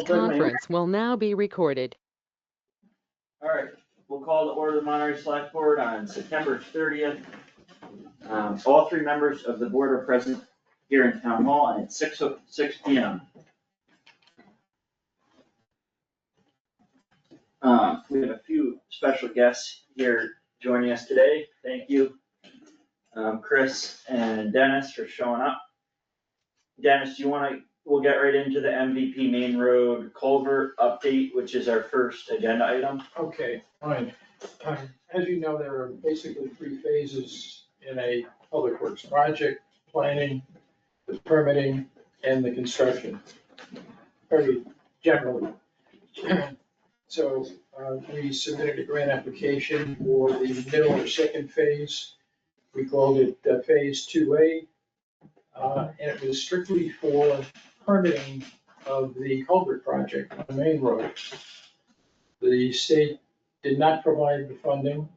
Conference will now be recorded. All right, we'll call the order of the Monterey Select Board on September 30th. All three members of the board are present here in Town Hall, and it's 6 p.m. We have a few special guests here joining us today. Thank you, Chris and Dennis, for showing up. Dennis, we'll get right into the MVP Main Road Culvert update, which is our first agenda item. Okay, fine. As you know, there are basically three phases in a public works project: planning, the permitting, and the construction, very generally. So we submitted a grant application for the middle or second phase. We called it phase 2A, and it was strictly for permitting of the Culvert project on the main road. The state did not provide the funding.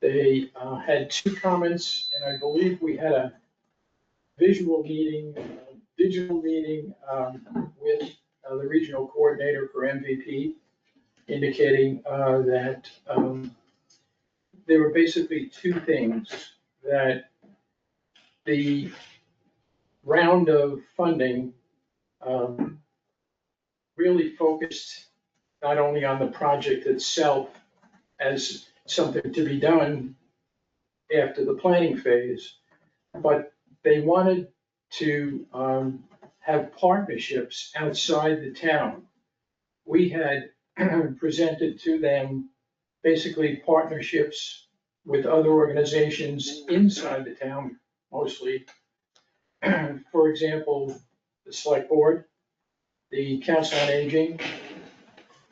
They had two comments, and I believe we had a digital meeting with the regional coordinator for MVP, indicating that there were basically two things: that the round of funding really focused not only on the project itself as something to be done after the planning phase, but they wanted to have partnerships outside the town. We had presented to them basically partnerships with other organizations inside the town, mostly. For example, the Select Board, the Council on Aging,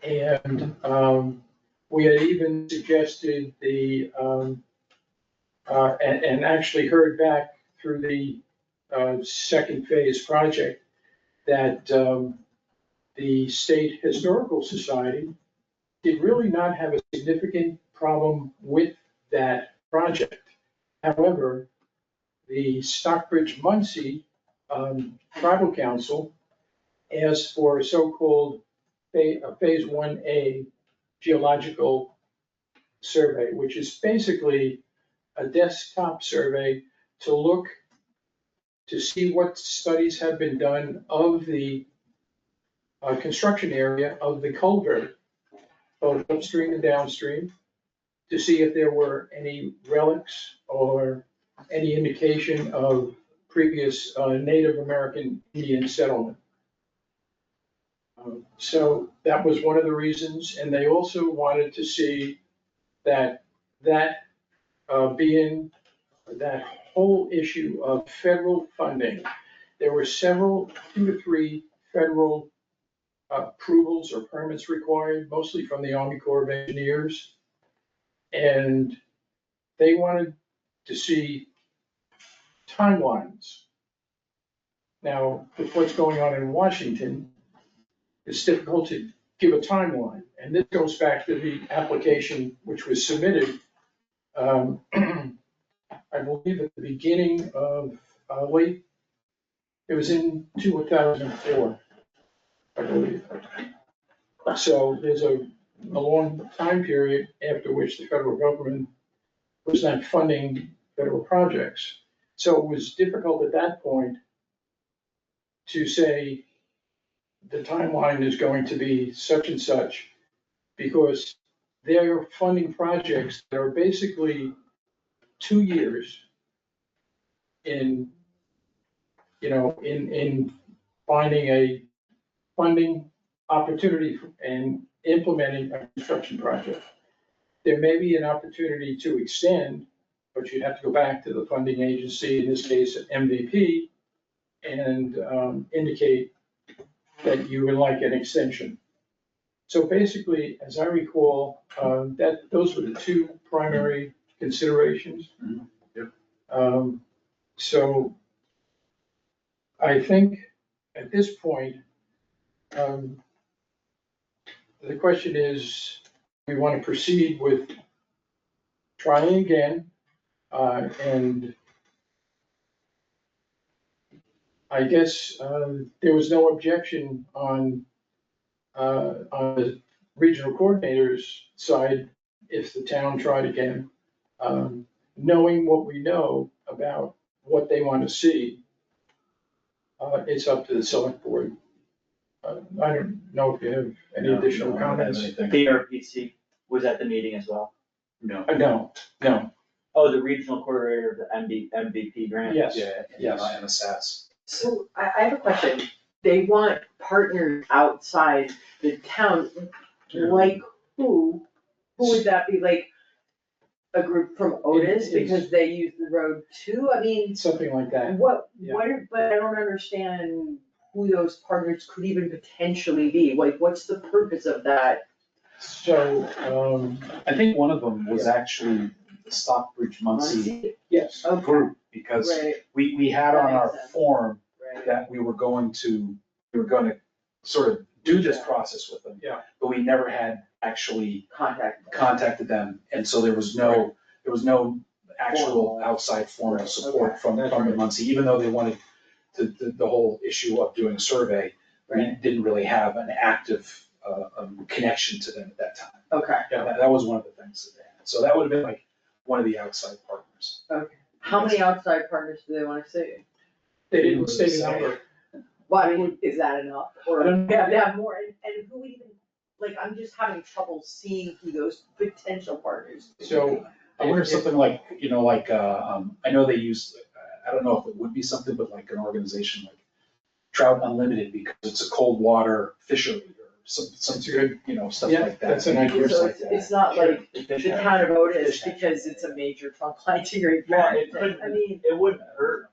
and we had even suggested and actually heard back through the second phase project that the State Historical Society did really not have a significant problem with that project. However, the Stockbridge-Muncie Tribal Council asked for a so-called phase 1A geological survey, which is basically a desktop survey to look to see what studies have been done of the construction area of the culvert, both upstream and downstream, to see if there were any relics or any indication of previous Native American Indian settlement. So that was one of the reasons, and they also wanted to see that being that whole issue of federal funding, there were several, 2 to 3 federal approvals or permits required, mostly from the Army Corps of Engineers. And they wanted to see timelines. Now, with what's going on in Washington, it's difficult to give a timeline. And this goes back to the application which was submitted, I believe at the beginning of it was in 2004, I believe. So there's a long time period after which the federal government was not funding federal projects. So it was difficult at that point to say the timeline is going to be such and such, because they're funding projects that are basically 2 years in finding a funding opportunity and implementing a construction project. There may be an opportunity to extend, but you'd have to go back to the funding agency, in this case MVP, and indicate that you would like an extension. So basically, as I recall, those were the two primary considerations. Mm-hmm. Yep. So I think at this point, the question is, we want to proceed with trying again, and I guess there was no objection on On the regional coordinator's side, if the town tried again, knowing what we know about what they want to see, it's up to the select board. I don't know if you have any additional comments. BRPC was at the meeting as well. No. No, Oh, the regional coordinator of the MVP grant? yes, Yeah, yes. and the SAS. So I have a question. They want partners outside the town, like who? Who would that be? Like a group from Otis It's- because they use the road too? I mean, Something like that. what, Yeah. but I don't understand who those partners could even potentially be. Like, what's the purpose of that? So, I think one of them was actually the Stockbridge Muncie yes, Okay, group, because right, we had That on our makes sense. form right. that we were gonna sort of do this process with them. Yeah. But we never had actually Contact. contacted them, and so there was no actual Formal. outside formal Right, support okay. from That's the right. Muncie, even though they wanted the whole issue of doing a survey. We Right. didn't really have an active, connection to them at that time. Okay, That was one of the things that they had, so that would have been like one of the outside partners. how many outside partners do they wanna see? they didn't state a number. Well, I mean, is that enough, or I don't do you have to have more, and who would even, like, I'm just having trouble seeing who those potential partners could be. So, I wonder if something like, I know they use, I don't know if it would be something, but like an organization like Trout Unlimited, because it's a cold water fishery or some That's good. stuff Yeah, like that. that's an idea. Groups So like it's that. not like The the fish town of Otis Fish because it's a major trunk line to Great Well, Barrington. it couldn't- I mean, It wouldn't hurt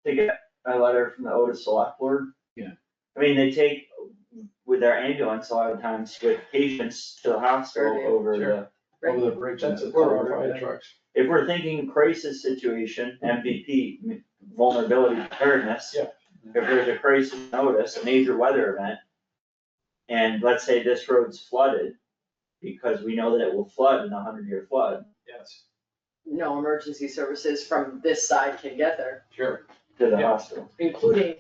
to get a letter from the Otis Select Board. Yeah. I mean, they take with their ambulance a lot of times with patients to the hospital Sure do, over sure. Over the bridge. That's a into car Culvert. fire trucks. if we're thinking crisis situation, MVP, vulnerability preparedness. Yeah. If there's a crisis notice, a major weather event, and let's say this road's flooded, because we know that it will flood in a 100-year flood Yes, no emergency services from this side can get there, sure. to the Yeah. hospital. including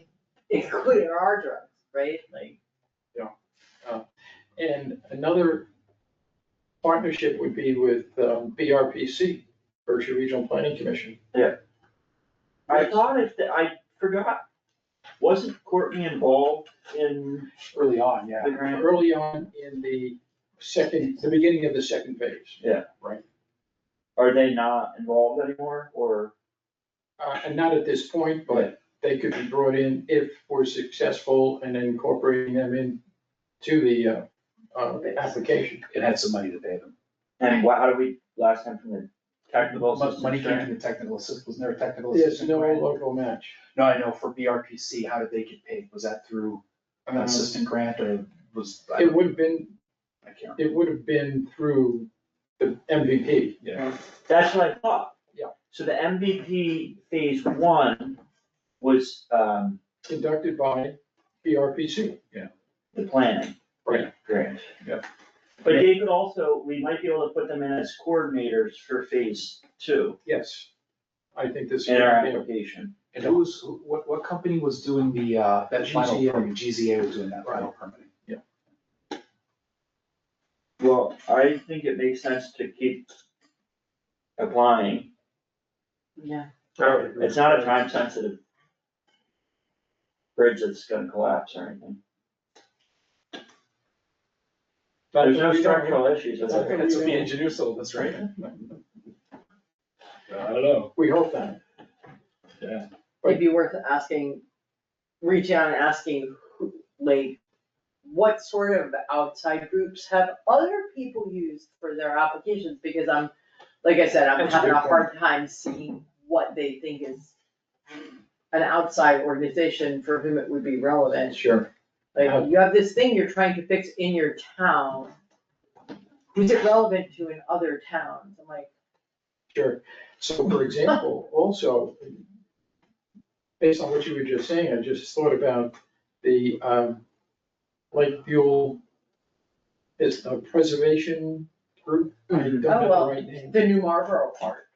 our drugs, right? Like, And another partnership would be with BRPC, Berkshire Regional Planning Commission. I thought I forgot, wasn't Courtney involved in Early on, yeah. the grant? Early on in the beginning of the second phase. Are they not involved anymore, or? And not at this point, but they could be brought in if we're successful in incorporating them into the application. It had some money to pay them. And how do we, last time from the technical assistance Money came grant? from the technical assist, wasn't there a technical There's assistant no grant? local match. No, I know, for BRPC, how did they get paid? Was that through an assistant grant or was? I It don't- would have been, I can't. it would have been through the MVP. Yeah. That's what I thought. Yeah. So the MVP phase one was, Conducted by BRPC. the planning. Right. Grant. Yeah. But they could also, we might be able to put them in as coordinators for phase two Yes. I think this is. in our application. And what company was doing that final GZA. permit? GZA was doing that final permitting. Well, I think it makes sense to keep applying. yeah, It's not a time sensitive bridge that's gonna collapse or anything. There's no structural issues with That's it. what the engineer told us, right? I don't know. We hope that. Yeah. it'd be worth asking, reaching out and asking, who, like, what sort of outside groups have other people used for their applications? Because like I said, I'm That's a having good a hard time seeing what they think is an outside organization for whom it would be relevant. Sure. Like, you have this thing you're trying to fix in your town. Who's it relevant to in other towns? I'm like, Sure. So for example, also, based on what you were just saying, I just thought about the Lake Buell is a preservation group. I don't have oh, the well, right name. the New Marlboro part.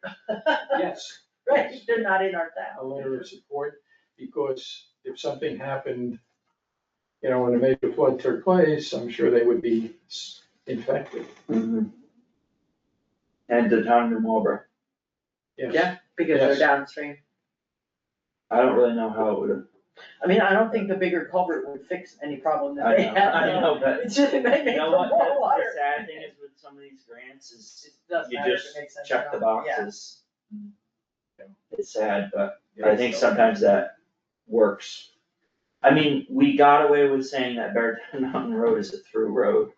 Yes, Right, they're not in our a town. letter of support, because if something happened, you know, when a major flood took place, I'm sure they would be infected. And the town of New Marlboro. Yes. Yeah, because they're Yes. downstream. I don't really know how it would have. I mean, I don't think the bigger culvert would fix any problem that I they know, have. I know, but It's just, it might you make know them what, more water. the sad thing is with some of these grants is It doesn't you matter if just it makes sense check or the not. Yeah. boxes. It's sad, but Yeah, I think sometimes that works. I mean, we got away with saying that Beartown Mountain Road is a through road.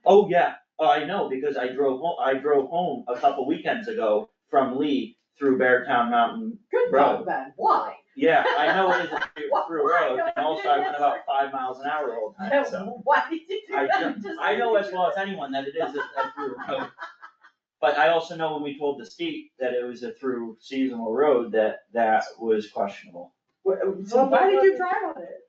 Oh, yeah, I know, because I drove home a couple weekends ago from Lee through Beartown Mountain Good Road. God, man, why? Yeah, I know it is a through Why? road, No, and also I went about 5 miles an hour the whole time, Yeah, so. why did you do that? I know as well as anyone that it is a through road. But I also know when we told the state that it was a through seasonal road, that was questionable. So why did you drive on it?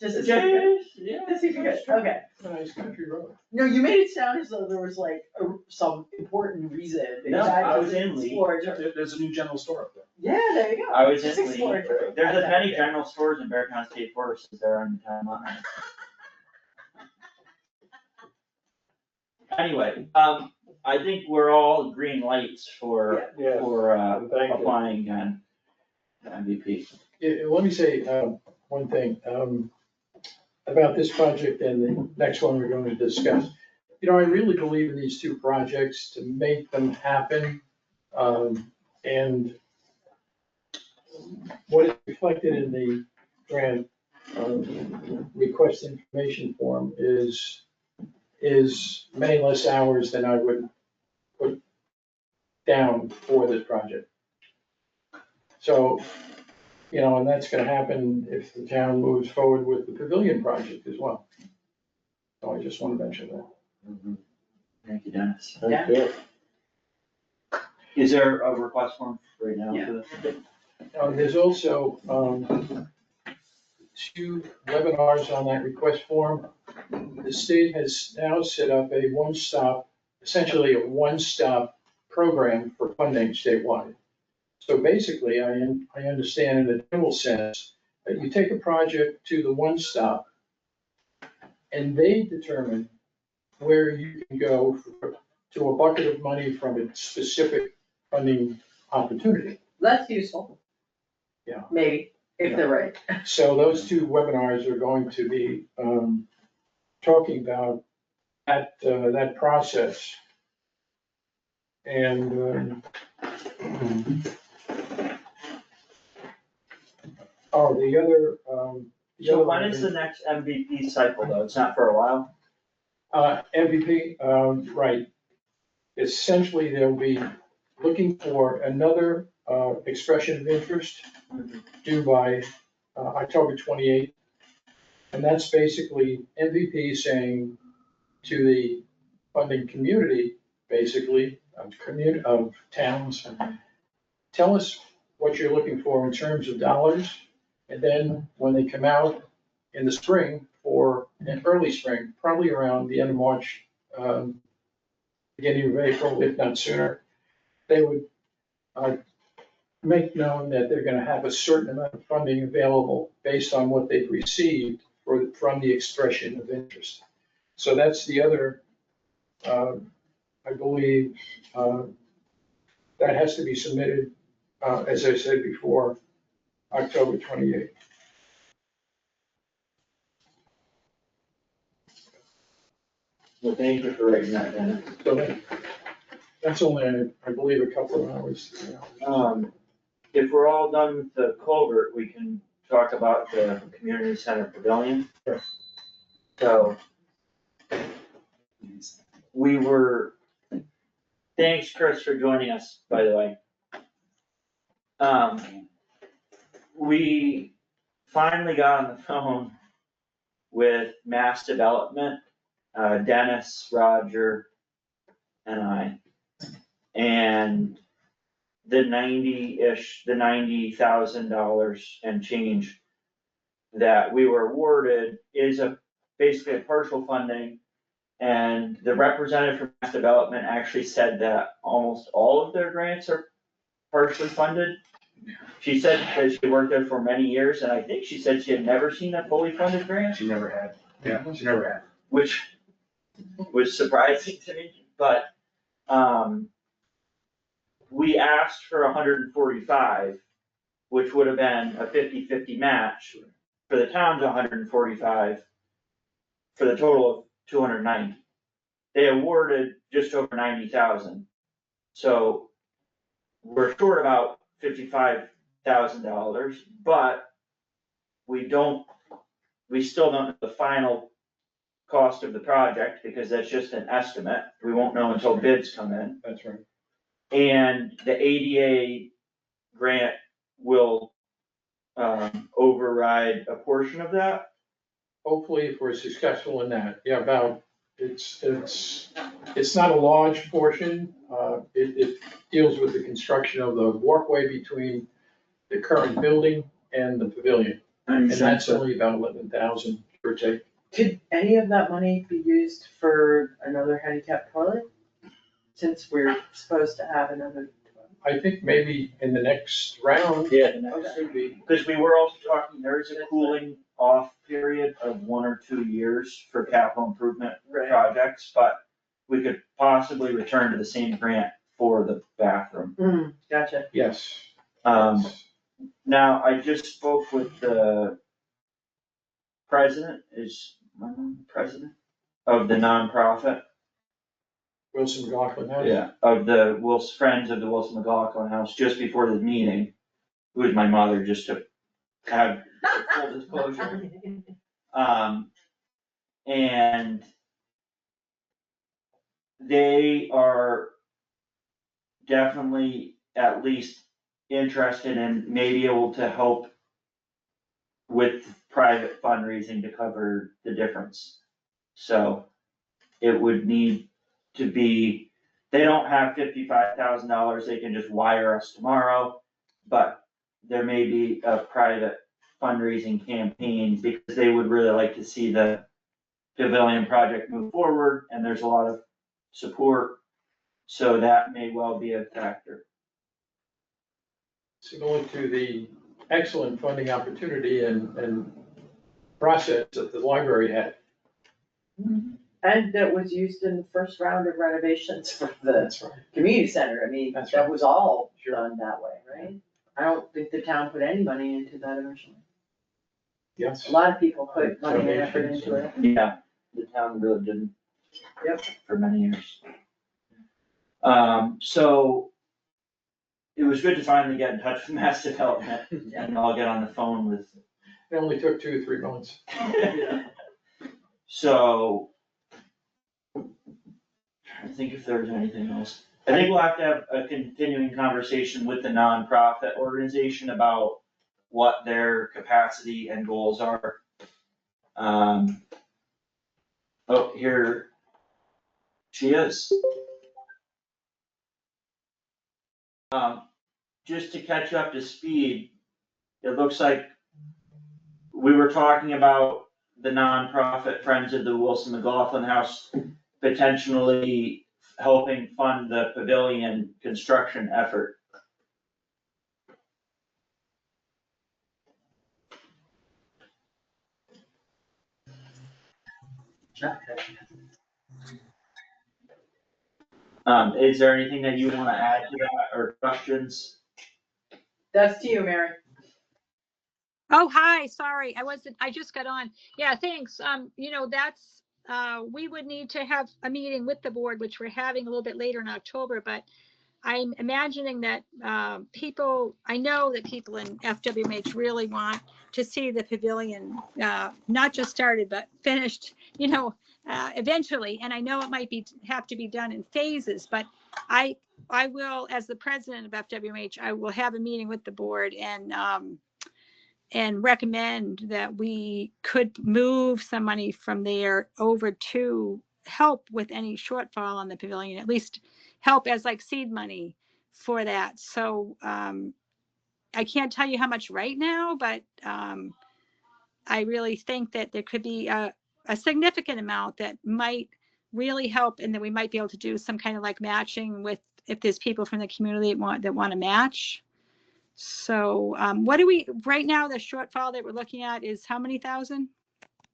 Just to see if you Yeah. could, to see if you could, okay. It's a nice country road. No, you made it sound as though there was like some important reason. No, because I just was in Lee. explored- There's a new general store up there. Yeah, there you go. I was Just in Lee. exploratory. There's as many Okay. general stores in Beartown State Forest as there are in the town line. Anyway, I think we're all green lights for, Yeah. Thank you. applying again to MVP. Yeah, let me say, one thing, about this project and the next one we're going to discuss. You know, I really believe in these two projects to make them happen. And what is reflected in the grant, request information form is many less hours than I would put down for this project. So, you know, and that's gonna happen if the town moves forward with the pavilion project as well. So I just wanna mention that. Thank you, Dennis. Yeah. Is there a request form right now Yeah. for this? There's also, 2 webinars on that request form. The state has now set up a one-stop, essentially a one-stop program for funding statewide. So basically, I understand in a general sense that you take a project to the one-stop and they determine where you can go to a bucket of money from a specific funding opportunity. That's useful. Yeah. Maybe, if they're right. So those 2 webinars are going to be talking about that process. And the other. So when is the next MVP cycle though? It's not for a while? MVP, right. Essentially, they'll be looking for another expression of interest due by October 28th. And that's basically MVP saying to the funding community, basically, of towns, tell us what you're looking for in terms of dollars. And then when they come out in the spring, or in early spring, probably around the end of March, beginning of April, if not sooner, they would make known that they're gonna have a certain amount of funding available based on what they've received from the expression of interest. So that's the other, I believe, that has to be submitted, as I said before, October 28th. Well, thank you for writing that down. So that's only, I believe, a couple of hours. If we're all done with the culvert, we can talk about the community center pavilion. Sure. So thanks Chris for joining us, by the way. We finally got on the phone with Mass Development, Dennis, Roger, and I. And the $90,000 and change that we were awarded is basically a partial funding. And the representative from Mass Development actually said that almost all of their grants are partially funded. She said that she worked there for many years, and I think she said she had never seen a fully funded grant, She never had, yeah, she never had. which was surprising to me, but, we asked for 145, which would have been a 50-50 match for the town's 145, for the total of 290. They awarded just over 90,000. So we're short about $55,000, but we still don't know the final cost of the project because that's just an estimate. We won't know until bids come in. That's right. And the ADA grant will override a portion of that. Hopefully, if we're successful in that, yeah, it's not a large portion. It deals with the construction of the walkway between the current building and the pavilion. And that's only about 11,000 per take. Could any of that money be used for another handicap toilet? Since we're supposed to have another. I think maybe in the next round, Yeah, could be. because we were also talking, there is a cooling off period of 1 or 2 years for capital improvement projects, but we could possibly return to the same grant for the bathroom. Gotcha. Yes. Now, I just spoke with the president of the nonprofit. Wilson McLaughlin House. Yeah, of the Friends of the Wilson McLaughlin House, just before the meeting, who was my mother, just to have full disclosure. And they are definitely at least interested in maybe able to help with private fundraising to cover the difference. So it would need to be, they don't have $55,000, they can just wire us tomorrow, but there may be a private fundraising campaign because they would really like to see the pavilion project move forward, and there's a lot of support, so that may well be a factor. Similar to the excellent funding opportunity and process that the library had. And that was used in the first round of renovations for the That's right. community center. I mean, That's that right. was all Sure. done that way, right? I don't think the town put any money into that originally. Yes. A lot of people put money and effort into it. Yeah, the town really didn't. Yep. For many years. So it was good to finally get in touch with Mass Development, and I'll get on the phone with. It only took 2 or 3 months. So, trying to think if there's anything else. I think we'll have to have a continuing conversation with the nonprofit organization about what their capacity and goals are. Oh, here she is. Just to catch up to speed, it looks like we were talking about the nonprofit Friends of the Wilson McLaughlin House potentially helping fund the pavilion construction effort. Is there anything that you wanna add to that or questions? That's to you, Mary. Oh, hi, sorry, I just got on. Yeah, thanks. That's, we would need to have a meeting with the board, which we're having a little bit later in October, but I'm imagining that I know that people in FWMH really want to see the pavilion, not just started, but finished, eventually. And I know it might have to be done in phases, but I will, as the president of FWMH, I will have a meeting with the board and recommend that we could move some money from there over to help with any shortfall on the pavilion, at least help as like seed money for that. So I can't tell you how much right now, but I really think that there could be a significant amount that might really help, and that we might be able to do some kind of like matching with, if there's people from the community that want to match. So, what do we, right now, the shortfall that we're looking at is how many thousand?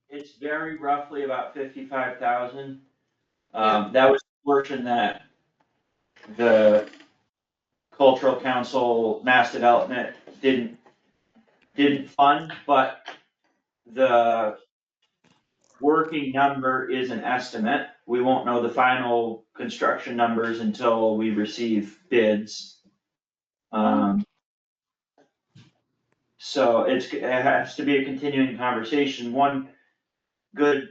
It's very roughly about 55,000. Yeah. That was the portion that the Cultural Council Mass Development didn't fund, but the working number is an estimate. We won't know the final construction numbers until we receive bids. So it has to be a continuing conversation. One good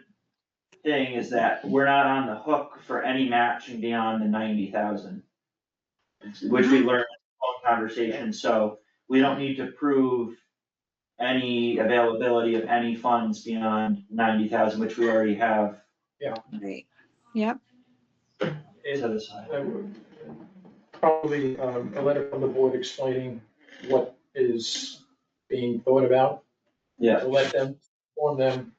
thing is that we're not on the hook for any matching beyond the 90,000, which we learned in the conversation, so we don't need to prove any availability of any funds beyond 90,000, which we already have Right. Yep. set aside. Probably a letter from the board explaining what is being thought about. Yeah. To let them, inform them,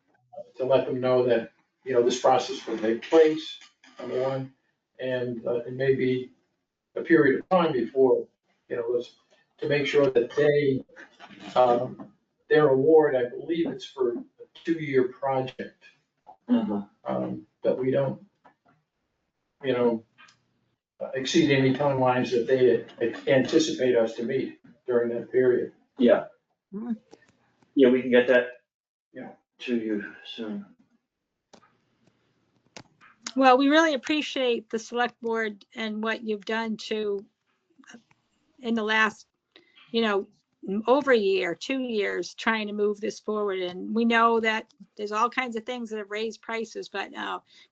to let them know that, you know, this process will take place, number one. And it may be a period of time before, you know, to make sure that they, their award, I believe it's for a 2-year project. That we don't, you know, exceed any timelines that they anticipate us to meet during that period. Yeah. Mhm. Yeah, we can get that. Yeah. To you soon. Well, we really appreciate the select board and what you've done to, in the last, you know, over a year, 2 years, trying to move this forward. And we know that there's all kinds of things that have raised prices, but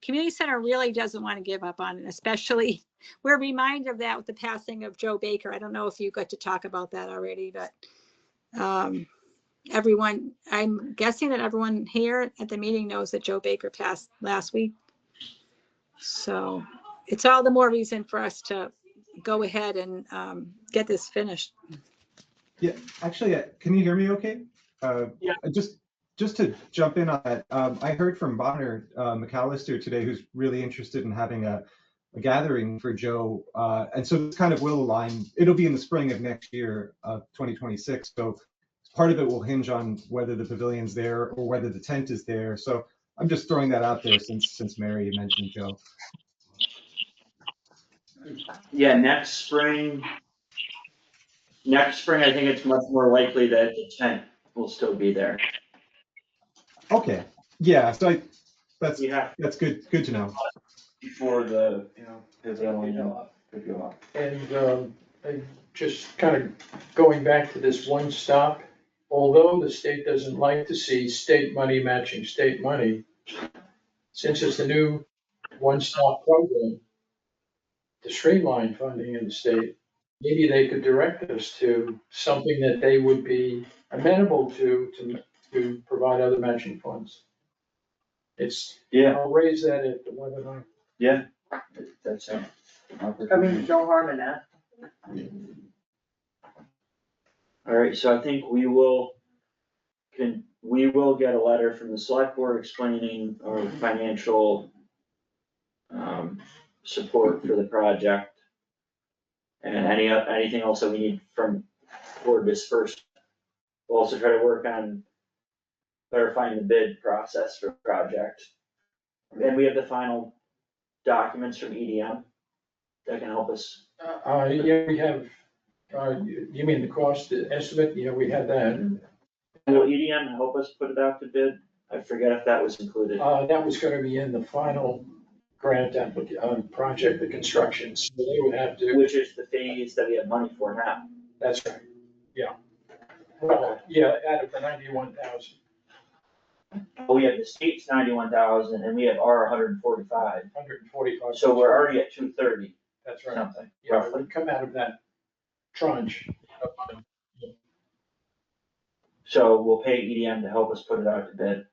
community center really doesn't want to give up on it, especially we're reminded of that with the passing of Joe Baker. I don't know if you got to talk about that already, but everyone, I'm guessing that everyone here at the meeting knows that Joe Baker passed last week. So it's all the more reason for us to go ahead and get this finished. Yeah, actually, can you hear me okay? Yeah. Just to jump in on that, I heard from Bonner McAllister today, who's really interested in having a gathering for Joe. And so this kind of will align. It'll be in the spring of next year, 2026. So part of it will hinge on whether the pavilion's there or whether the tent is there. So I'm just throwing that out there since Mary mentioned Joe. Yeah, next spring, I think it's much more likely that the tent will still be there. Okay, yeah, so that's Yeah. good to know. Before the, pavilion could go up. And just kind of going back to this one stop, although the state doesn't like to see state money matching state money, since it's a new one-stop program to streamline funding in the state, maybe they could direct us to something that they would be amenable to provide other matching funds. I'll raise that at the webinar. Yeah, that's it. I mean, no harm in that. All right, so I think we will get a letter from the select board explaining our financial support for the project. And anything else that we need from board dispersed. We'll also try to work on clarifying the bid process for the project. And we have the final documents from EDM that can help us. Yeah, we have, you mean the cost estimate? Yeah, we had that. Will EDM help us put it out to bid? I forget if that was included. That was gonna be in the final grant project, the construction, so they would have to. Which is the phase that we have money for now. That's right, yeah. Well, yeah, out of the 91,000. But we have the state's 91,000 and we have our 145. 145. So we're already at 230 That's right. something, Yeah, it roughly. would come out of that tranche. So we'll pay EDM to help us put it out to bid.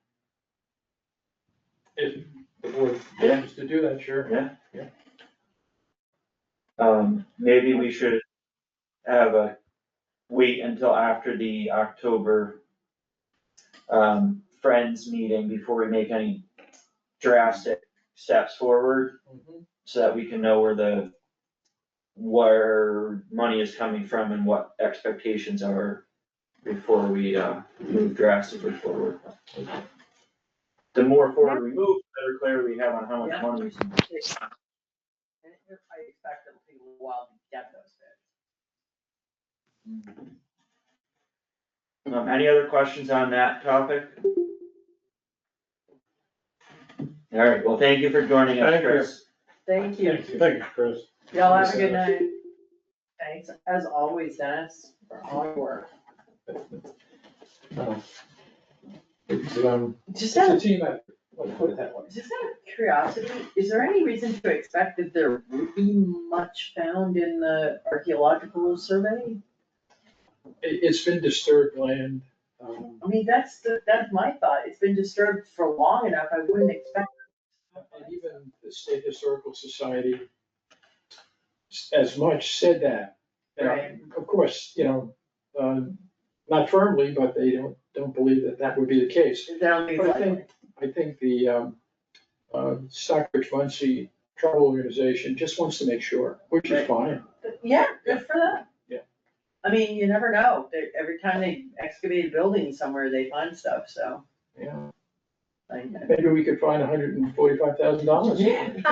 If the board Yeah. wishes to do that, sure. Yeah. Yeah. Maybe we should wait until after the October Friends meeting before we make any drastic steps forward, Mhm. so that we can know where the where money is coming from and what expectations are before we, move drastically forward. The more forward we move, the better clarity we have on how much Yeah. money we And I expect it'll take a little while to get those bids. Any other questions on that topic? All right, well, thank you for joining us, Thank you. Chris. Thank you. Thank you, Chris. Y'all have a good night. Thanks, as always, Dennis, for all your work. It's, Just it's out a of, team effort, let's put it that way. just out of curiosity, is there any reason to expect that there would be much found in the archaeological survey? It's been disturbed land. I mean, that's my thought. It's been disturbed for long enough. I wouldn't expect. And even the State Historical Society as much said that. Right. Of course, not firmly, but they don't believe that that would be the case. I don't think it's But likely. I think the Stockbridge Muncie Travel Organization just wants to make sure, which is fine. Yeah, good for them. Yeah. I mean, you never know. Every time they excavate a building somewhere, they find stuff, so. Yeah, like, maybe we could find $145,000.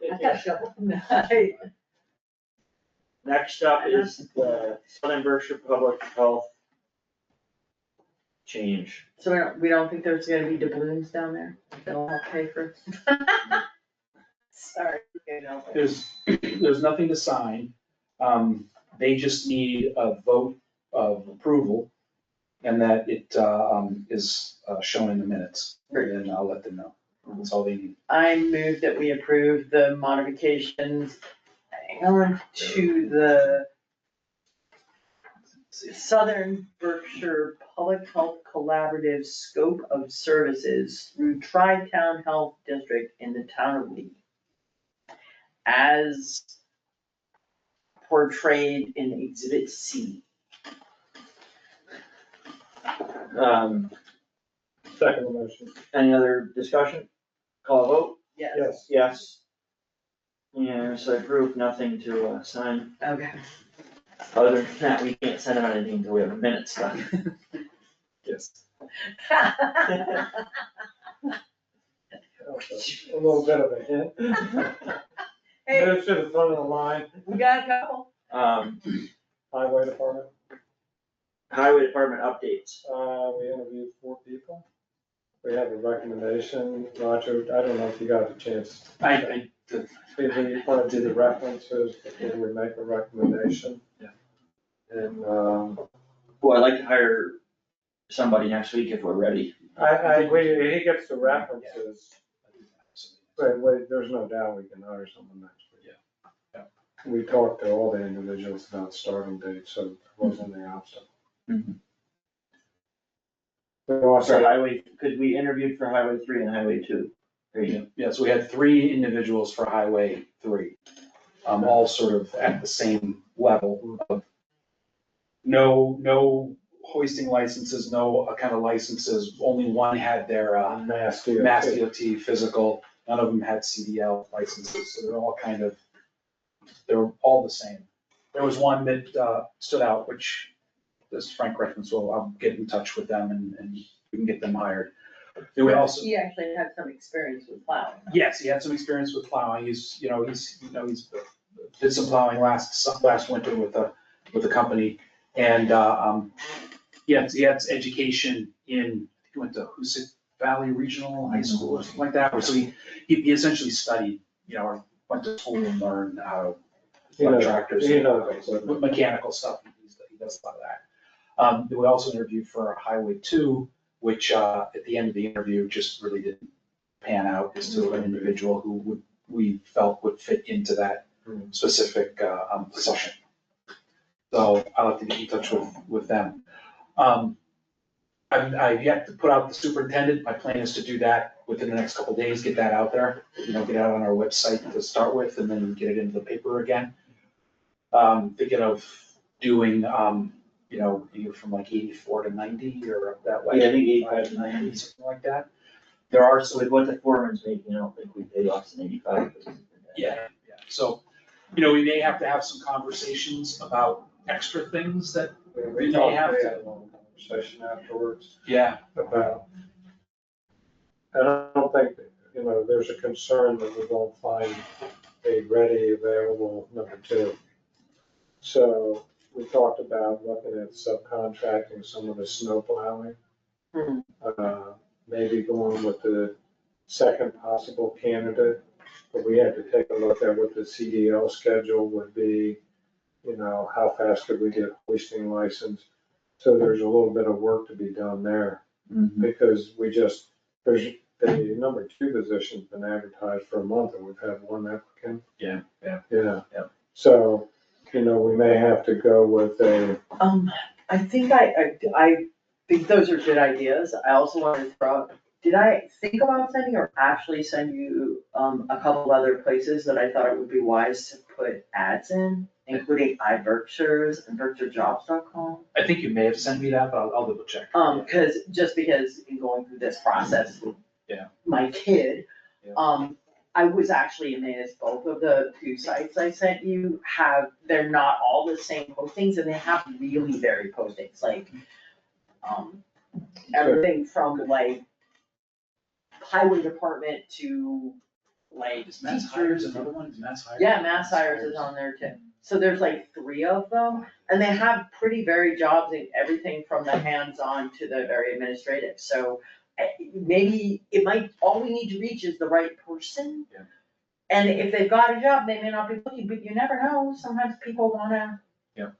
I got a shovel. Next up is the Southern Berkshire Public Health change. So we don't think there's gonna be doubloons down there? They'll all pay for. Sorry. you know, but- There's nothing to sign. They just need a vote of approval and that it is shown in the minutes. And then I'll let them know. That's all they need. I move that we approve the modifications, hang on, to the Southern Berkshire Public Health Collaborative Scope of Services through Tri-Town Health District in the town of Lee, as portrayed in Exhibit C. Second motion. Any other discussion? Call a vote? Yes. Yes. Yeah, so approve, nothing to sign. Okay. Other than that, we can't send out anything until we have a minute stuff. Yes. A little bit of a hint. Hey, It's to the front of the line, we got a couple. Highway Department. Highway Department updates. We interviewed 4 people. We have a recommendation. Roger, I don't know if you got a chance. I did. If we want to do the references before we make a recommendation. Yeah. And, Well, I'd like to hire somebody next week if we're ready. he gets the references, but there's no doubt we can hire someone next week. Yeah. We talked to all the individuals about starting dates, so there wasn't any obstacle. Mhm. We For also, Highway, because we interviewed for Highway 3 and Highway 2. There you go. Yeah, so we had 3 individuals for Highway 3, all sort of at the same level of no hoisting licenses, no kind of licenses. Only one had their Mass Mass DOT. DOT physical. None of them had CDL licenses, so they're all the same. There was one that stood out, which this Frank reference, well, I'll get in touch with them and we can get them hired. Then we also. He actually had some experience with plowing. Yes, he had some experience with plowing. He's did some plowing last winter with a company. And, he had education in, I think he went to Hoosick Valley Regional High School or something like that. So he essentially studied, or went to school and learned how to run tractors, mechanical stuff. He does a lot of that. Then we also interviewed for Highway 2, which, at the end of the interview, just really didn't pan out as to an individual who we felt would fit into that specific, position. So I'll have to get in touch with them. I've yet to put out the superintendent. My plan is to do that within the next couple of days, get that out there, get it out on our website to start with, and then get it into the paper again. Thinking of doing, either from like 84 to 90 or up that way. Yeah, I think 85 to 90. Something like that. There are So with what the foreman's making, I don't think we pay less than 85. Yeah. So, you know, we may have to have some conversations about extra things that, We may talked, have we to. had a long conversation afterwards yeah, about, and I don't think, you know, there's a concern that we won't find a ready, available number two. So we talked about looking at subcontracting some of the snow plowing. Mhm. Maybe going with the second possible candidate, but we had to take a look at what the CDL schedule would be, you know, how fast could we get a hoisting license? So there's a little bit of work to be done there, because there's, the number two position's been advertised for a month, and we've had one applicant. Yeah. Yeah. So, you know, we may have to go with a, I think I think those are good ideas. I also wanted to throw out, did I think about sending or actually send you, a couple of other places that I thought it would be wise to put ads in, including iBerkshires and BerkshireJobs.com? I think you may have sent me that, but I'll double check. Because in going through this process with Yeah. my kid, Yeah. I was actually amazed, both of the two sites I sent you they're not all the same postings, and they have really varied postings, like, everything from like highway department to like Is Mass Hires teachers. another one? Is Mass Hires? Yeah, Mass Hires is on there too. So there's like 3 of them, and they have pretty varied jobs and everything from the hands-on to the very administrative. So maybe all we need to reach is the right person. Yeah. And if they've got a job, they may not be looking, but you never know. Sometimes people wanna. Yeah.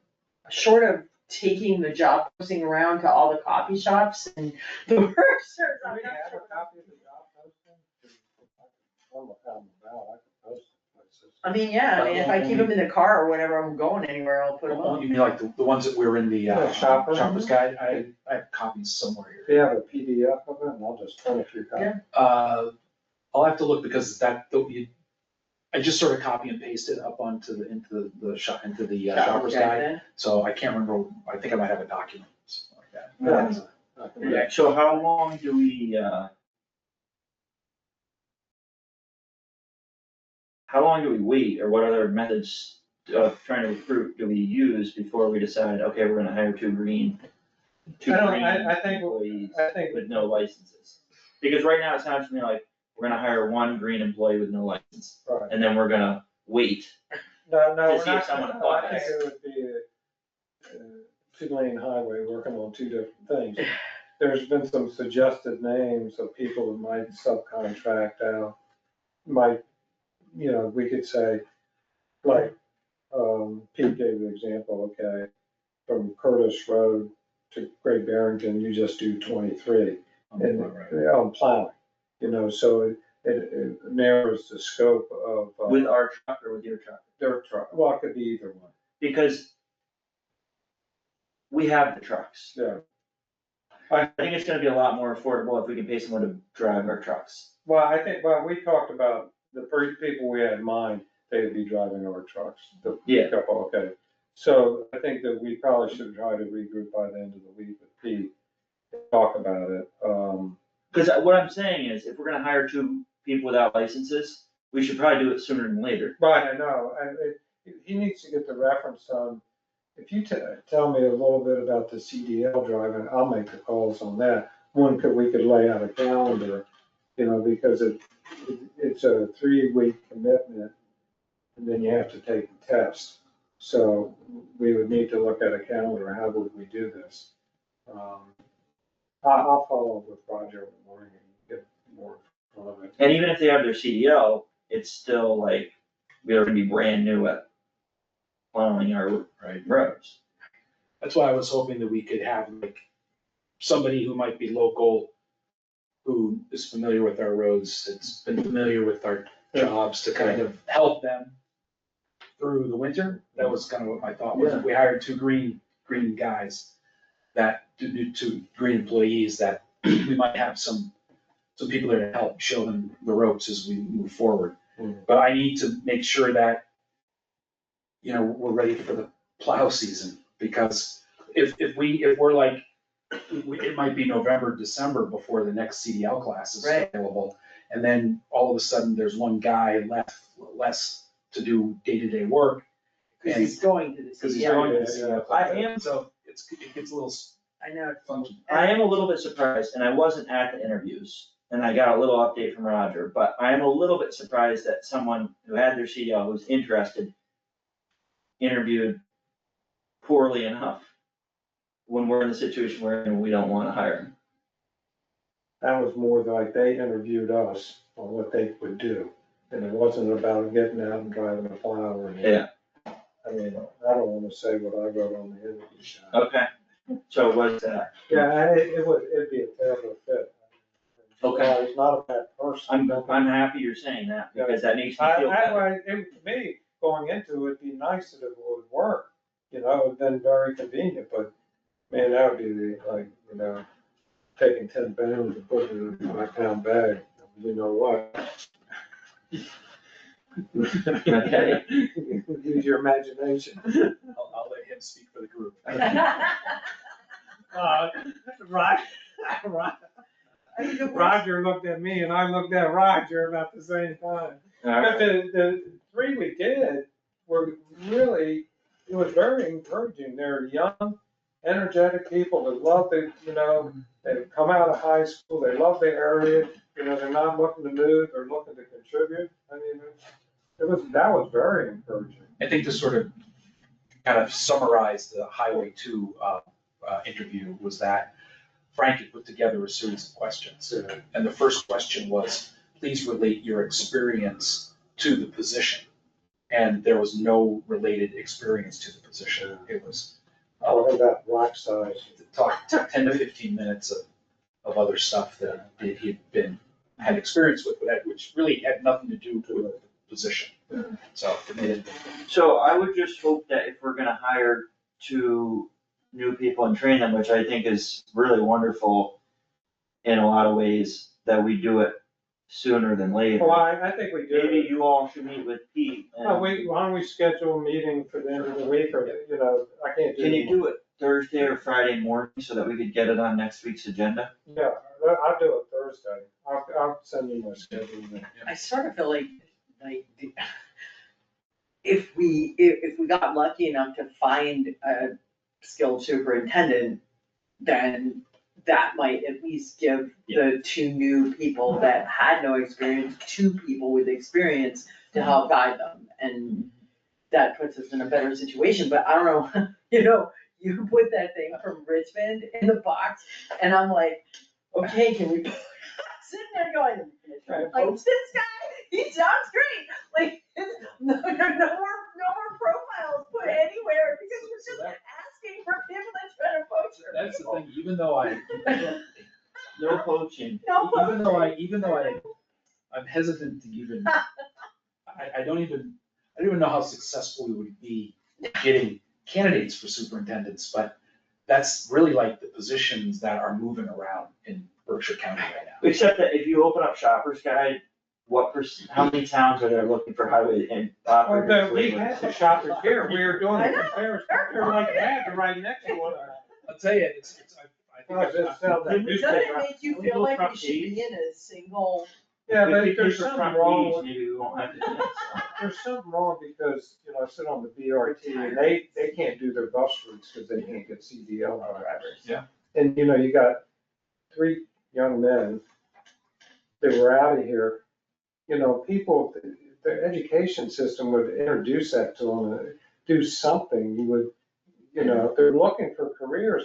Short of taking the job posting around to all the coffee shops and the Berkshires, I'm we not have sure. a copy of the job posting. I don't know how I'm about, I could post it places. I mean, yeah, if I keep them in the car or whenever I'm going anywhere, I'll put them Oh, on. you mean like the ones that were in the, Yeah, shopper. Shopper's Guide? I have copies somewhere If here. you have a PDF of it, and I'll just print a few copies. Yeah. I'll have to look because I just sort of copy and paste it up onto into the Shopper's Guide. So I can't remember, I think I might have a document, something like that. Yeah, so how long do we, wait, or what other methods of trying to recruit do we use before we decide, okay, we're gonna hire two green employees I think, with no licenses? Because right now it sounds to me like we're gonna hire one green employee with no license, right. and then we're gonna wait. No, To we're see if not, someone I applies. think it would be a 2-lane highway working on 2 different things. There's been some suggested names of people that might subcontract out, you know, we could say, like, Pete gave the example, okay, from Curtis Road to Great Barrington, you just do 23. And on plowing, you know, so it narrows the scope of. With our truck or with your truck? Their truck, well, it could be either one, Because we have the trucks. yeah. I think it's gonna be a lot more affordable if we can pay someone to drive our trucks. Well, I think, well, we talked about the first people we had in mind, they would be driving our trucks. The Yeah. couple, okay. So I think that we probably should try to regroup by the end of the week with Pete, talk about it. Cause what I'm saying is, if we're gonna hire two people without licenses, we should probably do it sooner than later. Right, I know, he needs to get the reference on, if you tell me a little bit about the CDL driving, I'll make the calls on that. We could lay out a calendar, you know, because it's a 3-week commitment, and then you have to take the test. So we would need to look at a calendar, how would we do this? I'll follow up with Roger in the morning and get more of it. And even if they have their CDL, it's still like, we're gonna be brand new at plowing our roads. That's why I was hoping that we could have like somebody who might be local, who is familiar with our roads, that's been familiar with our jobs to kind of help them through the winter. That was kind of what my thought was. If we hired two green guys that do 2 green employees, that we might have some people there to help show them the ropes as we move forward. But I need to make sure that, you know, we're ready for the plow season, because if we're like, it might be November, December before the next CDL class is Right. available. And then all of a sudden, there's one guy less to do day-to-day work. Cause he's going to the Because he's CDL. going to the CDL. I am- So it gets a little I know. funky. I am a little bit surprised, and I wasn't at the interviews, and I got a little update from Roger, but I am a little bit surprised that someone who had their CDL, who was interested, interviewed poorly enough when we're in the situation we're in, we don't wanna hire him. That was more like they interviewed us on what they would do. And it wasn't about getting out and driving a plow or anything. Yeah. I mean, I don't wanna say what I wrote on the interview sheet. Okay, so it was, Yeah, it'd be a terrible fit. Okay. He's not a bad person. I'm happy you're saying that, because that makes me feel better. To me, going into it, it'd be nice if it would work, you know, it'd been very convenient, but man, that would be like, you know, taking 10 pounds and putting it in a 5-pound bag, you know what? Okay. Use your imagination. I'll let him speak for the group. Roger looked at me and I looked at Roger about the same time. But the three we did were really, it was very encouraging. They're young, energetic people that love the, you know, they've come out of high school, they love the area, you know, they're not looking to move, they're looking to contribute. I mean, that was very encouraging. I think to sort of kind of summarize the Highway 2 interview was that Frank had put together a series of questions. And the first question was, please relate your experience to the position. And there was no related experience to the position. It was, Talking about block size. took 10 to 15 minutes of other stuff that he'd had experience with, but which really had nothing to do with the position. So it made it. So I would just hope that if we're gonna hire 2 new people and train them, which I think is really wonderful in a lot of ways, that we do it sooner than later. Well, I think we do. Maybe you all should meet with Pete and, Why don't we schedule a meeting for the end of the week, or, you know, I can't do. can you do it Thursday or Friday morning so that we could get it on next week's agenda? Yeah, I'll do it Thursday. I'll send you my schedule. I sort of feel like, if we got lucky enough to find a skilled superintendent, then that might at least give the 2 new people that had no experience, 2 people with experience to help guide them, and that puts us in a better situation, but I don't know, you know, you put that thing from Richmond in the box, and I'm like, okay, can we, sitting there going, like, this guy, he sounds great, like, no more profiles put anywhere, because we're just asking for people that's trying to poach her. That's the thing, even though No coaching. even though I'm hesitant to even, I don't even know how successful we would be getting candidates for superintendents, but that's really like the positions that are moving around in Berkshire County right now. Except that if you open up Shopper's Guide, how many towns are there looking for highway and operators? We had the shoppers here, we were doing I the know. comparison, they're like that, they're right next to one another. I'll tell you, I think. Oh, just sell that Doesn't newspaper. it make you feel like we should be in a single, Yeah, but If we there's take the something front wrong page, with, maybe we won't have to do this. there's something wrong because, you know, I sit on the BRT and they can't do their bus routes because they can't get CDL drivers. Yeah. And, you know, you got 3 young men that were out of here, you know, people, the education system would introduce that to them, do something, you would, you know, if they're looking for careers.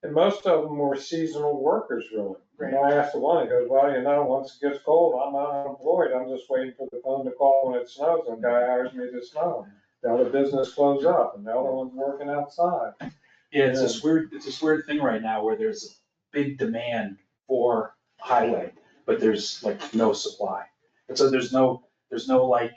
And most of them were seasonal workers, really. And I asked the one, he goes, well, you know, once it gets cold, I'm unemployed, I'm just waiting for the phone to call when it snows, and the guy hires me to snow. Now the business closes up, and the other one's working outside. Yeah, it's this weird thing right now where there's a big demand for highway, but there's like no supply. And so there's no like,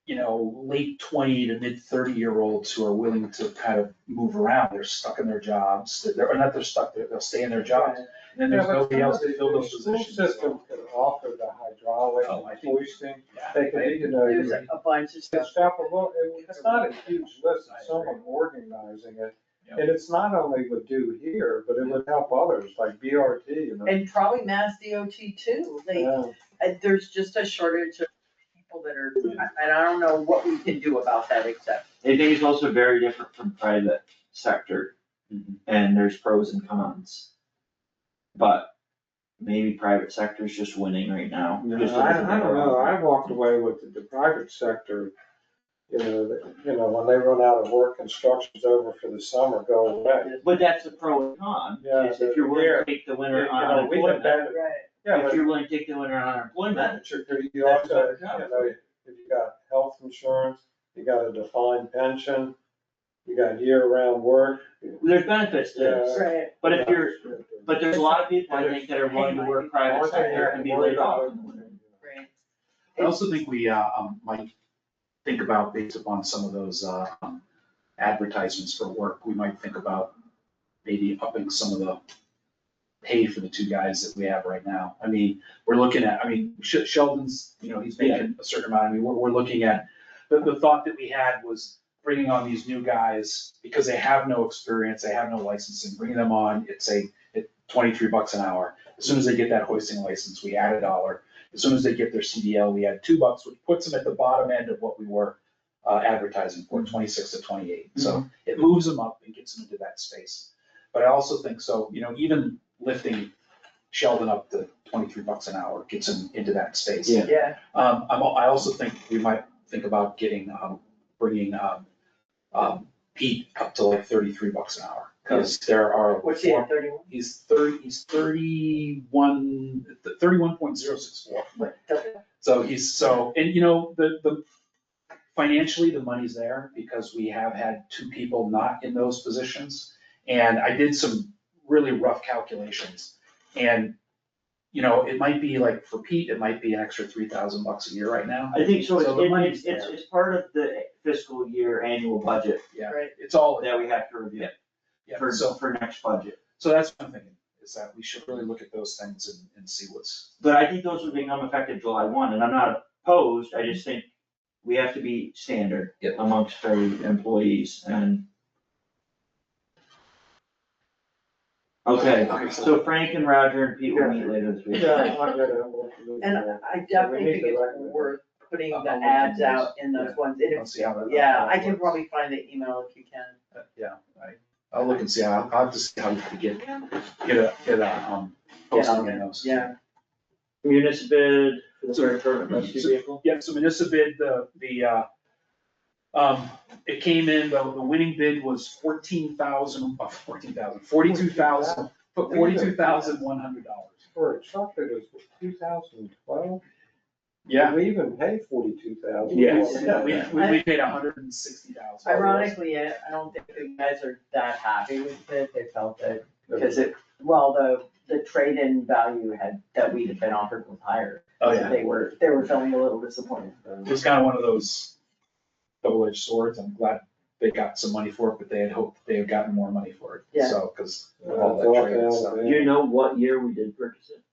you know, late 20 to mid 30-year-olds who are willing to kind of move around. They're stuck in their jobs. They're stuck, they'll stay in their jobs. And then there's nobody else to fill those positions. The school system can offer the hydraulic Oh, I and think- hoisting, Yeah. they can, you know, there's you a bunch of stuff. it's stuff, it's not a huge list, it's someone organizing it. And it's not only would do here, but it would help others, like BRT, you know. And probably Mass DOT too, Yeah. there's just a shortage of people people that are, and I don't know what we can do about that except. I think it's also very different from private sector, and there's pros and cons. But maybe private sector is just winning right now. No, just I looking at don't know, our- I walked away with the private sector, when they run out of work, construction's over for the summer, go away. But that's the pro and con, Yeah, is if you're willing to take the winter on We have unemployment, that, Right. yeah, if but you're willing to take the winter on unemployment, you that's also, better job. if you got health insurance, you got a defined pension, you got year-round work. there's benefits to this. Right. But if you're, but there's a lot of people, I think, that are willing to work private sector and be laid off. Right. I also think we, might think about, based upon some of those, advertisements for work, we might think about maybe upping some of the pay for the two guys that we have right now. I mean, we're looking at, Sheldon's, he's making a certain amount, we're looking at, the thought that we had was bringing on these new guys, because they have no experience, they have no licensing, bringing them on, it's $23 an hour. As soon as they get that hoisting license, we add $1. As soon as they get their CDL, we add $2, which puts them at the bottom end of what we were advertising for, 26 to 28. So it moves them up and gets them into that space. But I also think so, even lifting Sheldon up to $23 an hour gets him into that space. Yeah. Yeah. I also think we might think about bringing Pete up to like $33 an hour, because there are. What's he at, 31? He's 31.064. So the financially, the money's there because we have had two people not in those positions. And I did some really rough calculations. And, it might be like, for Pete, it might be an extra $3,000 a year right now. I think so, So the money's it's part of the fiscal year annual budget Yeah, Right. it's all, that we have to review yeah, for so next budget. that's what I'm thinking, is that we should really look at those things and see what's. But I think those would become effective July 1, and I'm not opposed, I just think we have to be standard Yep. amongst our employees and. Okay, so Frank and Roger and Pete will meet later this week. Yeah, I'll get it. And I definitely think it's worth putting the ads out in those ones. And if- Let's see how that. Yeah, I can probably find the email if you can. Yeah, I'll look and see, I'll have to see how we can get a posting in those. Yeah. Municipid for the fire department rescue So- vehicle. Yeah, so Municibid, it came in, the winning bid was $42,100. For a truck that was 2012, Yeah, we even paid 42,000. Yes. we paid $160,000. Ironically, I don't think the guys are that happy with it. They felt that, because the trade-in value that we had been offered was higher. Oh, So yeah, they were feeling a little disappointed. it was kind of one of those double-edged swords. I'm glad they got some money for it, but they had hoped they had gotten more money for it. Yeah. So, because Yeah, of all it's all that trade and down stuff. there. Do you know what year we did purchase it?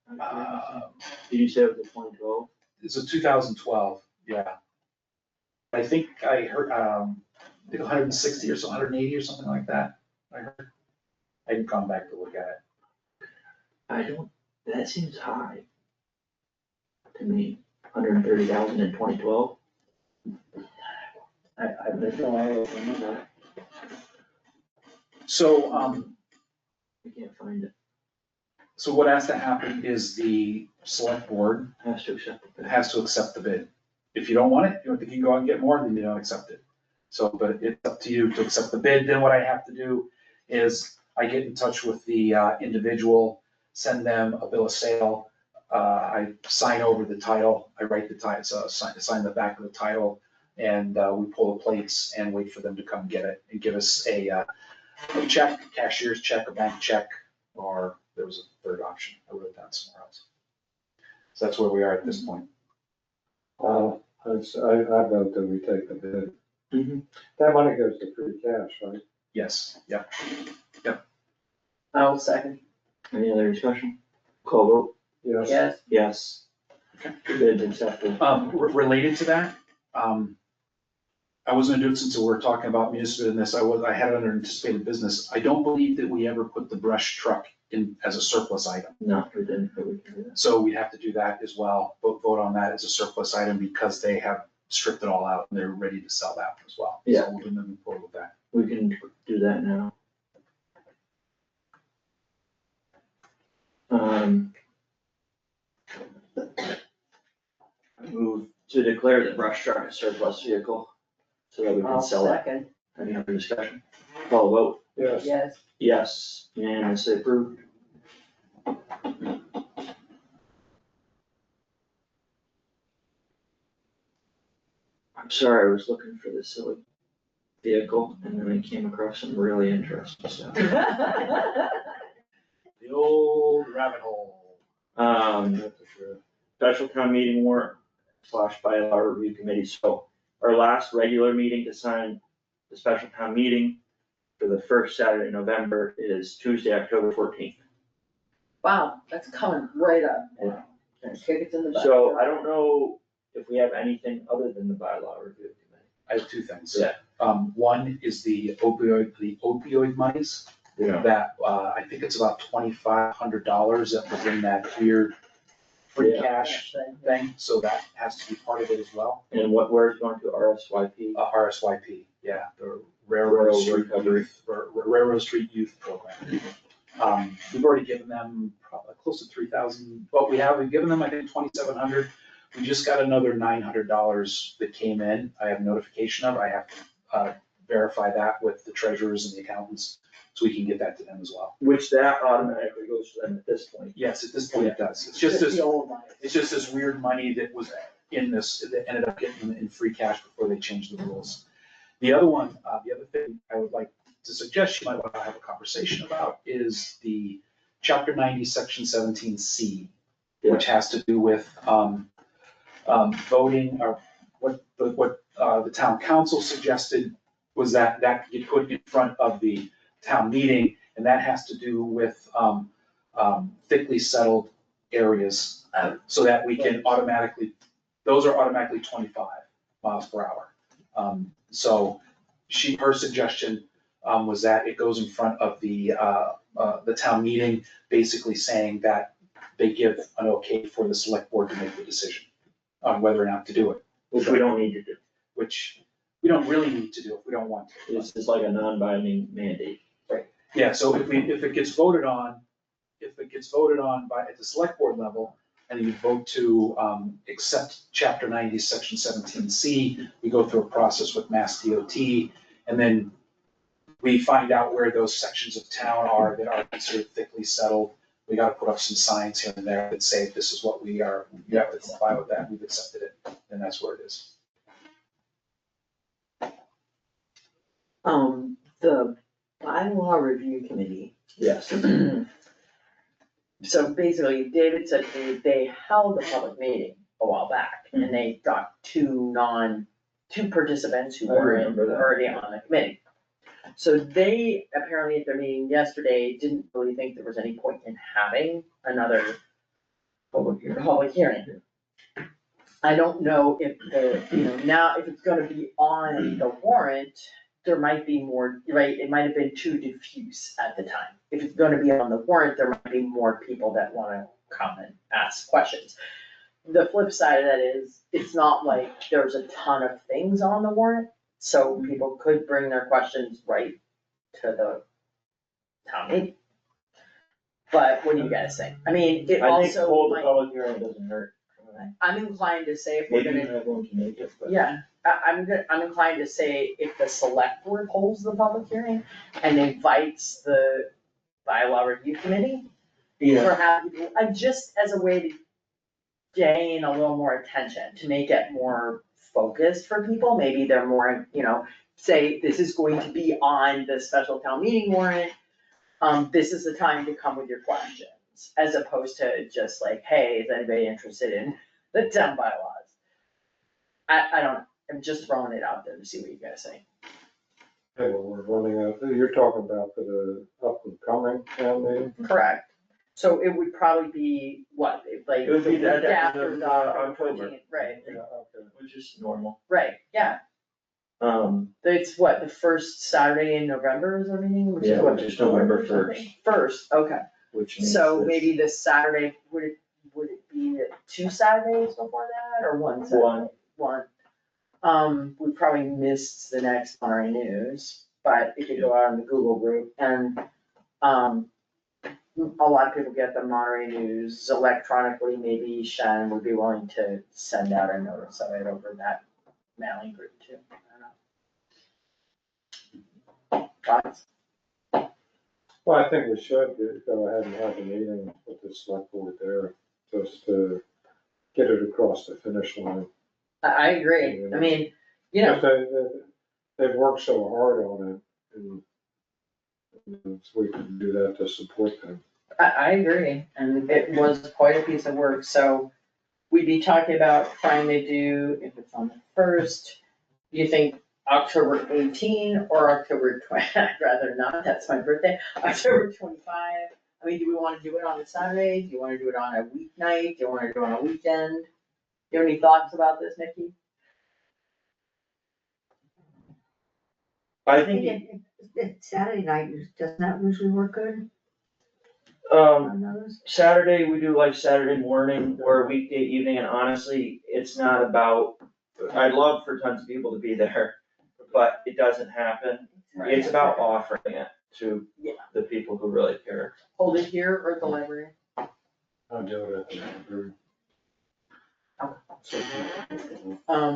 Did you say it was a 2012? It's a 2012, yeah. I think I heard, 160 or so, 180 or something like that, I heard. I hadn't gone back to look at it. That seems high to me, 130,000 in 2012. There's no way I remember that. So, I can't find it. so what has to happen is the select board Has to accept it. has to accept the bid. If you don't want it, you don't think you can go out and get more, then you don't accept it. So, but it's up to you to accept the bid. Then what I have to do is I get in touch with the individual, send them a bill of sale. I sign over the title, I write the title, so sign the back of the title, and we pull the plates and wait for them to come get it and give us a check, cashier's check, a bank check, or there was a third option. I would have done somewhere else. So that's where we are at this point. I vote that we take the bid. Mm-hmm. That money goes to free cash, right? Yes, yeah. I'll second. Any other discussion? Call vote, Yes. Yes. yes. Okay. Bid accepted. Related to that, I was gonna do it since we're talking about municipal in this, I had it under anticipated business. I don't believe that we ever put the brush truck in as a surplus item. No, we didn't, but we can do that. So we'd have to do that as well, vote on that as a surplus item because they have stripped it all out and they're ready to sell that as well. Yeah. So we'll be moving forward with that. We can do that now. I move to declare the brush truck a surplus vehicle so that we can I'll sell it. second, Any other discussion? Call a vote. Yes. yes. Yes, unanimously approved. I'm sorry, I was looking for this silly vehicle and then I came across some really interesting stuff. The old rabbit hole. That's for sure. Special town meeting warrant / bylaw review committee, so our last regular meeting to sign the special town meeting for the first Saturday in November is Tuesday, October 14th. Wow, that's coming right up. Yeah. Tickets in the back. So I don't know if we have anything other than the bylaw review committee. I have two things. Yeah. One is the opioid monies Yeah. that, I think it's about $2,500 that was in that weird free Yeah. cash thing, so that has to be part of it as well. And where's it going to, RSYP? RSYP, yeah, the Railroad Street Recovery. Youth, Railroad Street Youth Program. We've already given them probably close to 3,000, well, we've given them, I think, 2,700. We just got another $900 that came in, I have notification of, I have to verify that with the treasurers and the accountants, so we can get that to them as well. Which that automatically goes to them at this point. Yes, at this point it does, it's just this, the old money. it's just this weird money that was in this, that ended up getting in free cash before they changed the rules. The other one, the other thing I would like to suggest you might want to have a conversation about is the chapter 90, section 17C, which has to do with, voting, or what the town council suggested was that get put in front of the town meeting, and that has to do with, thickly settled areas, so that we can automatically, those are automatically 25 miles per hour. So her suggestion, was that it goes in front of the town meeting, basically saying that they give an okay for the select board to make the decision on whether or not to do it. Which we don't need to do. Which we don't really need to do if we don't want to. This is like a non-binding mandate. Yeah, so if it gets voted on by, at the select board level, and you vote to, accept chapter 90, section 17C, we go through a process with Mass DOT, and then we find out where those sections of town are that are considered thickly settled. We gotta put up some signs here and there that say, this is what we are, you have to comply with that, we've accepted it, and that's where it is. The bylaw review committee. Yes. So basically, David said they held a public meeting a while back, and they got two participants who I weren't remember that. already on the committee. So they apparently at their meeting yesterday didn't really think there was any point in having another public hearing. I don't know if now if it's gonna be on the warrant, there might be more, right, it might have been too diffuse at the time. If it's gonna be on the warrant, there might be more people that wanna come and ask questions. The flip side of that is, it's not like there's a ton of things on the warrant, so people could bring their questions right to the town meeting. But what do you guys think? I mean, it I think also hold the might, public hearing doesn't hurt. I'm inclined to say if we're Maybe gonna, everyone can make it, but. yeah, I'm inclined to say if the select board holds the public hearing and invites the bylaw review committee, Yeah, perhaps, just as a way to gain a little more attention, to make it more focused for people, maybe they're more, say, this is going to be on the special town meeting warrant, this is the time to come with your questions, as opposed to just like, hey, is anybody interested in the town bylaws? I don't know, I'm just throwing it out there to see what you guys think. Hey, well, we're running out, you're talking about the up and coming town meeting? Correct. So it would probably be, what, like, It would be the- after the October. 14th, right, Yeah, okay. which is normal. right, yeah. It's what, the first Saturday in November is our meeting, which is Yeah, what? which is November the 4th or something? First, okay, which means so this- maybe this Saturday, would it be 2 Saturdays before that, or 1 Saturday? One. We probably missed the next Monterey News, but it could go out on the Google group, and, a lot of people get the Monterey News electronically, maybe Shannon would be willing to send out a notice of it over that mailing group too. I don't know. Thoughts? Well, I think we should go ahead and have a meeting with the select board there, just to get it across the finish line. I agree, I mean, you know, They've worked so hard on it, and so we can do that to support them. I agree, and it was quite a piece of work, so we'd be talking about trying to do, if it's on the first, do you think October 18 or October 20? I'd rather not, that's my birthday, October 25. I mean, do we wanna do it on a Saturday, do you wanna do it on a weeknight, do you wanna do it on a weekend? Do you have any thoughts about this, Nikki? I think, Saturday night, doesn't that usually work good um, on those? Saturday, we do like Saturday morning or weekday evening, and honestly, it's not about, I'd love for tons of people to be there, but it doesn't happen. It's about offering it to Yeah. the people who really care. Hold it here or at the library? I'll do it at the library.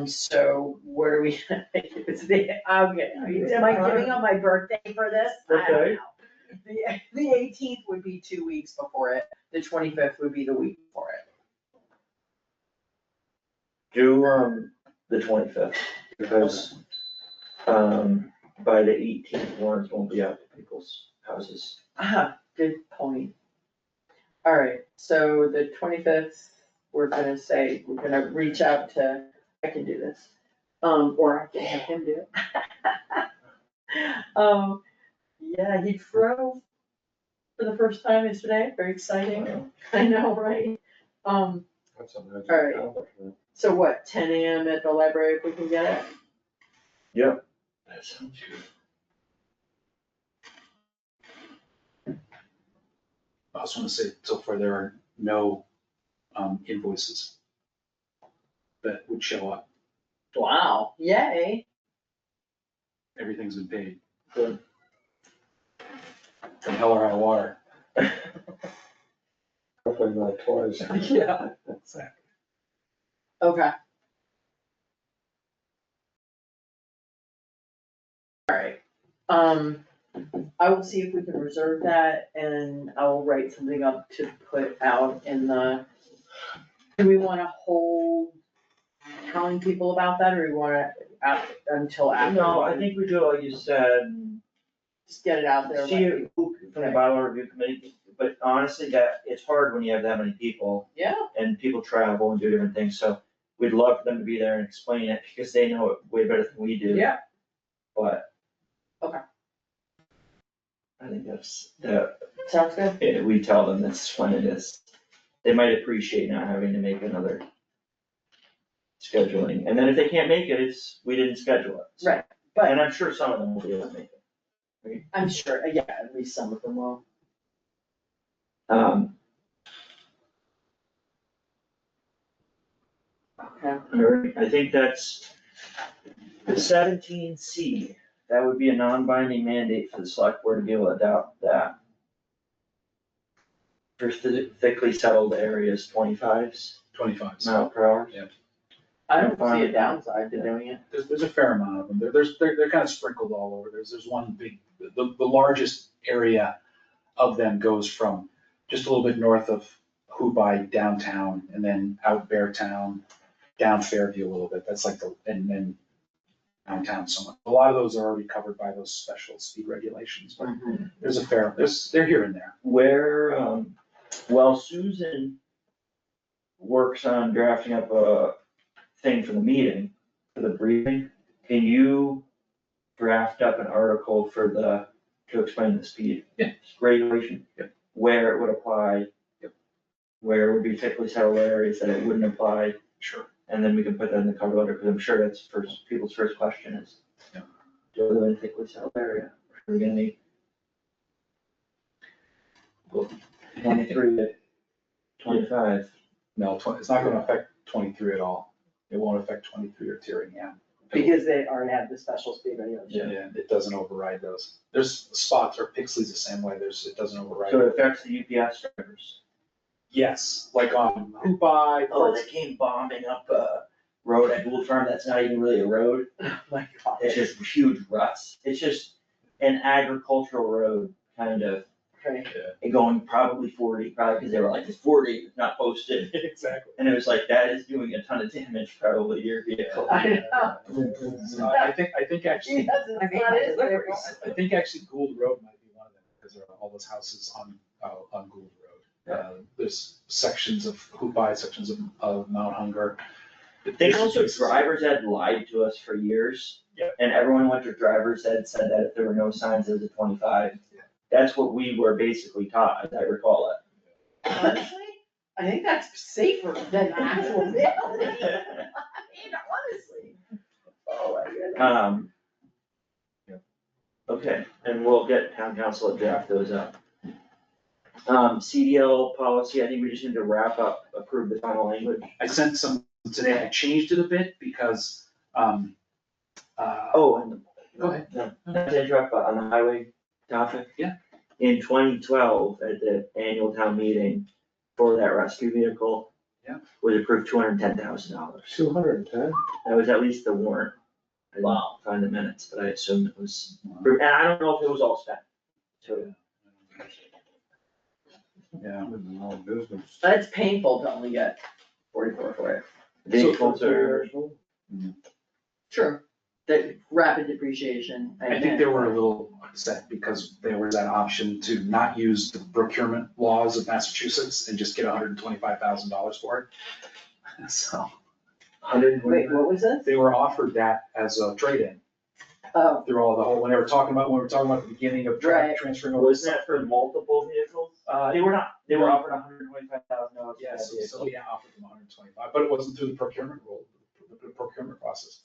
So what are we, it's the, okay, am I giving up my birthday for this? I don't Okay. know. The 18th would be 2 weeks before it, the 25th would be the week before it. Do, the 25th, because, by the 18th, warrants won't be out to people's houses. Good point. Alright, so the 25th, we're gonna say, we're gonna reach out to, I can do this, or I can have him do it. Yeah, he drove for the first time yesterday, very exciting, I know, right? That's a major All right. accomplishment. So what, 10 AM at the library if we can get it? Yep. That sounds good. I just wanna say, so far, there are no invoices that would show up. Wow, yay. Everything's been paid. Good. From hell or high water. Hopefully not twice. Yeah, exactly. Okay. Alright, I will see if we can reserve that and I will write something up to put out in the, do we wanna hold telling people about that or do we wanna, until after? No, I think we do like you said, Just get it out there. see let who from the bylaw review committee, but honestly, that, it's hard when you have that many people. Yeah. And people travel and do different things, so we'd love for them to be there and explain it, because they know it way better than we do. Yeah. But. Okay. I think that's, Sounds good. we tell them that's when it is. They might appreciate not having to make another scheduling, and then if they can't make it, it's, we didn't schedule it. So- Right, but- And I'm sure some of them will be able to make it. I'm sure, yeah, at least some of them will. Okay. Alright, I think that's the 17C, that would be a non-binding mandate for the select board to be able to adopt that. For thickly settled areas, 25s 25. mile per hour. I don't see a downside to doing it. There's a fair amount of them. They're kind of sprinkled all over. There's one big, the largest area of them goes from just a little bit north of Hubai downtown and then out Beartown, down Fairview a little bit. That's like and then downtown somewhat. A lot of those are already covered by those special speed regulations, but there's a fair, they're here and there. Where, while Susan works on drafting up a thing for the meeting, for the briefing, can you draft up an article for to explain the speed? Yeah. Regulation? Yep. Where it would apply? Yep. Where it would be thickly settled areas that it wouldn't apply, Sure. and then we can put that in the cover letter, because I'm sure that's people's first question is, Do we really think we sell area? We're gonna need 23 to 25. No, it's not gonna affect 23 at all. It won't affect 23 or Tyringham. Because they already have the special speed regulation. Yeah, it doesn't override those. There's spots, or Pixley's the same way, it doesn't override. So it affects the UPS drivers. Yes, like on Hoopi. Oh, they came bombing up a road at Gould Farm, that's not even really a road. Oh my God. It's just huge ruts. It's just an agricultural road, kind of, Okay. and going probably 40, probably because they were like, it's 40, it's not posted. Exactly. And it was like, that is doing a ton of damage probably to your vehicle. I know. I think He actually, doesn't, I it's made not my his deliveries. vehicle. I think actually Gould Road might be one of them, because there are all those houses on Gould Road. There's sections of Hoopi, sections of Mount Hunger. I think also driver's ed lied to us for years. Yeah. And everyone went to driver's ed, said that if there were no signs, it was a 25. Yeah. That's what we were basically taught, as I recall it. Honestly, I think that's safer than actual reality. I mean, honestly. Oh my goodness. Okay, and we'll get town council to draft those up. CDL policy, I think we just need to wrap up, approve the final language. I sent some today, I changed it a bit because, Oh, and go ahead. no, to interrupt, but on the highway topic. Yeah. In 2012, at the annual town meeting for that rescue vehicle. Yeah. Was approved $210,000. 210? That was at least the warrant. I didn't Wow. find the minutes, but I assume it was, and I don't know if it was all spent. So, Yeah. All business. That's painful to only get 44 for it. vehicles are, Sure. The rapid depreciation. I think they were a little upset because there was that option to not use the procurement laws of Massachusetts and just get $125,000 for it. So 120. Wait, what was this? they were offered that as a trade-in Oh, through all the whole, when we were talking about the beginning of Right. transferring over. Wasn't that for multiple vehicles? They were not, they were offered $125,000. Yeah, so yeah, offered them 125, but it wasn't through the procurement rule, the procurement process.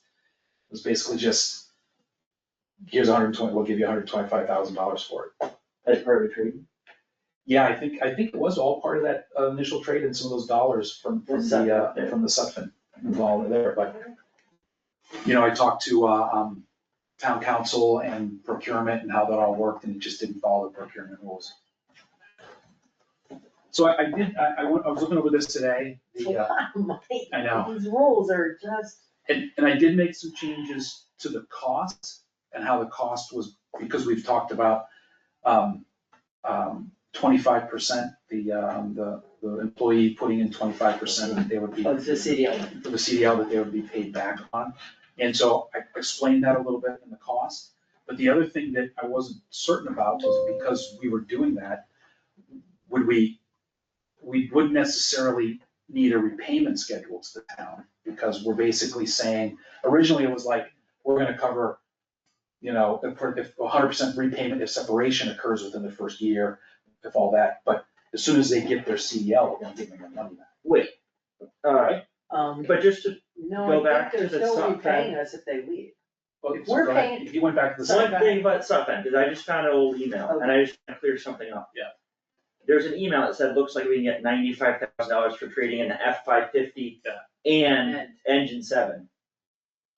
It was basically just, here's 120, we'll give you $125,000 for it. As part of the trade. Yeah, I think it was all part of that initial trade and some of those dollars from the Sutphen involved there, but, I talked to, town council and procurement and how that all worked, and it just didn't follow the procurement rules. So I was looking over this today, it's a lot of money. I know. These rules are just. And I did make some changes to the cost and how the cost was, because we've talked about 25%, the employee putting in 25% that they would be. Oh, it's a CDL. For the CDL that they would be paid back on. And so I explained that a little bit in the cost. But the other thing that I wasn't certain about was because we were doing that, we wouldn't necessarily need a repayment schedule to the town, because we're basically saying, originally it was like, we're gonna cover, if 100% repayment if separation occurs within the first year, if all that, but as soon as they get their CDL, we're gonna give them their money back. Wait, alright, but just to, No, Go I back think to they're the still sub repaying us if they leave. Well, If we're go ahead. paying- If you went back to the one site. thing about Sutphen, because I just found an old email, and I just want to clear something up. Yeah. There's an email that said, looks like we can get $95,000 for trading in the F-550 and engine 7.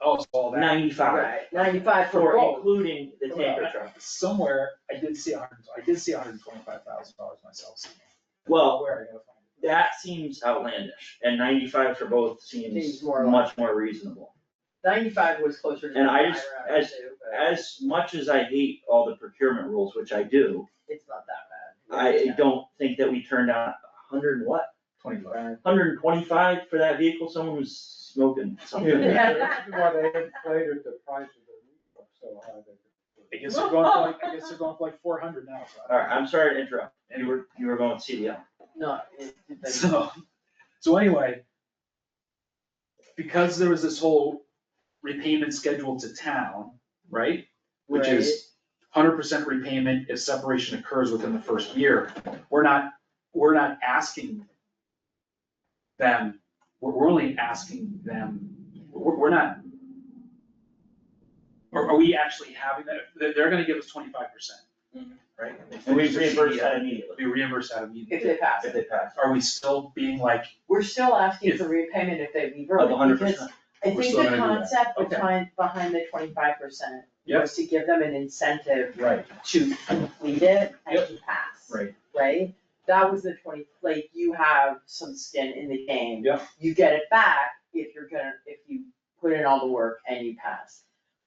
Oh, so all that. 95, Right, 95 for for both. including the tanker truck. Somewhere, I did see $125,000 myself. somewhere. Well, Where, I gotta find it. that seems outlandish, and 95 for both seems Seems more like- much more reasonable. 95 was closer to. And the I just- higher end too, but As much as I hate all the procurement rules, which I do, It's not that bad. I don't think that we turned down 100 and what? 25. 125 for that vehicle, someone was smoking something. Yeah, that's why they inflated the price of the vehicle so high. I guess they're going for like 400 now. so I don't Alright, I'm sorry to interrupt, you were going CDL. No. know. So anyway, because there was this whole repayment schedule to town, right? Which is 100% repayment if separation occurs within the first year. We're not asking them, we're only asking them, we're Are we actually having that? They're gonna give us 25%, right? And we reimburse that immediately We reimburse that immediately. If they pass if it. they pass. Are we still being like, We're still asking If- for repayment if they leave Of early, 100%. because I We're think still the gonna do that. concept Okay. behind the 25% Yep. was to give them an incentive right, to complete it and Yep. to pass. right, Right? That was the 20, like, you have some skin in the game. Yep. You get it back if you put in all the work and you pass.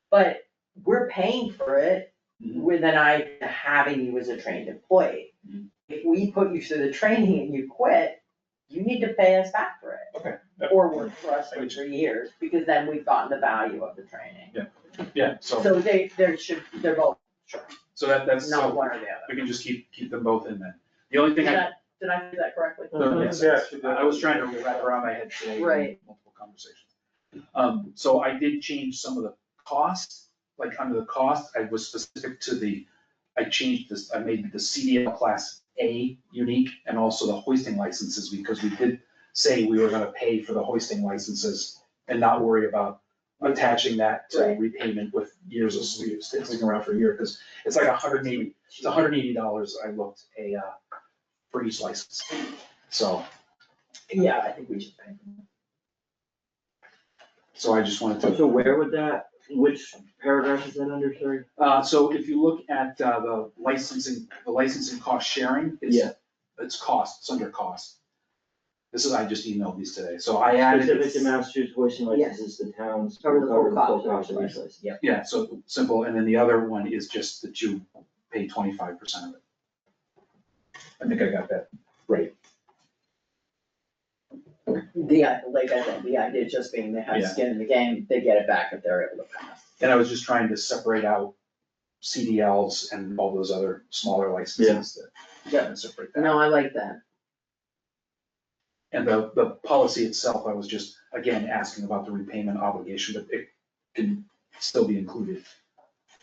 But we're paying for it Mhm. with an eye to having you as a trained employee. Mhm. If we put you through the training and you quit, you need to pay us back for it. okay. Or work for us I for get you. 3 years, because then we've gotten the value of the training. Yeah, so So they're both, sure, that's, not so one or the other. we can just keep them both in then. The only thing Did I do that correctly? No, Yes, yes, you did. I was trying to wrap around my head today in Right. multiple conversations. So I did change some of the costs, like under the cost, I was specific to I changed this, I made the CDL class A unique and also the hoisting licenses, because we did say we were gonna pay for the hoisting licenses and not worry about attaching that to Right. repayment with years of sticking around for a year, because it's like it's $180 I looked for each license. So, Yeah, I think we should pay. so I just wanted to. So where would that, which paragraph is that under, sorry? So if you look at the licensing cost sharing, Yeah. it's cost, it's under cost. I just emailed these today, so I added. Specific to Massachusetts hoisting licenses, the towns. Cover the full will cost cost of of each each license. Yep. Yeah, so simple, and then the other one is just that you pay 25% of it. I think I got that right. Like I said, the idea just being they have Yeah. skin in the game, they get it back if they're able to pass. And I was just trying to separate out CDLs and all those other smaller licenses that. Yeah. Separate that. No, I like that. And the policy itself, I was just, again, asking about the repayment obligation, but it can still be included,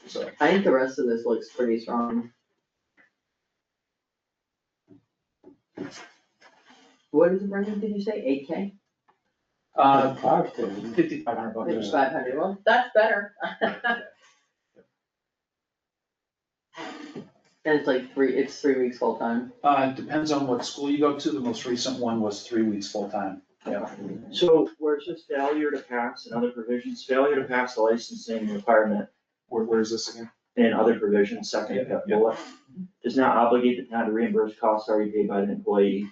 so. I think the rest of this looks pretty strong. What is it, Brendan, did you say, 8K? 5,500 bucks. Maybe 500, well, that's better. And it's like it's 3 weeks full time. It depends on what school you go to, the most recent one was 3 weeks full-time, yeah. So where it says failure to pass and other provisions, failure to pass the licensing requirement Where is this again? in other provisions, second Yeah, yeah. bullet, does not obligate the town to reimburse costs already paid by the employee.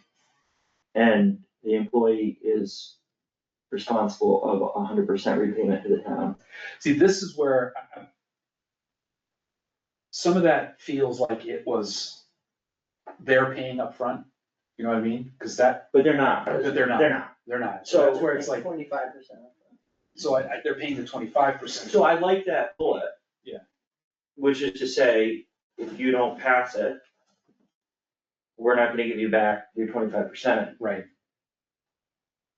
And the employee is responsible of 100% repayment to the town. See, this is where some of that feels like it was, they're paying up front. You know what I mean? Cause that, But they're not. but they're not. They're not. They're not, So- so that's where it's like, 25%. so they're paying the 25%. So I like that bullet. Yeah. Which is to say, if you don't pass it, we're not gonna give you back your 25%, Right.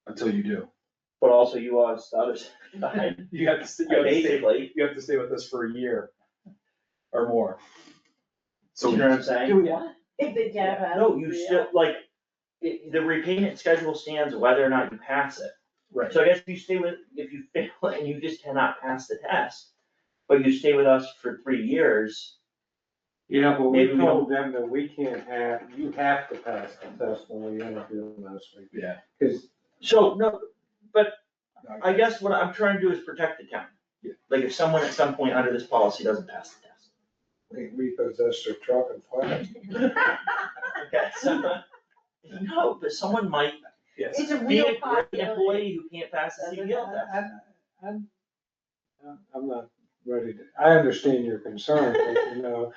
Until you do. but also you owe us the other side. You have to, Basically, you have to stay with us for a year or more. So. you know what I'm saying? Do we want? If they can't pass. No, you still, like, the repayment schedule stands whether or not you pass it. Right. So I guess if you fail and you just cannot pass the test, but you stay with us for 3 years, Yeah, but we Maybe we told them that we can't you have to pass the test when we interview them this week. Yeah. Cause so, no, but I guess what I'm trying to do is protect the town. Yeah. Like if someone at some point under this policy doesn't pass the test. they repossess their truck and fire. Okay, so, no, but someone might Yes. It's a be real a great possibility. employee who can't pass the CDL test. I'm not ready to, I understand your concern, but you know,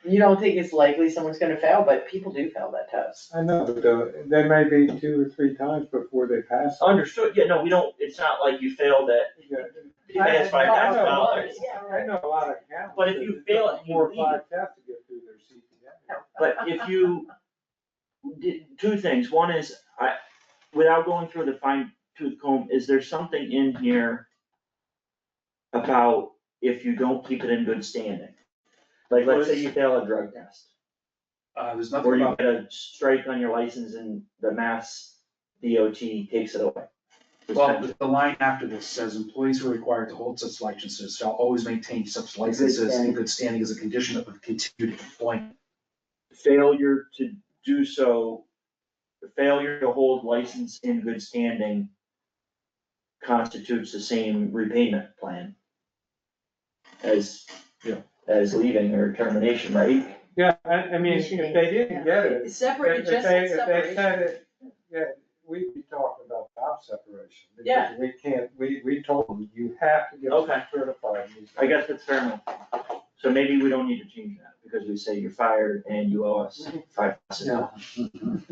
You don't think it's likely someone's gonna fail, but people do fail that test. I know, but they may be 2 or 3 times before they pass it. Understood, yeah, no, we don't, it's not like you failed at, Yeah. you pay us $5,000. Yeah, I know a lot of accountants. But if you fail it and you 4 or leave- 5 tests to get through their CPA. But if you, two things, one is, without going through the fine tooth comb, is there something in here about if you don't keep it in good standing? Like, let's say you fail a drug test, There's or nothing you about, get a strike on your license and the Mass DOT takes it away. Well, the line after this says employees who are required to hold such licenses shall always maintain such licenses in good standing as a condition of continued employment. Failure to do so, failure to hold license in good standing constitutes the same repayment plan as, as leaving or termination, right? Yeah, I mean, if they didn't get it. Separate, if just they- said If they said separation. it, yeah, we'd be talking about job separation. because Yeah. We can't, we told them, you have to get Okay. certified. I guess that's fair enough. So maybe we don't need to change that, because we say you're fired and you owe us $5,000.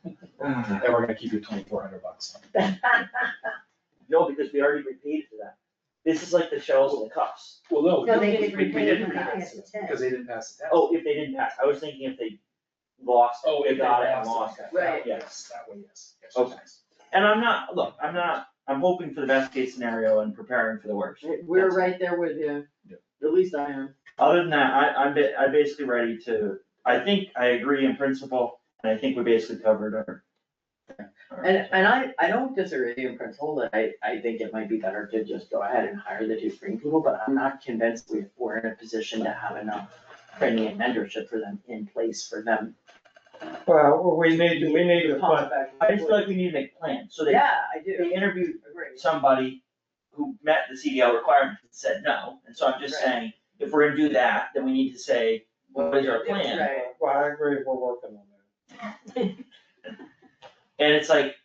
And we're gonna keep you $2,400. No, because we already repaid for that. This is like the shells and the cups. Well, no, No, they we didn't didn't pass pass the it, test. because they didn't pass the test. Oh, if they didn't pass, I was thinking if they lost it, they got it and lost it. Right. Yes, that way, yes. Yes, Okay. yes. And I'm not, look, I'm hoping for the best case scenario and preparing for the worst. We're right there with you. Yeah. At least I am. Other than that, I'm basically ready to, I think I agree in principle, and I think we basically covered our. And I don't disagree in principle, that I think it might be better to just go ahead and hire the two screen people, but I'm not convinced we're in a position to have enough training and mentorship for them in place for them. Well, we need to Pump find, back. I just feel like we need to make plans, so Yeah, I they do, interviewed agree. somebody who met the CDL requirements and said no, and so I'm just Right. saying, if we're gonna do that, then we need to say, what is our plan? Right. well, I agree, we're working on that. And it's like,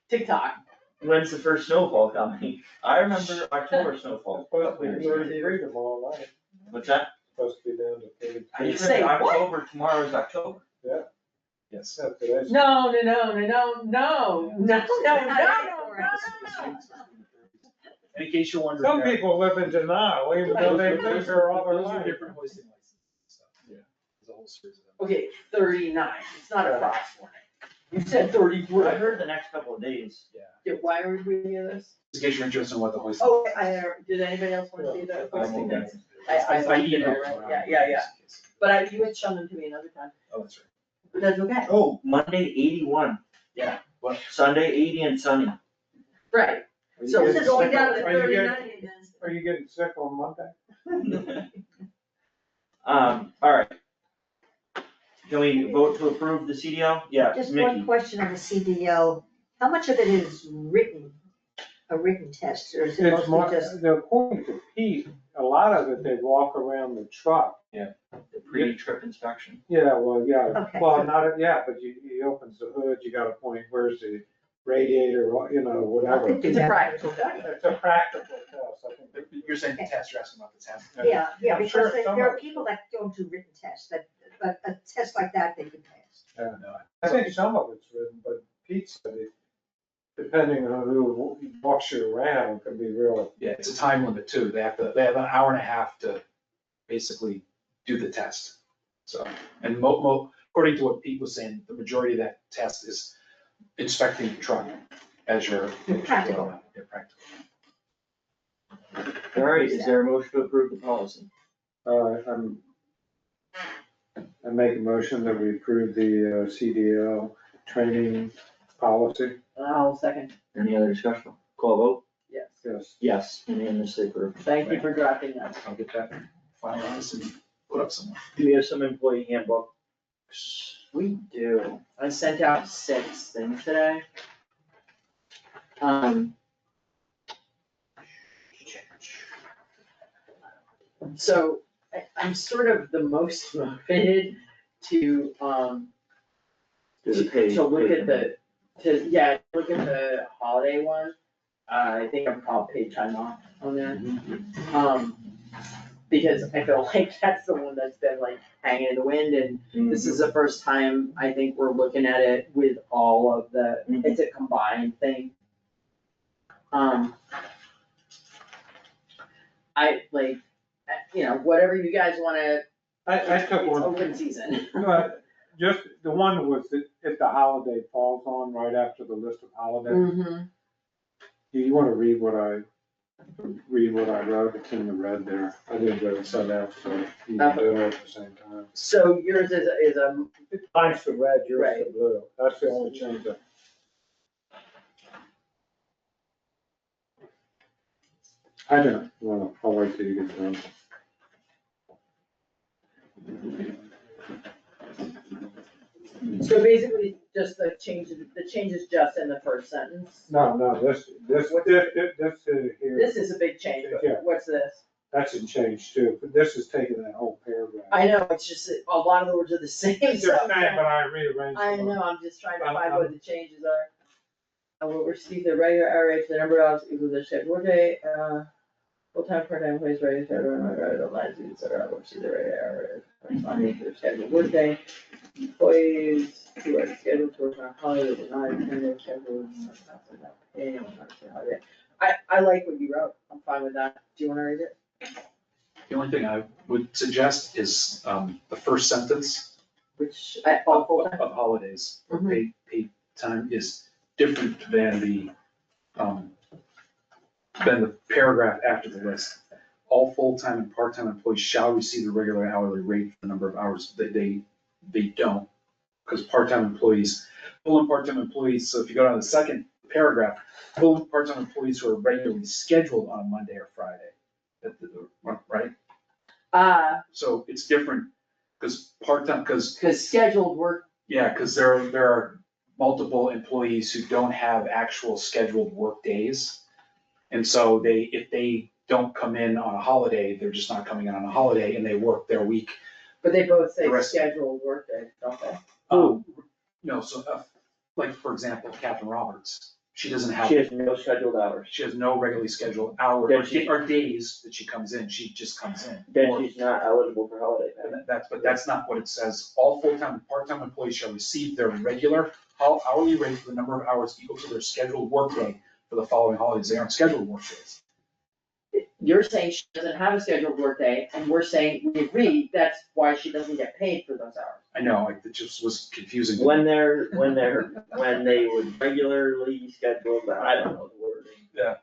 TikTok. when's the first snowfall coming? I remember October snowfall. It's supposed to be 33 tomorrow night, What's that? supposed to be down to 33. I just Say read what? October, tomorrow's October. Yes. That's today's. No. And in case you're wondering. Some people live in denial, even though they've been here all their Those are life. different hoisting licenses and stuff, yeah, there's a whole series of them. Okay, 39, it's not a frost warning. You said I 34. heard the next couple of days. Yeah, why would we do this? In case you're interested in what the hoisting. Oh, did anybody else wanna see that? I'm okay. I thought you did, emailed right? them. Yeah. But you had shown them to me another time, Oh, that's right. but that's okay. Oh, Monday 81. Yeah, what? Sunday 80 and sunny. Right, Are you so getting this is going sick down on- to are you 39 getting- again. Are you getting sick on Monday? Alright. Can we vote to approve the CDL? Yeah, Just one Mickey. question on the CDL, how much of it is written, a written test, or is it It's more, mostly just? according to Pete, a lot of it, they walk around the truck. The pre-trip inspection. Yeah, well, yeah, Okay. well, not, yeah, but he opens the hood, you gotta point, where's the radiator, you know, whatever. could do It's a that. practical test. It's a practical test, I think. You're saying the test, you're asking about the test. Yeah, I'm sure because there some there of are it- people that don't do written tests, but a test like that, they can pass. I think some of it's written, but Pete said it, depending on who walks you around, can be real. Yeah, it's a time limit too, they have an hour and a half to basically do the test. So, and according to what Pete was saying, the majority of that test is inspecting the truck as you're. Practical. Yeah, practical. Alright, is there a motion to approve the policy? I make a motion that we approve the CDL training policy. I'll second, Any other discussion? Call vote? yes. Yes. Yes, unanimously approved. Thank you for drafting that. I'll get that finalized and put up somewhere. Do we have some employee handbook? We do. I sent out 6 things today. So I'm sort of the most motivated to, to look at look at the holiday one. I think I'm called paid time off on there. Because I feel like that's the one that's been like hanging in the wind, and this is the first time I think we're looking at it with all of the, it's a combined thing. I like, whatever you guys wanna, I took it's one, open season. but just, the one was if the holiday falls on right after the list of holidays. Mm-hmm. You wanna read what I wrote, it's in the red there. I didn't really set out, so you can do it at the same time. So yours is a, Mine's the red, yours Right. the blue. That's the only change. I don't, well, I'll wait till you get done. So basically, just the change is just in the first sentence. No, this here, This is a big change, Yeah. but what's this? that's a change too, but this is taking that whole paragraph. I know, it's just that a lot of the words are the same, They're so. saying, but I rearranged I them. know, I'm just trying to find what the changes are. I will receive the regular hour rate for the number of hours equal to their scheduled workday, full-time, part-time employees, regular schedule, lines, et cetera, will receive the regular hour rate corresponding to their scheduled workday. Employees who are scheduled to work on a holiday do not attend their scheduled, not paying, will not stay holiday. I like what you wrote, I'm fine with that, do you wanna read it? The only thing I would suggest is, the first sentence Which, all full-time? of holidays, or Mhm. paid time is different than the paragraph after the list. All full-time and part-time employees shall receive the regular hourly rate for the number of hours that they don't. Because part-time employees, full and part-time employees, so if you go down to the second paragraph, full and part-time employees who are regularly scheduled on a Monday or Friday, right? So it's different, because part-time, because Cause scheduled work, yeah, because there are multiple employees who don't have actual scheduled work days. And so if they don't come in on a holiday, they're just not coming in on a holiday and they work their week. but they both say The rest- scheduled work day, don't they? No, so, like, for example, Catherine Roberts, she doesn't have. She has no scheduled hours. She has no regularly scheduled hours or days that she comes in, she just comes in. Then she's not eligible for holiday pay. But that's not what it says. All full-time and part-time employees shall receive their regular hourly rate for the number of hours equal to their scheduled workday for the following holidays. They aren't scheduled workdays. You're saying she doesn't have a scheduled work day, and we're saying, we agree, that's why she doesn't get paid for those hours. I know, it just was confusing. When they would regularly schedule, I don't know the wording. Yeah.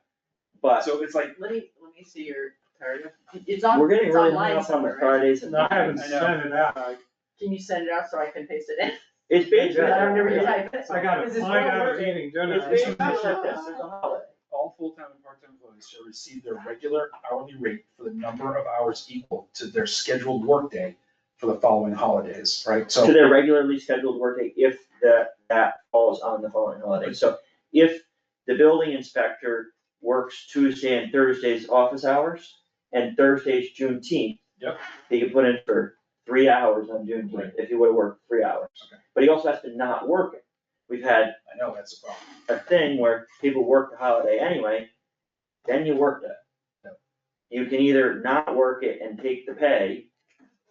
But So it's like, Let me see your paragraph, it's on, we're getting it's really hung online up on the somewhere, right? Fridays and. I haven't I know. sent it out, Can you send it out so I can paste it in? It's basically. I don't know where you type it. I gotta This is find what out we're- it's eating dinner. It's basically like this, there's a holiday. all full-time and part-time employees shall receive their regular hourly rate for the number of hours equal to their scheduled workday for the following holidays, right? To So, their regularly scheduled workday if that falls on the following holiday. So if the building inspector works Tuesday and Thursdays office hours, and Thursday's Juneteenth. Yep. He could put in for 3 hours on Juneteenth, Right. if he would've worked 3 hours. Okay. But he also has to not work it. We've had I know that's a problem. a thing where people work the holiday anyway, then you worked it. Yep. You can either not work it and take the pay,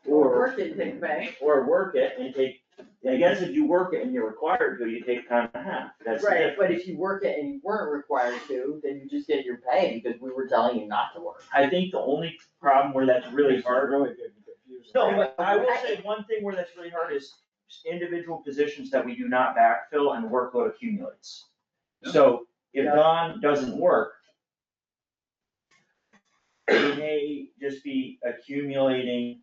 Or or, work it, take pay. or work it and take, I guess if you work it and you're required to, you take time and a half, that's the Right, difference. but if you work it and you weren't required to, then you just get your pay because we were telling you not to work. I think the only problem where that's really hard. Really getting confused. No, but I will say one thing where that's really hard is individual positions that we do not backfill and workload accumulates. So if Yeah. Don doesn't work, he may just be accumulating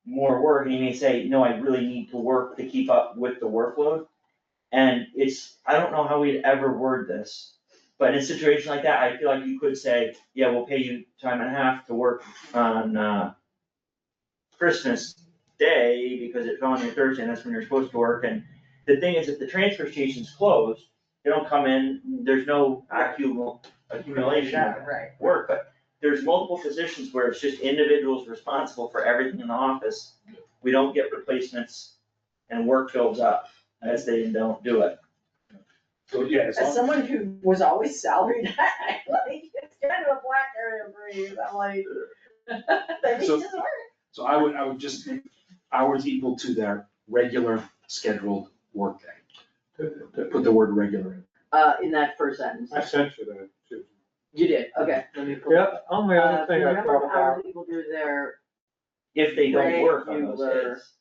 more work, and he may say, no, I really need to work to keep up with the workload. And I don't know how we'd ever word this, but in a situation like that, I feel like you could say, yeah, we'll pay you time and a half to work on, Christmas Day, because it's on your Thursday, and that's when you're supposed to work, and the thing is, if the transfer station's closed, they don't come in, there's no accumulation of Right. work, but there's multiple positions where it's just individuals responsible for everything in the office. We don't get replacements, and work builds up as they don't do it. So, yeah, as As long, someone who was always salaried, like, it's kind of a black area for you, I'm like, that means So- it's work. so I would just, hours equal to their regular scheduled workday. Put the word regular in. In that first sentence. I sent you that too. You did, okay, let me pull. Yeah, only other thing I Remember thought how about, people do their If they don't work on those regular days,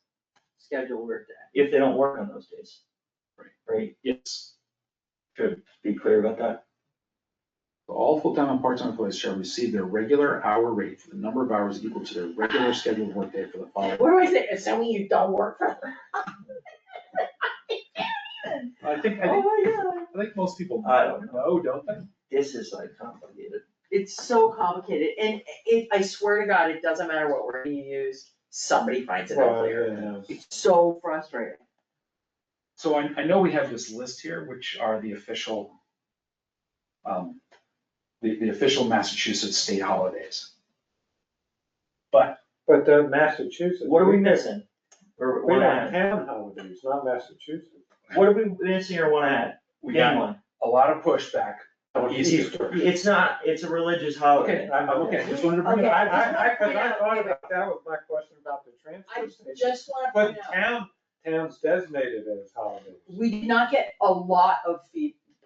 scheduled workday. if they don't work on those days. Right. Right, Yes. should be clear about that. All full-time and part-time employees shall receive their regular hour rate for the number of hours equal to their regular scheduled workday for the following. What do I say, assuming you don't work for them? I think Oh my god. most people I don't know, don't they? This is like complicated. It's so complicated, and I swear to God, it doesn't matter what word you use, somebody finds it unclear. Well, yeah. It's so frustrating. So I know we have this list here, which are the official, the official Massachusetts state holidays. But But the Massachusetts. What are we missing? Or We wanna got add? town holidays, not Massachusetts. What are we missing or wanna add? we Name got one. a lot of pushback on Easter. It's not, it's a religious holiday. Okay, I'm okay, just wanted to bring it Okay. up. Cause I thought about, that was my question about the I transfer station. just wanna But point out, towns designated it as holidays. we did not get a lot of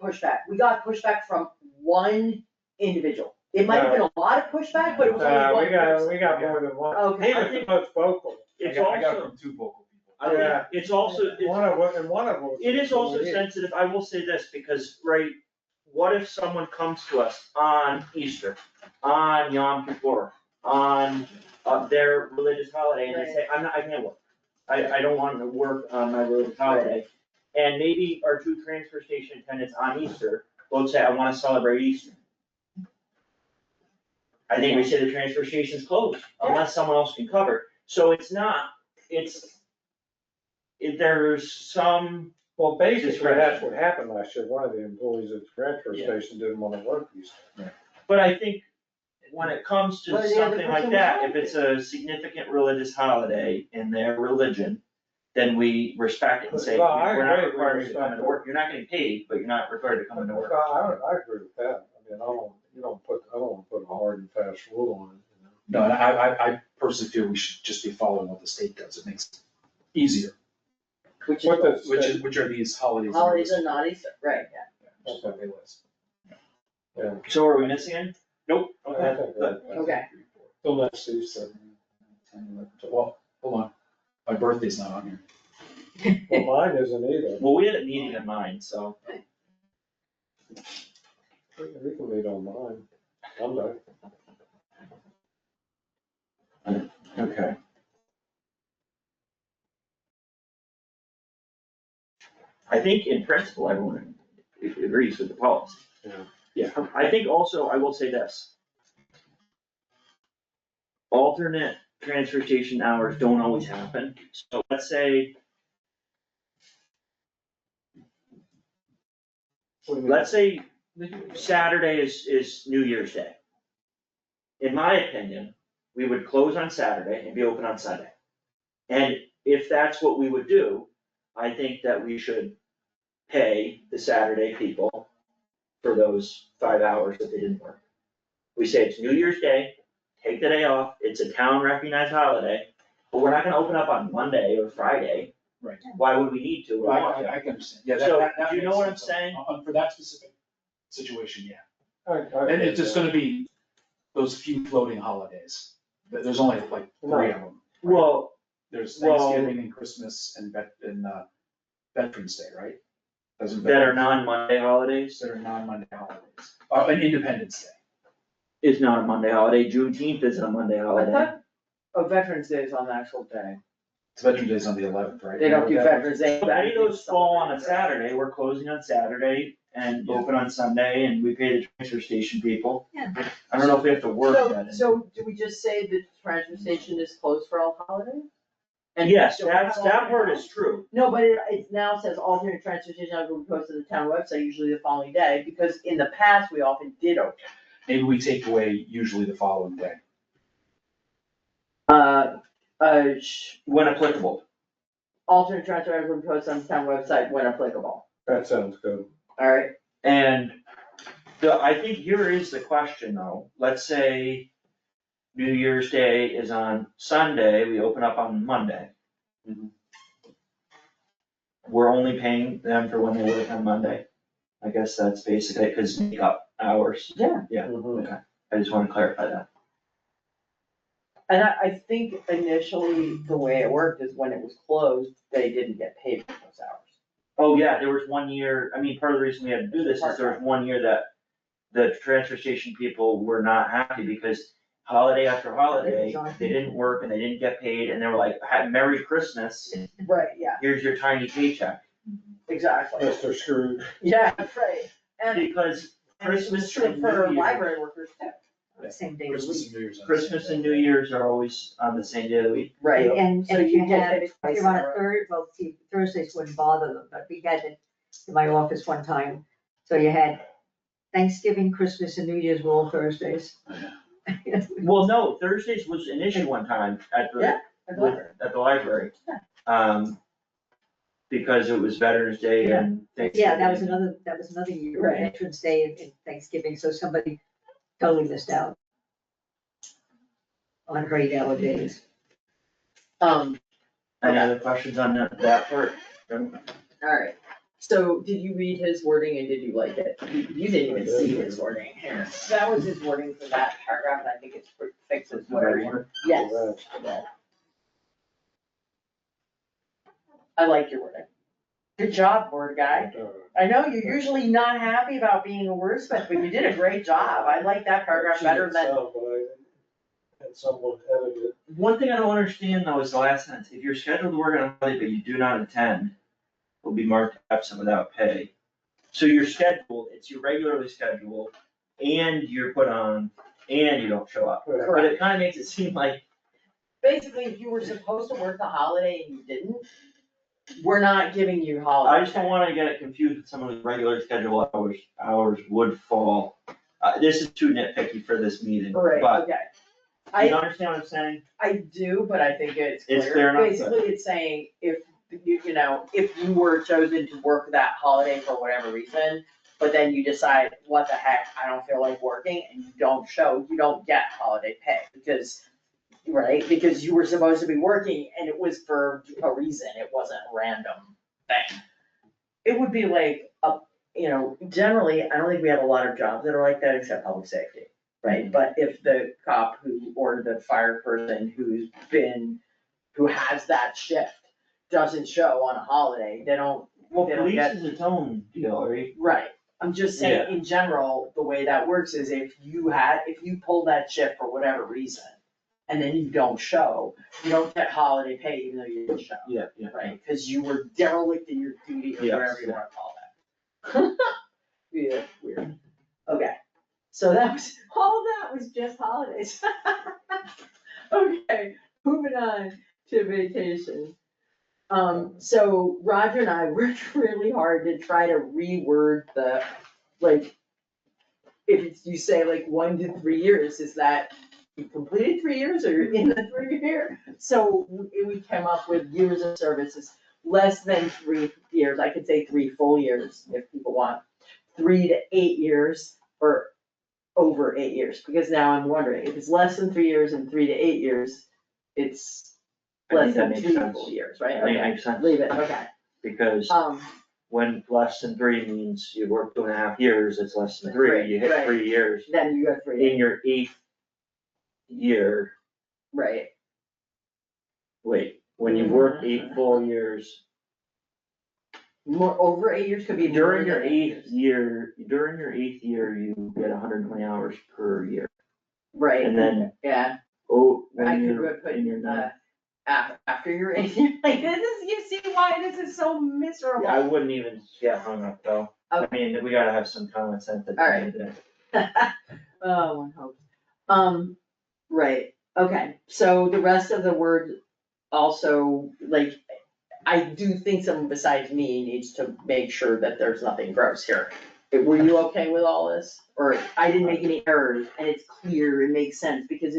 pushback. We got pushback from one individual. It might have been a lot of pushback, but it was only one person. We got more than one. Okay. I Even think- the most vocal. It's I got it also, from two vocal people. I think Yeah. it's also, One of them. it is also sensitive, I will say this, because, right, what if someone comes to us on Easter, on Yom Kippur, on their religious holiday, and they say, I can't work. I don't want to work on my religious holiday. And maybe our two transfer station attendants on Easter both say, I wanna celebrate Easter. I think we say the transfer station's closed, unless someone else can cover. So it's not, there's some, Well, basically, that's what happened last year. One of the employees at the transfer Yeah. station didn't wanna work Easter. but I think when it comes to But the other something like person that, was if it's a significant religious holiday in their religion, then we respect it and say, Well, I we're not agree, we required to come respect into it. work. You're not getting paid, but you're not required to come into work. I agree with that. I mean, I don't wanna put a hard and fast rule on it, you know? No, and I personally feel we should just be following what the state does, it makes it easier, Which What is, the- which are these holidays. holidays are not Easter, right, yeah. Yeah, just what they list. Yeah. So are we missing any? Nope. I Okay, think good. Okay. Till next Easter. Well, hold on, my birthday's not on here. Well, mine isn't either. Well, we had a meeting in mind, so. We can meet on mine. Monday. Okay. I think in principle, everyone agrees with the policy. Yeah. Yeah, I think also, I will say this. Alternate transfer station hours don't always happen, so let's say, Saturday is New Year's Day. In my opinion, we would close on Saturday and be open on Sunday. And if that's what we would do, I think that we should pay the Saturday people for those 5 hours that they didn't work. We say it's New Year's Day, take the day off, it's a town recognized holiday, but we're not gonna open up on Monday or Friday. Right. Why would we need to or want to? I can understand, yeah, So, that do you know makes what I'm sense. saying? For that specific situation, yeah. I And it's just gonna be those few floating holidays. There's only like 3 of them. Well, There's well- Thanksgiving and Christmas and Veterans Day, right? Doesn't that are Veterans- non-Monday holidays That are non-Monday holidays. And Independence Day. is not a Monday holiday, Juneteenth isn't a Monday I holiday. thought, Veterans Day is on the actual day. It's Veterans Day is on the 11th, right? They don't do Veterans Day. If any of those fall on a Saturday, we're closing on Saturday and open on Sunday and we pay the transfer station people. Yeah. I don't know if we have to work So, that in. so do we just say the transfer station is closed for all holidays? And Yes, don't have that alternate part hours? is true. No, but it now says alternate transportation hours will be posted to the town website usually the following day, because in the past, we often did open. Maybe we take away usually the following day. When applicable. Alternate transfer hours will be posted on the town website when applicable, That sounds good. alright? And I think here is the question though, let's say New Year's Day is on Sunday, we open up on Monday. Mhm. We're only paying them for when they work on Monday. I guess that's basically it, cause make up hours. Yeah. Yeah, Mhm. okay, I just wanna clarify that. And I think initially, the way it worked is when it was closed, they didn't get paid for those hours. Oh, yeah, there was 1 year, I mean, part of the reason we had to do this is there was 1 year that the transfer station people were not happy because holiday after holiday, they didn't work and they didn't get paid and they were like, Merry Christmas, Right, yeah, here's your tiny paycheck. exactly. Mr. Scrooge. Yeah, right, and Because And it was Christmas true and for New Year's. library workers too. Same day of the Christmas week. and New Year's. on the Christmas same and day. New Year's are always on the same day of the week. Right. And So if you you get have, paid if twice you're on in a a row. third, well, see, Thursdays wouldn't bother them, but we had it in my office one time. So you had Thanksgiving, Christmas and New Year's were all Thursdays. Well, no, Thursdays was an issue one time at the, Yeah, at the library. at the library. Because it was Veterans Day and Thanksgiving. Yeah, that was another year, Right. Veterans Day and Thanksgiving, so somebody totally missed out on great hour days. Any other questions on that part? Alright, so did you read his wording and did you like it? You didn't even see his wording here. That was his wording for that paragraph, and I think it's fixes whatever. Yes. I like your wording. Good job, word guy. I know you're usually not happy about being a wordsmith, but you did a great job. I like that paragraph better than. And someone edited it. One thing I don't understand though is the last sentence, if you're scheduled to work on a holiday but you do not attend, will be marked absent without pay. So you're scheduled, it's your regularly scheduled, and you're put on, and you don't show up. But it kinda makes it seem like, Basically, if you were supposed to work the holiday and you didn't, we're not giving you holiday. I just don't wanna get it confused with some of the regular schedule hours would fall. This is too nitpicky for this meeting, Right, but okay. you understand what I'm saying? I do, but I think it's clear. It's clear enough, but- Basically, it's saying if if you were chosen to work that holiday for whatever reason, but then you decide, what the heck, I don't feel like working, and you don't show, you don't get holiday pay, because, right, because you were supposed to be working and it was for a reason, it wasn't a random thing. It would be like generally, I don't think we have a lot of jobs that are like that except public safety. Right, but if the cop or the fire person who has that shift doesn't show on a holiday, they don't Police get. is its own deal, right? Right, I'm just saying, in general, the way that works is if you pull that shift for whatever reason, and then you don't show, you don't get holiday pay even though you didn't show. Yeah. Right, cause you were derelict in your duty or Yes, whatever you wanna call that. Yeah, weird, okay. So all that was just holidays. Okay, moving on to vacation. So Roger and I worked really hard to try to reword if you say 1 to 3 years, is that you completed 3 years or you're in the 3 year? So we came up with years of services, less than 3 years, I could say 3 full years if people want, 3 to 8 years, or over 8 years, because now I'm wondering, if it's less than 3 years and 3 to 8 years, it's I less think that than makes 2 sense. full years, right? I think it Okay, makes sense. leave it, okay. Because when less than 3 means you work 2.5 years, it's less than 3, Right, you hit right. 3 years. Then you got 3, In your 8th year, right, when you've worked 8 full years, more, over 8 years could be more during your than 8th year, you get 120 hours per year. Right, And then, yeah, I when could you're put, in your 9th. after your 8th year, you see why this is so miserable. Yeah, I wouldn't even get hung up though. I Okay. mean, we gotta have some common sense at the end of the day. Oh, one hopes. Right, okay, so the rest of the word also, I do think someone besides me needs to make sure that there's nothing gross here. Were you okay with all this? Or I didn't make any errors and it's clear, it makes sense, because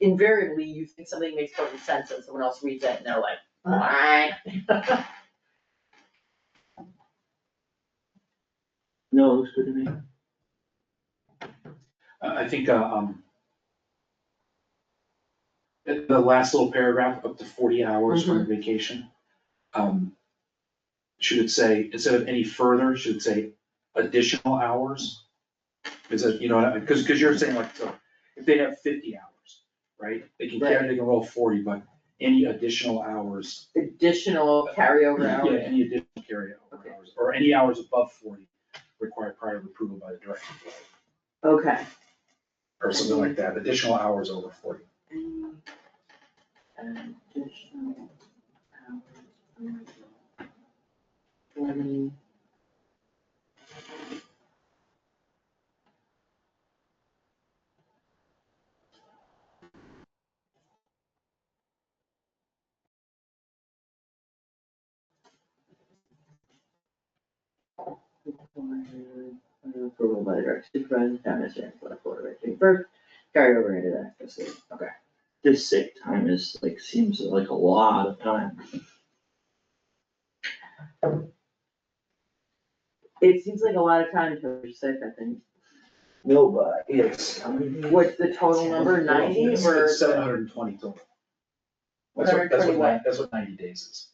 invariably you think something makes perfect sense and someone else reads it and they're like, what? No, it looks good to me. I think, the last little paragraph, up to 40 hours from vacation. Should it say, instead of any further, should it say additional hours? Is it, because you're saying so if they have 50 hours, right? They can roll 40, but any additional hours. Additional carryover Yeah, hours. any additional carryover hours, or any hours above 40 require prior approval by the director. Okay. Or something like that, additional hours over 40. Additional hours. 40. approval by the director supervisor, town administrator, select board, right, June first, carry over into the next fiscal year. Okay. This sick time is like, seems like a lot of time. It seems like a lot of time to be sick, I think. No, but it's, how many days? What's the total number, 90 or? 720 total. That's what 90 days is.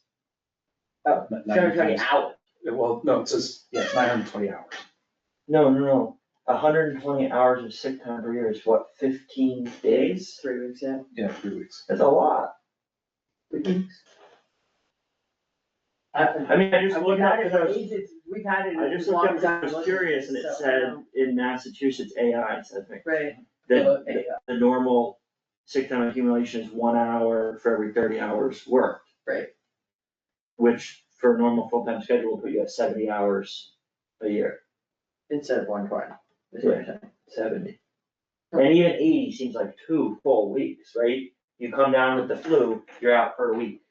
Oh, 720 times- hours. Well, no, it says, yeah, 920 hours. No. 120 hours of sick time per year is what, 15 days? 3 weeks, yeah. Yeah, 3 weeks. That's a lot. I mean, I just We've looked up, had it because I for was, ages, we've had it. I just as looked long up as because I I've was looked at curious, and it so, said in Massachusetts AI, says Right. that AI. the normal sick time accumulation is 1 hour for every 30 hours worked. Right. Which for a normal full-time schedule will put you at 70 hours a year, Instead of 120. is what you're saying. 70. And even 80 seems like 2 full weeks, right? You come down with the flu, you're out for a week.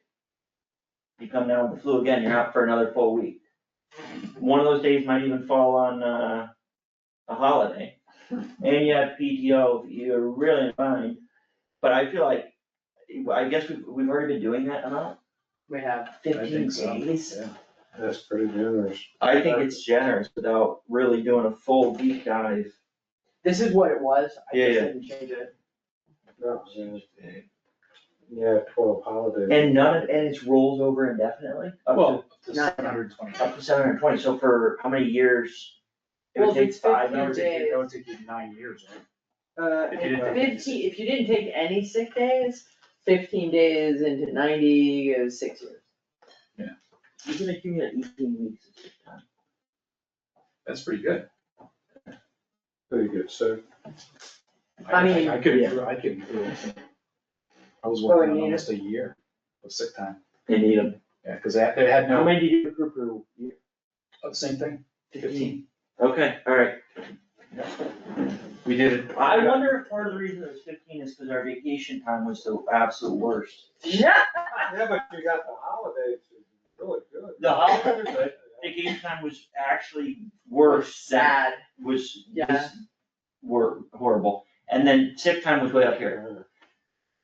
You come down with the flu again, you're out for another full week. One of those days might even fall on a holiday. And you have PTO, if you're really fine. But I feel like, I guess we've already been doing that amount. We have I 15 think so, days. yeah. That's pretty generous. I think it's generous without really doing a full deep dive. This is what it was, I Yeah, just yeah. didn't change it. No, yeah, 12 holidays. And and it rolls over indefinitely, Well, up to Not- 720. up to 720, so for how many years? It Well, would if take it's 5 15 years. days. That would take you 9 years, right? If If you didn't take any 15, if you didn't take any sick days, 15 days into 90 is 6 years. You can accumulate 18 weeks of sick time. That's pretty good. Pretty good, so. I mean, I could, yeah. I could, I was Oh, working and on you almost a year of sick time. You need them. Yeah, because they had How no, many did you accrue per year? same thing, 15. Okay, alright. We did it. I wonder if part of the reason it was 15 is because our vacation time was the absolute worst. Yeah. Yeah, but you got the holidays, it's really good. The holidays are good. Vacation time was actually worse than, Sad. was Yeah. were horrible. And then sick time was way up here.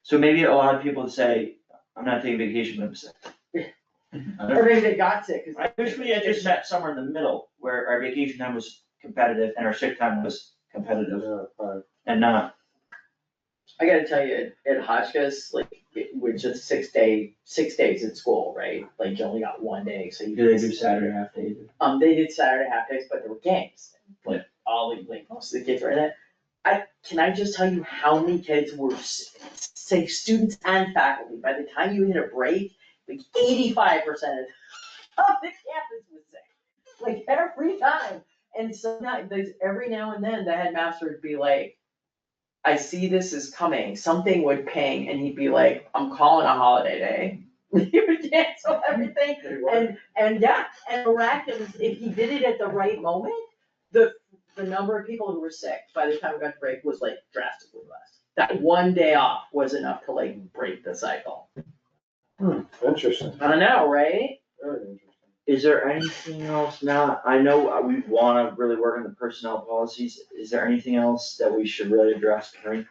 So maybe a lot of people say, I'm not taking vacation, but I'm sick. Or maybe they got sick. 'cause I wish we had just met somewhere in the middle, where our vacation time was competitive and our sick time was competitive Yeah, fine. and not. I gotta tell you, at Hotchkiss, like, which is 6 days at school, right? Like, you only got 1 day, so you. Do they do Saturday half days? They did Saturday half days, but there were games, like, like, most of the kids were in it. Can I just tell you how many kids were, say, students and faculty, by the time you hit a break, like 85% of the campus was sick, like, every time. And sometimes, every now and then, the headmaster would be like, I see this is coming, something would ping, and he'd be like, I'm calling a holiday day. He would cancel everything, and yeah, and miraculous, if he did it at the right moment, the number of people who were sick by the time we got to break was like drastically less. That 1 day off was enough to like break the cycle. Interesting, I don't know, right? very interesting. Is there anything else now? I know we wanna really work on the personnel policies. Is there anything else that we should really address, Karen?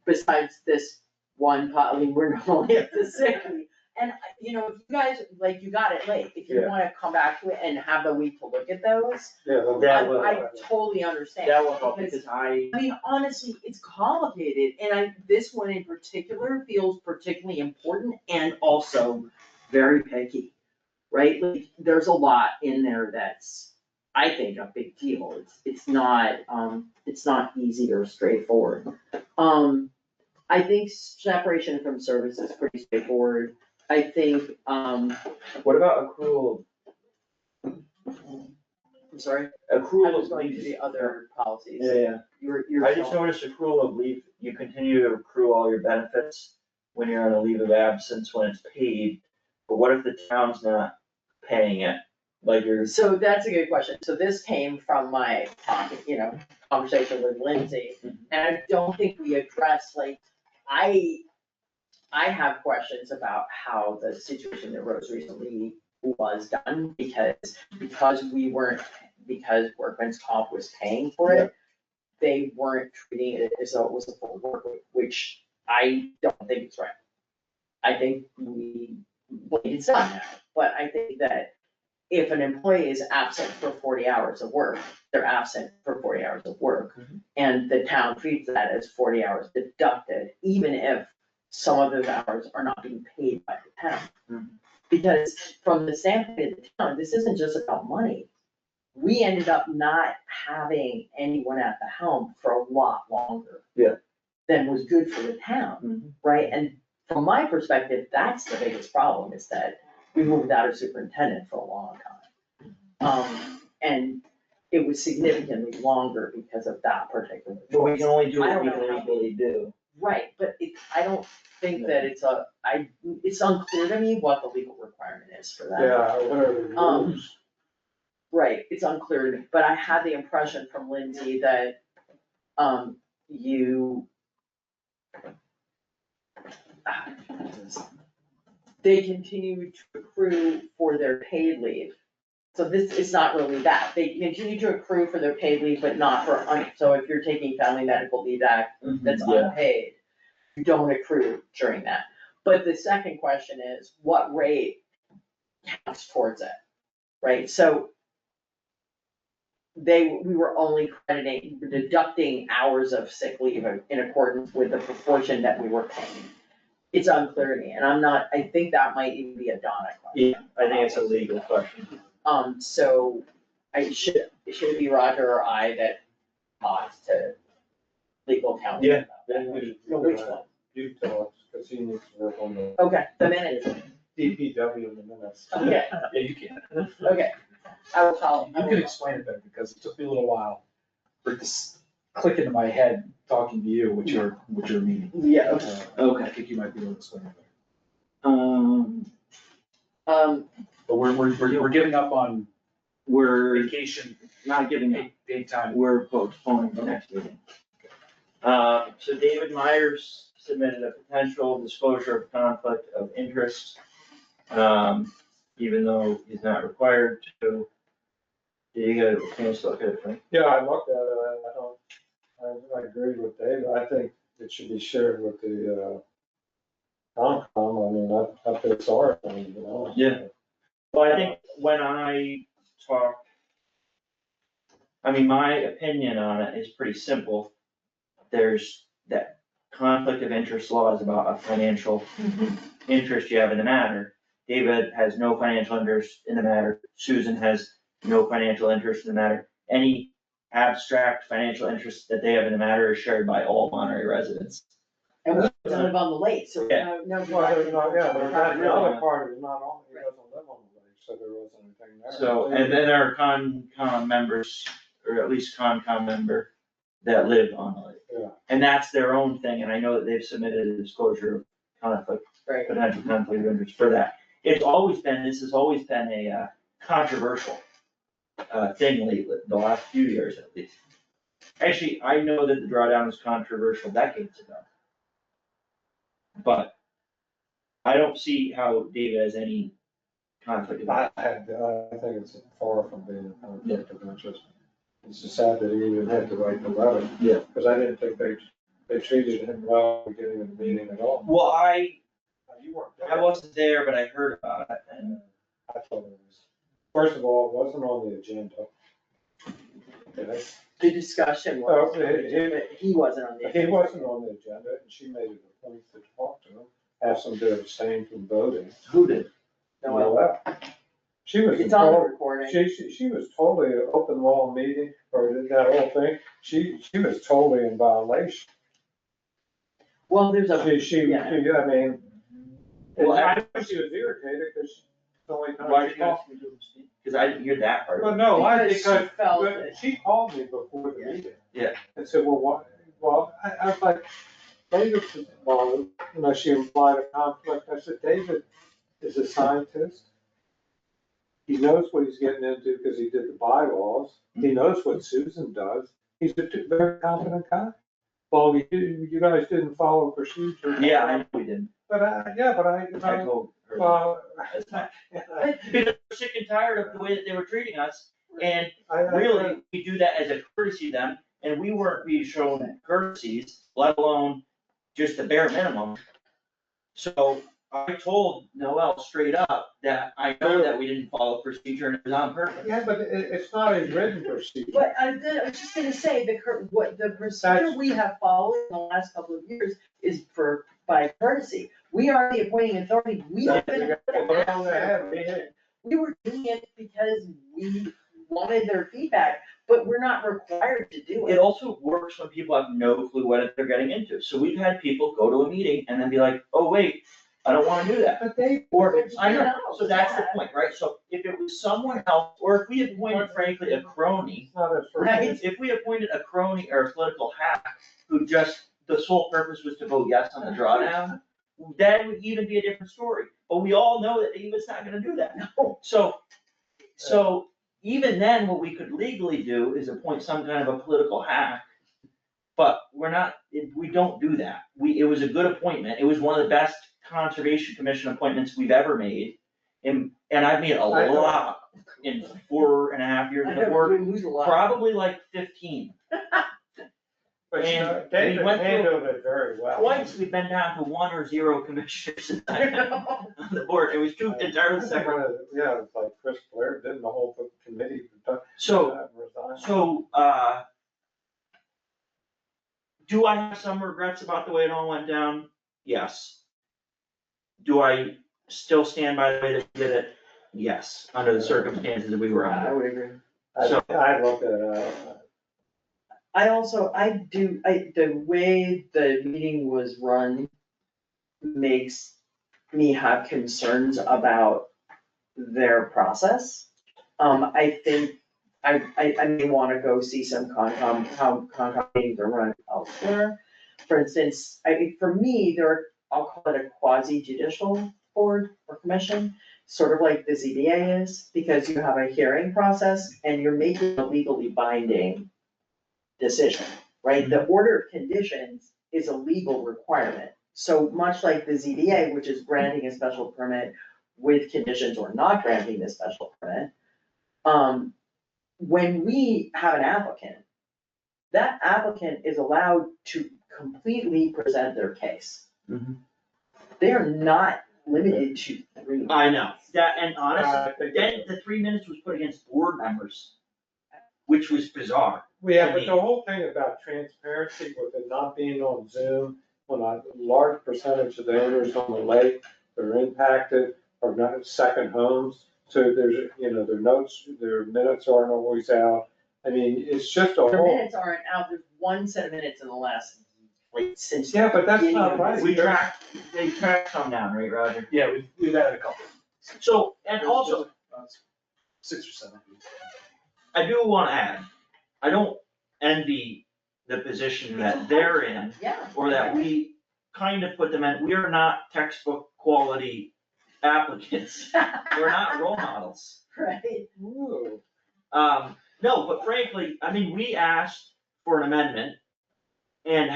Besides this one, I mean, we're not only at the sick leave. And, you know, if you guys, like, you got it late, if you Yeah. wanna come back to it and have the week to look at those, Yeah, well, That will- I totally understand. That will help because I mean, honestly, it's complicated, and this one in particular feels particularly important and also very picky, right? Like, there's a lot in there that's, I think, a big deal. It's not easy or straightforward. I think separation from service is pretty straightforward. I think, what about accrual? I'm sorry, Accrual I of was going to leave. the other policies. Yeah, You're I just noticed accrual of leave, you continue to accrue all your benefits when you're on a leave of absence when it's paid. But what if the town's not paying it? Like you're, So that's a good question. So this came from my, conversation with Lindsay. And I don't think we addressed, like, I have questions about how the situation that rose recently was done because we weren't, because workman's comp was paying for it, they weren't treating it as though it was a full work week, which I don't think is right. I think it's not now, but I think that if an employee is absent for 40 hours of work, they're absent for 40 hours of work. And the town treats that as 40 hours deducted, even if some of those hours are not being paid by the town. Because from the standpoint of the town, this isn't just about money. We ended up not having anyone at the helm for a lot longer. Yeah. Than was good for the town, right? And from my perspective, that's the biggest problem, is that we moved without a superintendent for a long time. And it was significantly longer because of that particular. But we can only do I what don't we know can how- legally do. Right, but I don't think that it's unclear to me what the legal requirement is for that. Yeah, whatever. the Um, rules. Right, it's unclear to me, but I had the impression from Lindsay that, they continue to accrue for their paid leave. So this is not really that, they continue to accrue for their paid leave, but not for, so if you're taking family medical leave act, that's Yeah. unpaid, you don't accrue during that. But the second question is, what rate counts towards it, right? So we were only deducting hours of sick leave in accordance with the proportion that we were paying. It's unclear to me, and I think that might even be a Donna question. Yeah, I think it's a legal question. So should it be Roger or I that talks to legal counsel? Yeah. No, which one? You tell us, because he needs to work on the Okay, the minutes, DPW in the minutes. okay, Yeah, you can. okay, I will call. You can explain it better, because it took me a little while for it to click into my head talking to you, what you're meaning. Yeah, okay. Okay. I think you might be able to explain it better. But we're giving up on We're vacation, not giving up, paid time. we're postponing the next meeting. So David Myers submitted a potential disclosure of conflict of interest, even though he's not required to. You got a chance to look at it, Frank? Yeah, I looked at it, I agree with David, I think it should be shared with the, Concom, I mean, I feel sorry for him, you know. Yeah. Well, I think when I talk, I mean, my opinion on it is pretty simple. There's that conflict of interest law is about a financial interest you have in the matter. David has no financial interest in the matter. Susan has no financial interest in the matter. Any abstract financial interest that they have in the matter is shared by all Monterey residents. And we live on the lake, so Yeah. no. Well, there's not, yeah, but Not the really. other part is not on, he doesn't live on the lake, so there wasn't anything there. So, and then there are Concom members, or at least Concom member, that live on the lake. Yeah. And that's their own thing, and I know that they've submitted a disclosure of conflict, Right. potential conflict of interest for that. This has always been a controversial thing lately, the last few years at least. Actually, I know that the drawdown was controversial decades ago. But I don't see how David has any conflict of interest. I think it's far from being a conflict of interest. It's just sad that he even had to write the letter. Yeah. Because I didn't think they treated him well at the beginning of the meeting at all. Well, You weren't I wasn't there, but I heard about it, and I thought it was, first of all, it wasn't on the agenda. Okay? The discussion Oh, was, but he wasn't on the. He wasn't on the agenda, and she made it a point to talk to him, ask him to abstain from voting. who did? No, She was. it's on the recording. She was totally an open law meeting, or that whole thing, she was totally in violation. Well, there's a, Yeah, I mean, Well, I know she was irritated, because the only Why time did she you talked. ask me to abstain? Cause I didn't hear that part. Well, no, Because she felt but that- she called me before the meeting. Yeah. And said, well, what, I was like, David, well, you know, she implied a conflict. I said, David is a scientist. He knows what he's getting into because he did the bylaws. He knows what Susan does. He's a very competent guy. Well, you guys didn't follow procedure. Yeah, I know we didn't. But I told her. well, That's not- Because we're sick and tired of the way that they were treating us, And really, we do that as a courtesy to them, and we weren't being shown courtesies, let alone just the bare minimum. So I told Noel straight up that I know that we didn't follow procedure and it was on purpose. Yeah, but it's not a written procedure. But I was just gonna say, what the procedure we have followed in the last couple of years is by courtesy. We are the appointing authority, we have been. We were doing it because we wanted their feedback, but we're not required to do It it. also works when people have no clue what they're getting into. So we've had people go to a meeting and then be like, oh, wait, I don't wanna do that. But they, Or, But I you know, know, so that's the yeah. point, right? So if it was someone else, or if we appointed frankly a crony, it's not a. Right. if we appointed a crony or a political hack who just, the sole purpose was to vote yes on the drawdown, that would even be a different story. But we all know that he was not gonna do that. So even then, what we could legally do is appoint some kind of a political hack. But we're not, we don't do that. It was a good appointment. It was one of the best conservation commission appointments we've ever made. And I've made a lot in 4.5 years I of the know, board, we lose a lot. probably like 15. But you know, And we David went through handled it very well. Twice, we've been down to 1 or 0 commissioners on the board. It was two entirely separate. Yeah, it's like Chris Blair did the whole committee. So, Resigned. do I have some regrets about the way it all went down? Yes. Do I still stand by the way that we did it? Yes, under the circumstances that we were I under. would agree. I looked at it, The way the meeting was run makes me have concerns about their process. I think I may wanna go see some how Concom meetings are run elsewhere. For instance, I think for me, I'll call it a quasi judicial board or commission, sort of like the ZBA is, because you have a hearing process and you're making a legally binding decision, right? The order of conditions is a legal requirement. So much like the ZBA, which is granting a special permit with conditions or not granting the special permit, when we have an applicant, that applicant is allowed to completely present their case. Mhm. They are not limited to 3 minutes. I know, that, and honestly, then the 3 minutes was put against board members, which was bizarre. Yeah, but the whole thing about transparency with it not being on Zoom, when a large percentage of the owners on the lake that are impacted are not second homes. So there's, their notes, their minutes aren't always out. I mean, it's just a Their whole. minutes aren't out, there's 1 set of minutes in the last, since. Yeah, but that's beginning not of right. this year. They tracked some down, right, Roger? Yeah, we've added a couple. So, and also, 6 or 7. I do wanna add, I don't envy the position that they're in, Yeah. or that we kind of put them in. We are not textbook quality applicants. We're not role models. Right. Ooh. No, but frankly, I mean, we asked for an amendment, and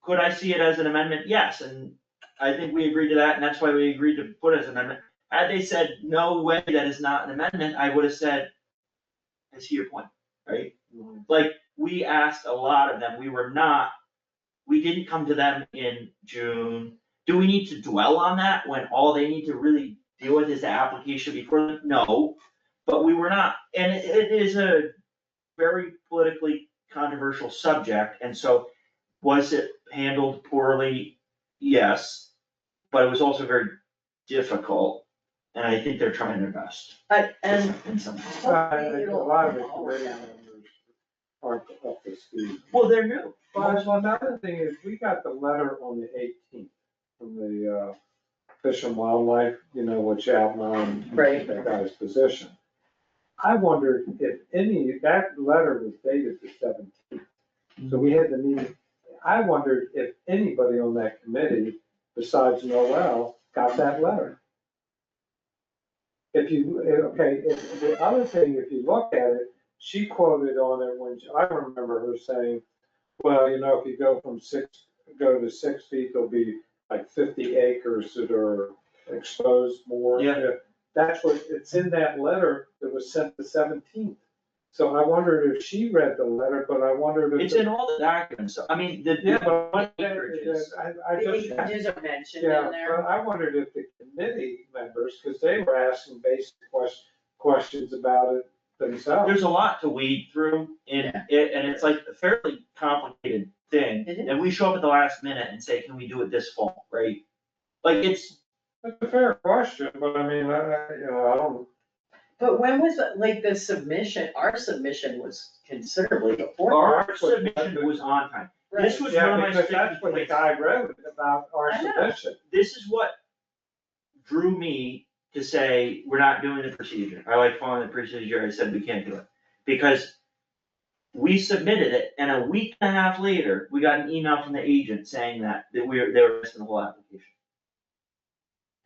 could I see it as an amendment? Yes, and I think we agreed to that, and that's why we agreed to put it as an amendment. Had they said, no way, that is not an amendment, I would have said, I see your point, right? Like, we asked a lot of them, we didn't come to them in June. Do we need to dwell on that when all they need to really deal with is the application before them? No, but we were not, and it is a very politically controversial subject, and so was it handled poorly? Yes, but it was also very difficult, and I think they're trying their best And in some. A lot of the committee members aren't up to speed. Well, they're new. But another thing is, we got the letter on the 18th from the Fish and Wildlife, which outlined Right. that guy's position. I wondered if that letter was dated the 17th, so we had the meeting. I wondered if anybody on that committee besides Noel got that letter. The other thing, if you look at it, she quoted on it I remember her saying, well, if you go to 6 feet, there'll be like 50 acres that are exposed more. Yeah. that's what, it's in that letter that was sent the 17th. So I wondered if she read the letter, but I wondered if. It's in all the documents, I mean, Yeah, but what acreages. I The just. ages are mentioned Yeah, in there. but I wondered if the committee members, because they were asking basic questions about it themselves. There's a lot to weed through in Yeah. it, and it's like a fairly complicated thing. It is. And we show up at the last minute and say, can we do it this fall, right? Like, it's, That's a fair question, but I mean, I don't. But when was, like, the submission, our submission was considerably before. our submission was on time. This was one Yeah, of my because sticking that's what the points. guy wrote about our I know. submission. This is what drew me to say, we're not doing the procedure. I like following the procedure, I said we can't do it. Because we submitted it, and a week and a half later, we got an email from the agent saying that they were missing the whole application.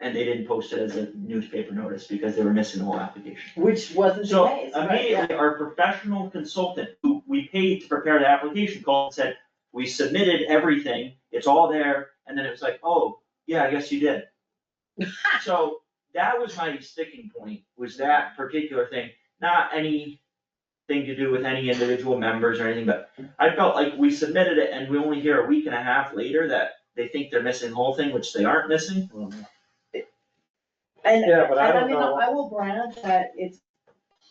And they didn't post it as a newspaper notice because they were missing the whole application. Which wasn't the So case, right, yeah. immediately, our professional consultant, who we paid to prepare the application, called and said, we submitted everything, it's all there, and then it was like, oh, yeah, I guess you did. So that was my sticking point, was that particular thing, not anything to do with any individual members or anything, but I felt like we submitted it and we only hear a week and a half later that they think they're missing the whole thing, which they aren't missing. And, Yeah, but I and I don't mean, know. I will grant that it's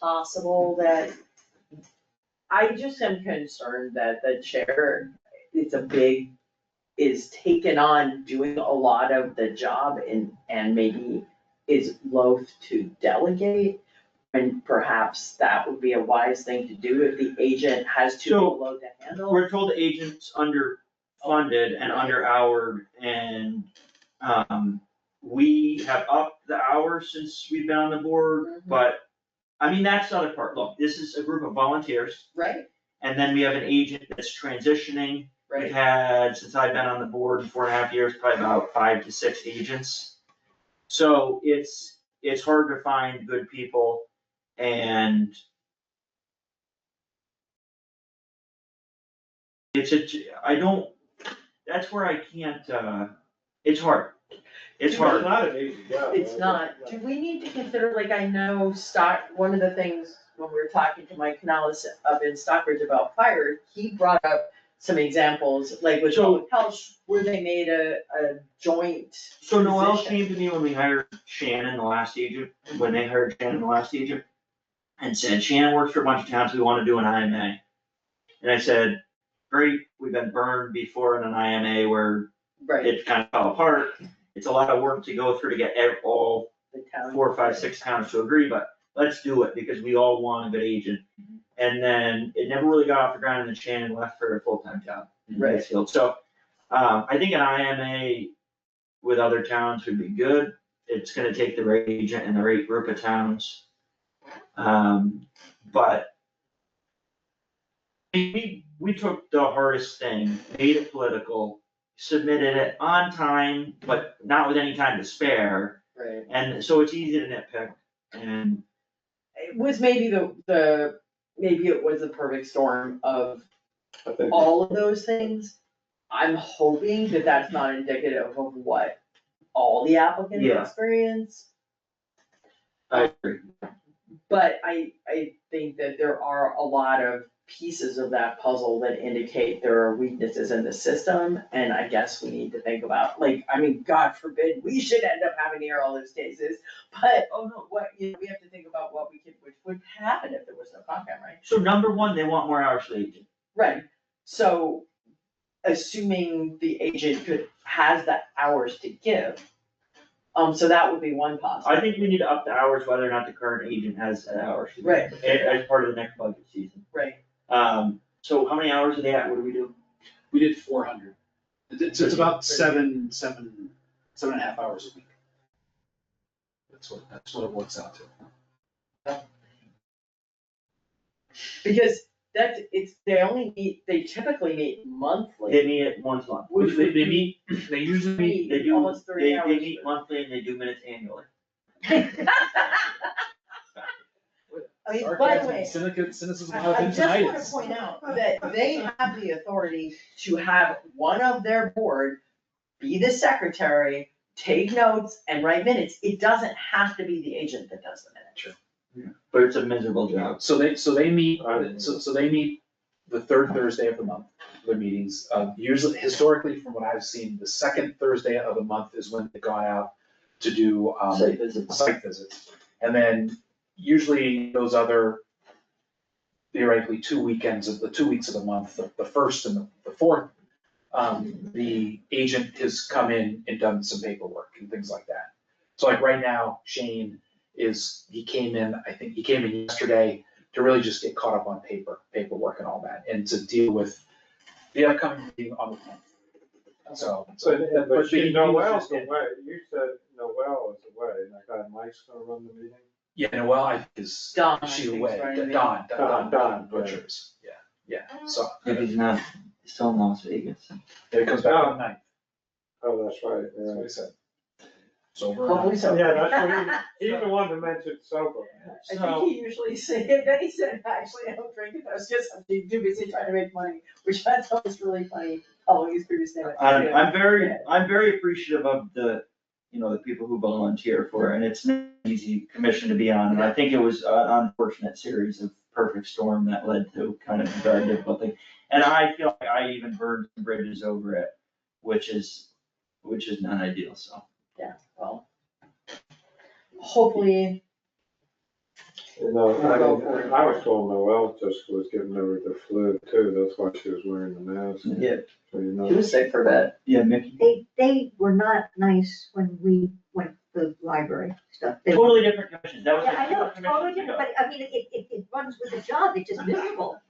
possible that, I just am concerned that the chair, is taken on doing a lot of the job and maybe is loath to delegate. And perhaps that would be a wise thing to do if the agent has too big a load to handle. We're told the agent's underfunded and under-houred, and, we have upped the hours since we've been on the board, but, I mean, that's the other part, look, this is a group of volunteers, Right, and then we have an agent that's transitioning. We've right. had, since I've been on the board in 4.5 years, probably about 5 to 6 agents. So it's hard to find good people, and that's where I can't, it's hard. It's hard. It's not an easy job. It's not, do we need to consider, like, I know one of the things, when we were talking to Mike Canales up in Stockbridge about fire, he brought up some examples, like with So- health, where they made a joint So Noel position. came to me when we hired Shannon, the last agent, when they hired Shannon, the last agent, and said, Shannon works for a bunch of towns, we wanna do an IMA. And I said, great, we've been burned before in an IMA where Right, it kind of fell apart. It's a lot of work to go through to get all the town. 4, 5, 6 towns to agree, but let's do it because we all want a good agent. And then it never really got off the ground, and then Shannon left for a full-time job in Right. Mansfield. So, I think an IMA with other towns would be good. It's gonna take the right agent and the right group of towns. But we took the hardest thing, made it political, submitted it on time, but not with any time to spare. Right, And so it's easy to nitpick, and it was maybe maybe it was the perfect storm of I think all of those things. I'm hoping that that's not indicative of what all the applicants Yeah. experience. I agree. But I think that there are a lot of pieces of that puzzle that indicate there are weaknesses in the system, and I guess we need to think about, like, I mean, God forbid, we should end up having to hear all those cases, but, oh no, we have to think about which would happen if there was no Concom, right? So number one, they want more hours for the agent. Right, so assuming the agent has the hours to give, so that would be one I possibility. think we need to up the hours whether or not the current agent has hours. to do. Right. As part of the next budget season. Right, So how many hours are they at? What do we do? We did 400. It's about seven and a half hours a week. That's what it works out to. because they typically meet monthly. They meet it once a month. Which would They usually meet, They do, Almost 3 they hours. meet monthly and they do minutes annually. I mean, by the way, cynicism I just wanna point out that they have the authority to have one of their board be the secretary, take notes and write minutes. It doesn't have to be the agent that does the minutes. But it's a miserable job. So they meet, so they meet the third Thursday of the month, their meetings. Usually, historically, from what I've seen, the second Thursday of the month is when they've gone out to do Site visits. site visits. And then usually those other theoretically 2 weekends of the 2 weeks of the month, the first and the fourth, the agent has come in and done some paperwork and things like that. So like right now, Shane he came in yesterday to really just get caught up on paperwork and all that, and to deal with the upcoming meeting on the 10th. But he Noel's was just- away, you said Noel is away, and that guy Mike's gonna run the meeting? Yeah, Noel, I think is, Dawn, I she think, away, is running the Don Butchers, yeah, so. If he's not still in Las Vegas. There it comes back on the 9th, Oh, that's right, that's what yeah. he said. So we're. Hopefully so. Yeah, that's what he's the one that mentioned sober. I think he usually said, then he said, actually, I don't drink it, I was just, I'm too busy trying to make money, which I thought was really funny, following his previous name. I'm very appreciative of the people who volunteer for it, and it's not an easy commission to be on, and I think it was an unfortunate series of perfect storm that led to kind of a very difficult thing. And I feel like I even burned some bridges over it, which is not ideal, so. Yeah, well, hopefully, I was told Noel just was getting over the flu too, that's why she was wearing the mask. Yeah. So you know. he was sick for a bit. Yeah, Mickey. They were not nice when we went to the library stuff. They were- Totally different commissions, that was. Yeah, like I know, two totally commissions different, ago. but I mean, it runs with the job, it's just miserable.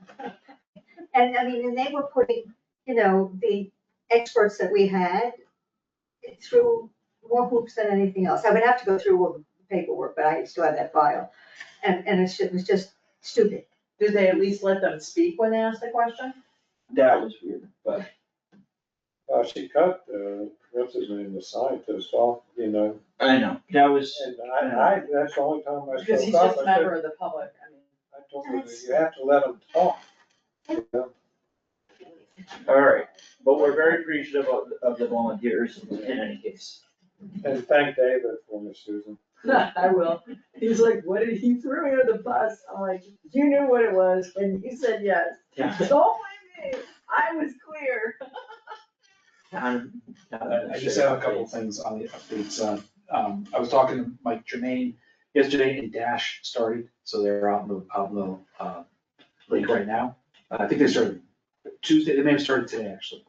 And I mean, and they were putting, the experts that we had through more hoops than anything else. I would have to go through all the paperwork, but I still have that file. And it was just stupid. Did they at least let them speak when they asked the question? That was weird, but. She cut, what's his name, the scientist off, I know, that was. and I, that's the only time I Because he's spoke just up, a member of the public, I mean. I told her, that you have to let them talk. You know? All right, but we're very appreciative of the volunteers in any case. And thank David for me, Susan. I will. He's like, what did he throw me under the bus? I'm like, you knew what it was when you said yes. Yeah. Don't blame me, I was clear. I just have a couple things on the updates. I was talking to Mike Jermaine yesterday, and Dash started, so they're out in the lake right now. I think they started Tuesday, they may have started today, actually.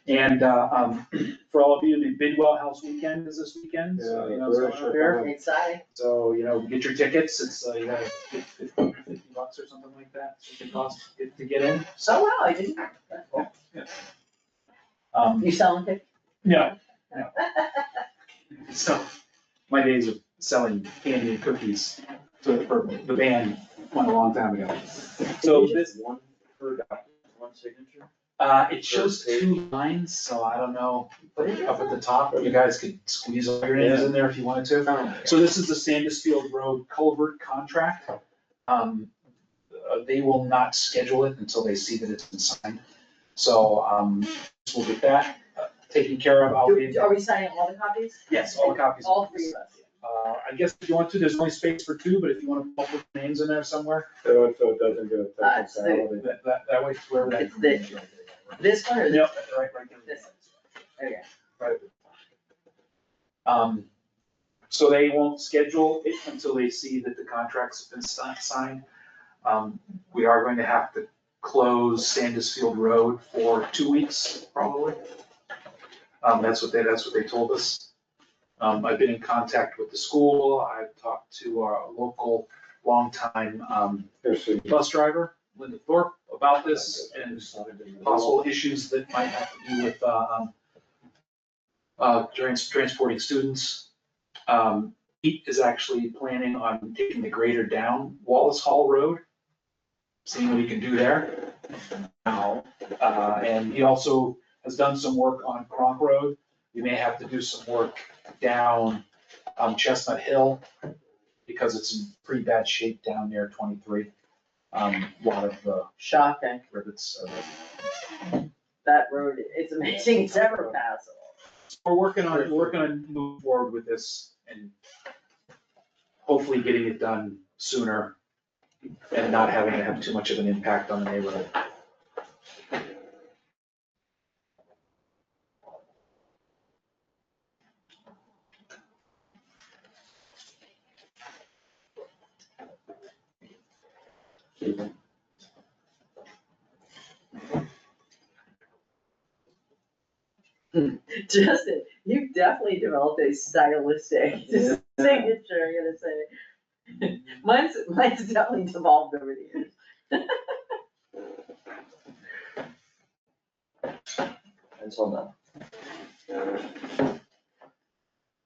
And for all of you, the Bidwell House weekend is this weekend, so it's going up there. Exciting. So, get your tickets, it's, you gotta get $50 or something like that, so it costs to get in. So well, I didn't. That's cool. You selling tickets? No. So, my days of selling candy and cookies for the band went a long time ago. So this, One signature? it shows 2 lines, so I don't know, up at the top, you guys could squeeze all your names in there if you wanted to. So this is the Sandusfield Road Culvert contract. They will not schedule it until they see that it's been signed. So, we'll get that taken care of. Are we signing all the copies? Yes, all the copies. All 3 of us. I guess if you want to, there's only space for 2, but if you want to put names in there somewhere, So it doesn't get a It's the- technicality. that way, wherever that. It's this one or this? Yep, right there. This one. Okay. Right. So they won't schedule it until they see that the contract's been signed. We are going to have to close Sandusfield Road for 2 weeks, probably. That's what they told us. I've been in contact with the school. I've talked to our local longtime bus driver, Linda Thorpe, about this and possible issues that might have to do with transporting students. Pete is actually planning on taking the grader down Wallace Hall Road, seeing what he can do there. And he also has done some work on Cronk Road. We may have to do some work down Chestnut Hill because it's in pretty bad shape down near 23. A lot of the Shocking. rivets. That road, it's amazing it's ever passable. we're working on moving forward with this and hopefully getting it done sooner and not having it have too much of an impact on the neighborhood. Justin, you've definitely developed a stylistic signature, I'm gonna say. Mine's definitely devolved over the years. That's all done.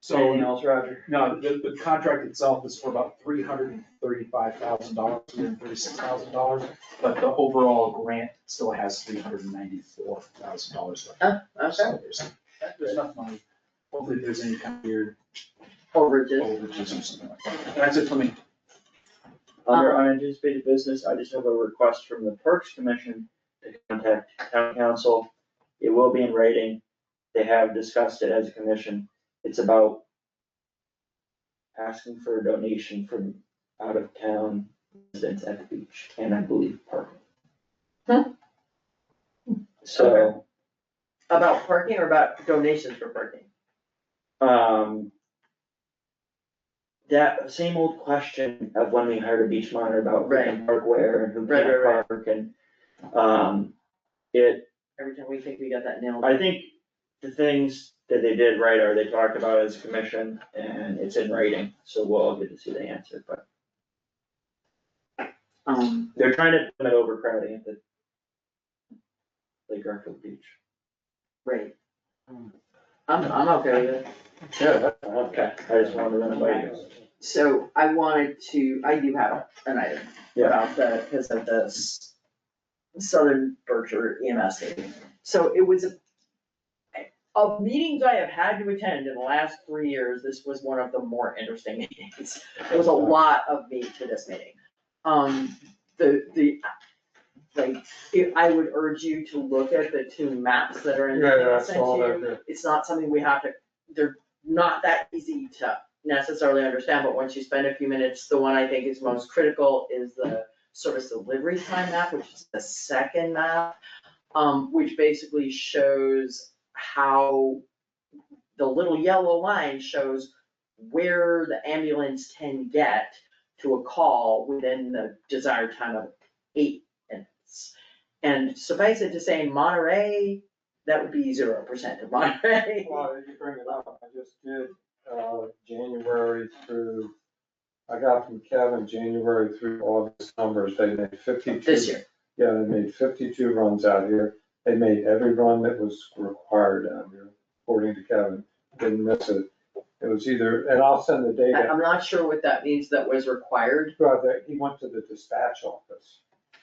So, Anything else, Roger? no, the contract itself is for about $335,000, $336,000, but the overall grant still has $394,000 left. Oh, okay. So there's enough money. Hopefully there's any kind of weird Overages. overages or something like that. That's it for me. Under unanticipated business, I just have a request from the Parks Commission to contact town council. It will be in writing. They have discussed it as a commission. It's about asking for a donation from out of town residents at the beach and I believe parking. Huh. So, About parking or about donations for parking? That same old question of when we hired a beach monitor about who Right. can park where and who Right, can't right, right. park and, Every time we think we got that nailed. I think the things that they did right are they talked about it as a commission and it's in writing, so we'll all get to see the answer, but they're trying to limit overcrowding at the Lake Garfield Beach. Right. I'm okay with it. Yeah, okay, I just wanted to run it by you. So I do have an item Yeah. about because of this Southern Berkshire EMS meeting. So it was of meetings I have had to attend in the last 3 years, this was one of the more interesting meetings. There was a lot of meat to this meeting. I would urge you to look at the two maps that are in the Yeah, thing I I sent saw you. that. It's not something we have to, they're not that easy to necessarily understand, but once you spend a few minutes, the one I think is most critical is the service delivery time map, which is the second map, which basically shows how the little yellow line shows where the ambulance can get to a call within the desired time of 8 minutes. And suffice it to say, Monterey, that would be 0% of Monterey. Well, you bring it up, I just did, January through, I got from Kevin, January through August numbers, they made 52. This year. Yeah, they made 52 runs out here, they made every run that was required out here, according to Kevin, didn't miss it. It was either, and I'll send the data, I'm not sure what that means that was required he went to the dispatch office.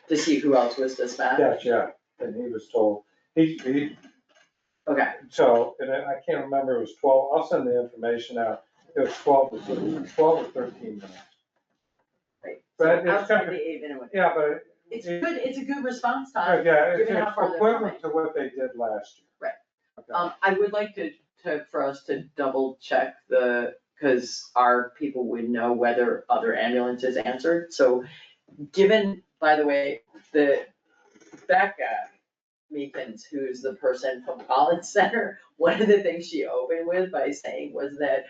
to see who else was dispatched. Yeah, and he was told, he, Okay, so, and I can't remember, it was 12, I'll send the information out, it was 12 or 13 minutes. right. But So it's outside kind of, the 8-minute window. yeah, but. It's good, it's a good response time. Yeah, it's given how far they're equivalent to what they did last year. Right. Okay. I would like for us to double check cause our people would know whether other ambulances answered, so given, by the way, the Becca Meekins, who's the person from Collins Center, one of the things she opened with by saying was that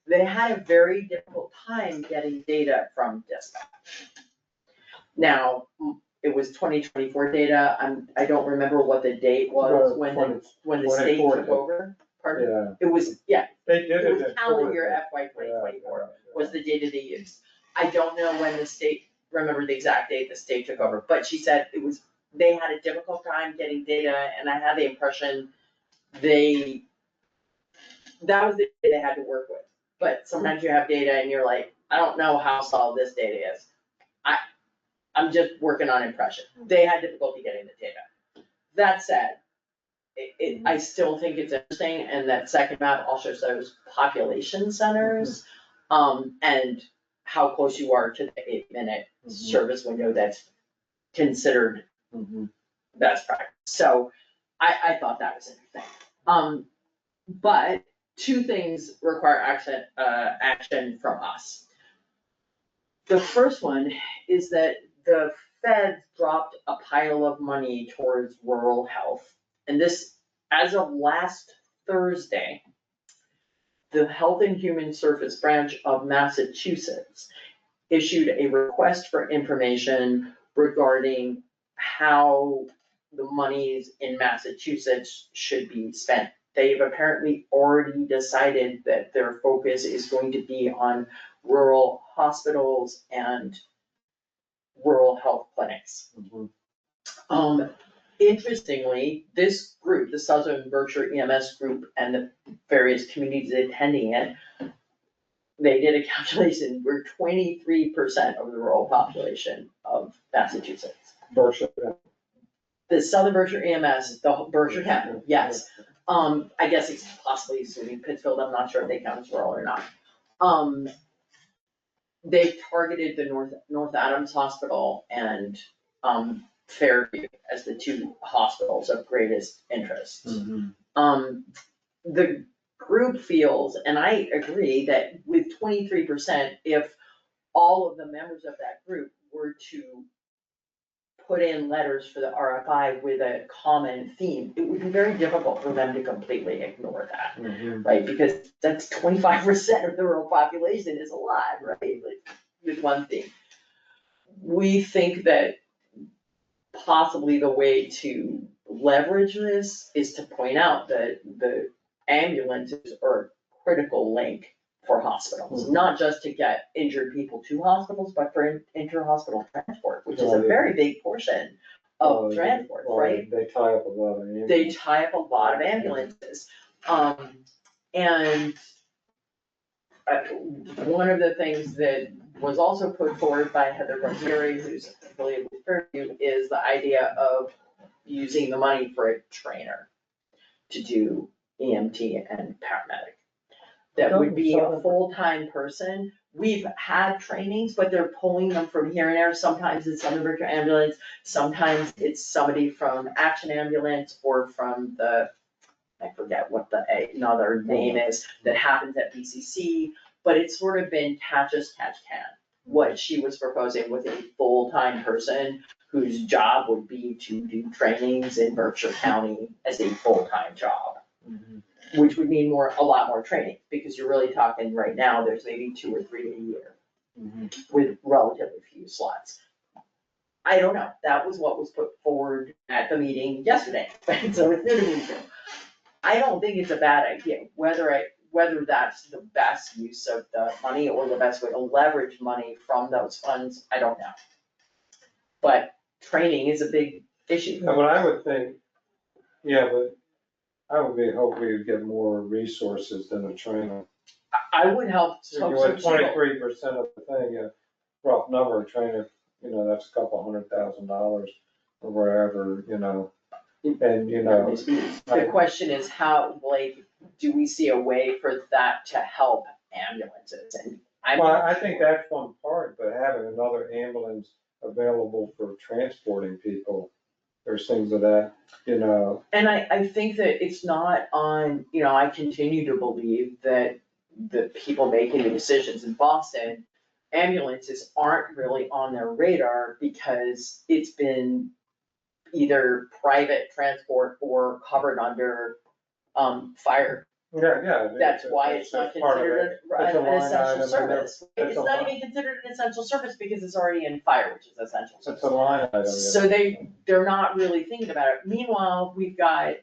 they had a very difficult time getting data from dispatch. Now, it was 2024 data, I don't remember what the date was when the state 24 took over, pardon? Yeah, It was, yeah, they did it it. was in calendar year Florida. FY 2024 Yeah. was the data they used. I don't know when the state, remember the exact date the state took over, but she said they had a difficult time getting data, and I had the impression that was the data they had to work with. But sometimes you have data and you're like, I don't know how solid this data is. I'm just working on impression. They had difficulty getting the data. That said, I still think it's interesting, and that second map also shows population centers, and how close you are to the 8-minute service window that's considered best practice. So I thought that was interesting. But two things require action from us. The first one is that the feds dropped a pile of money towards rural health. And this, as of last Thursday, the Health and Human Service branch of Massachusetts issued a request for information regarding how the monies in Massachusetts should be spent. They've apparently already decided that their focus is going to be on rural hospitals and rural health clinics. Interestingly, this group, the Southern Berkshire EMS group and the various communities attending it, they did a calculation, we're 23% of the rural population of Massachusetts. Berkshire. The Southern Berkshire EMS, the Berkshire County, yes. I guess it's possibly including Pittsfield, I'm not sure if they count as rural or not. They targeted the North Adams Hospital and, Fairview as the two hospitals of greatest interest. The group feels, and I agree, that with 23%, if all of the members of that group were to put in letters for the RFI with a common theme, it would be very difficult for them to completely ignore that, right? Because that's 25% of the rural population is a lot, right? Like, with one theme. We think that possibly the way to leverage this is to point out that the ambulances are a critical link for hospitals, not just to get injured people to hospitals, but for inter-hospital transport, which is a very big portion of transport, right? They tie up a lot of ambulances. They tie up a lot of ambulances. And one of the things that was also put forward by Heather Barbieri, who's affiliated with Fairview, is the idea of using the money for a trainer to do EMT and paramedic. That would be a full-time person. We've had trainings, but they're pulling them from here and there. Sometimes it's Southern Berkshire Ambulance, sometimes it's somebody from Action Ambulance or from the, I forget what the another name is, that happens at BCC, but it's sort of been catch as catch can. What she was proposing with a full-time person whose job would be to do trainings in Berkshire County as a full-time job. Which would mean a lot more training, because you're really talking right now, there's maybe 2 or 3 a year with relatively few slots. I don't know, that was what was put forward at the meeting yesterday, so it's new to me too. I don't think it's a bad idea, whether that's the best use of the money or the best way to leverage money from those funds, I don't know. But training is a big issue. But I would think, but I would hope we would get more resources than a trainer. I would hope so. You want 23% of the thing, rough number, trainer, that's a couple $100,000 or wherever, and The question is how, do we see a way for that to help ambulances? And I think that's one part, but having another ambulance available for transporting people, there's things of that, And I think that it's not on, I continue to believe that the people making the decisions in Boston, ambulances aren't really on their radar because it's been either private transport or covered under, fire. Yeah. That's why it's not part of considered it. It's a an line essential item, service. it's It's a not line- even considered an essential service because it's already in fire, which is essential It's service. a line item. So they're not really thinking about it. Meanwhile, we've got,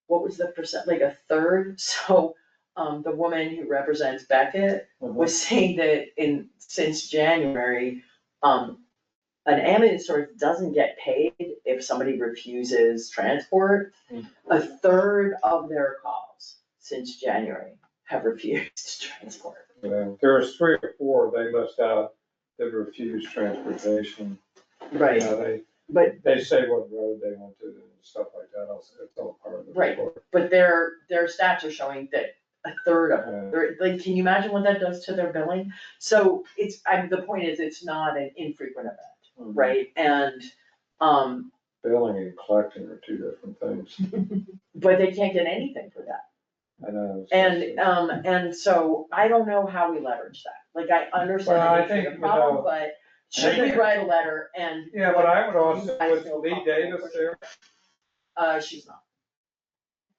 what was the percent, like a third? So, the woman who represents Beckett was saying that since January, an ambulance service doesn't get paid if somebody refuses transport. A third of their calls since January have refused transport. There was 3 or 4 they list out that refused transportation. But They say what road they went to and stuff like that, it's all part of the Right. report. But their stats are showing that a third of them, can you imagine what that does to their billing? So the point is, it's not an infrequent event, right? And, Billing and collecting are 2 different things. but they can't get anything for that. I know. And so I don't know how we leverage that. Like, I understand Well, I the nature think, of the you problem, know, but should we write a letter and? Yeah, but I would what also, you guys with feel Lee comfortable Davis pushing? there, She's not.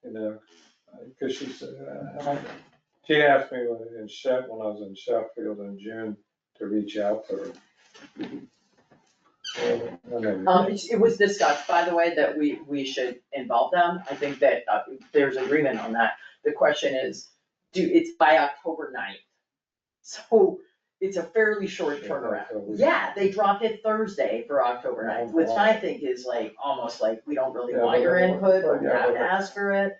you know, cause she asked me when I was in Sheffield in June to reach out to her. I never did. It was discussed, by the way, that we should involve them. I think that there's agreement on that. The question is, it's by October 9th. So it's a fairly short turnaround. Yeah, they dropped it Thursday for October 9th, which I think is like, almost like, we don't really Yeah, want your but- input, but we yeah, have to but- ask for it.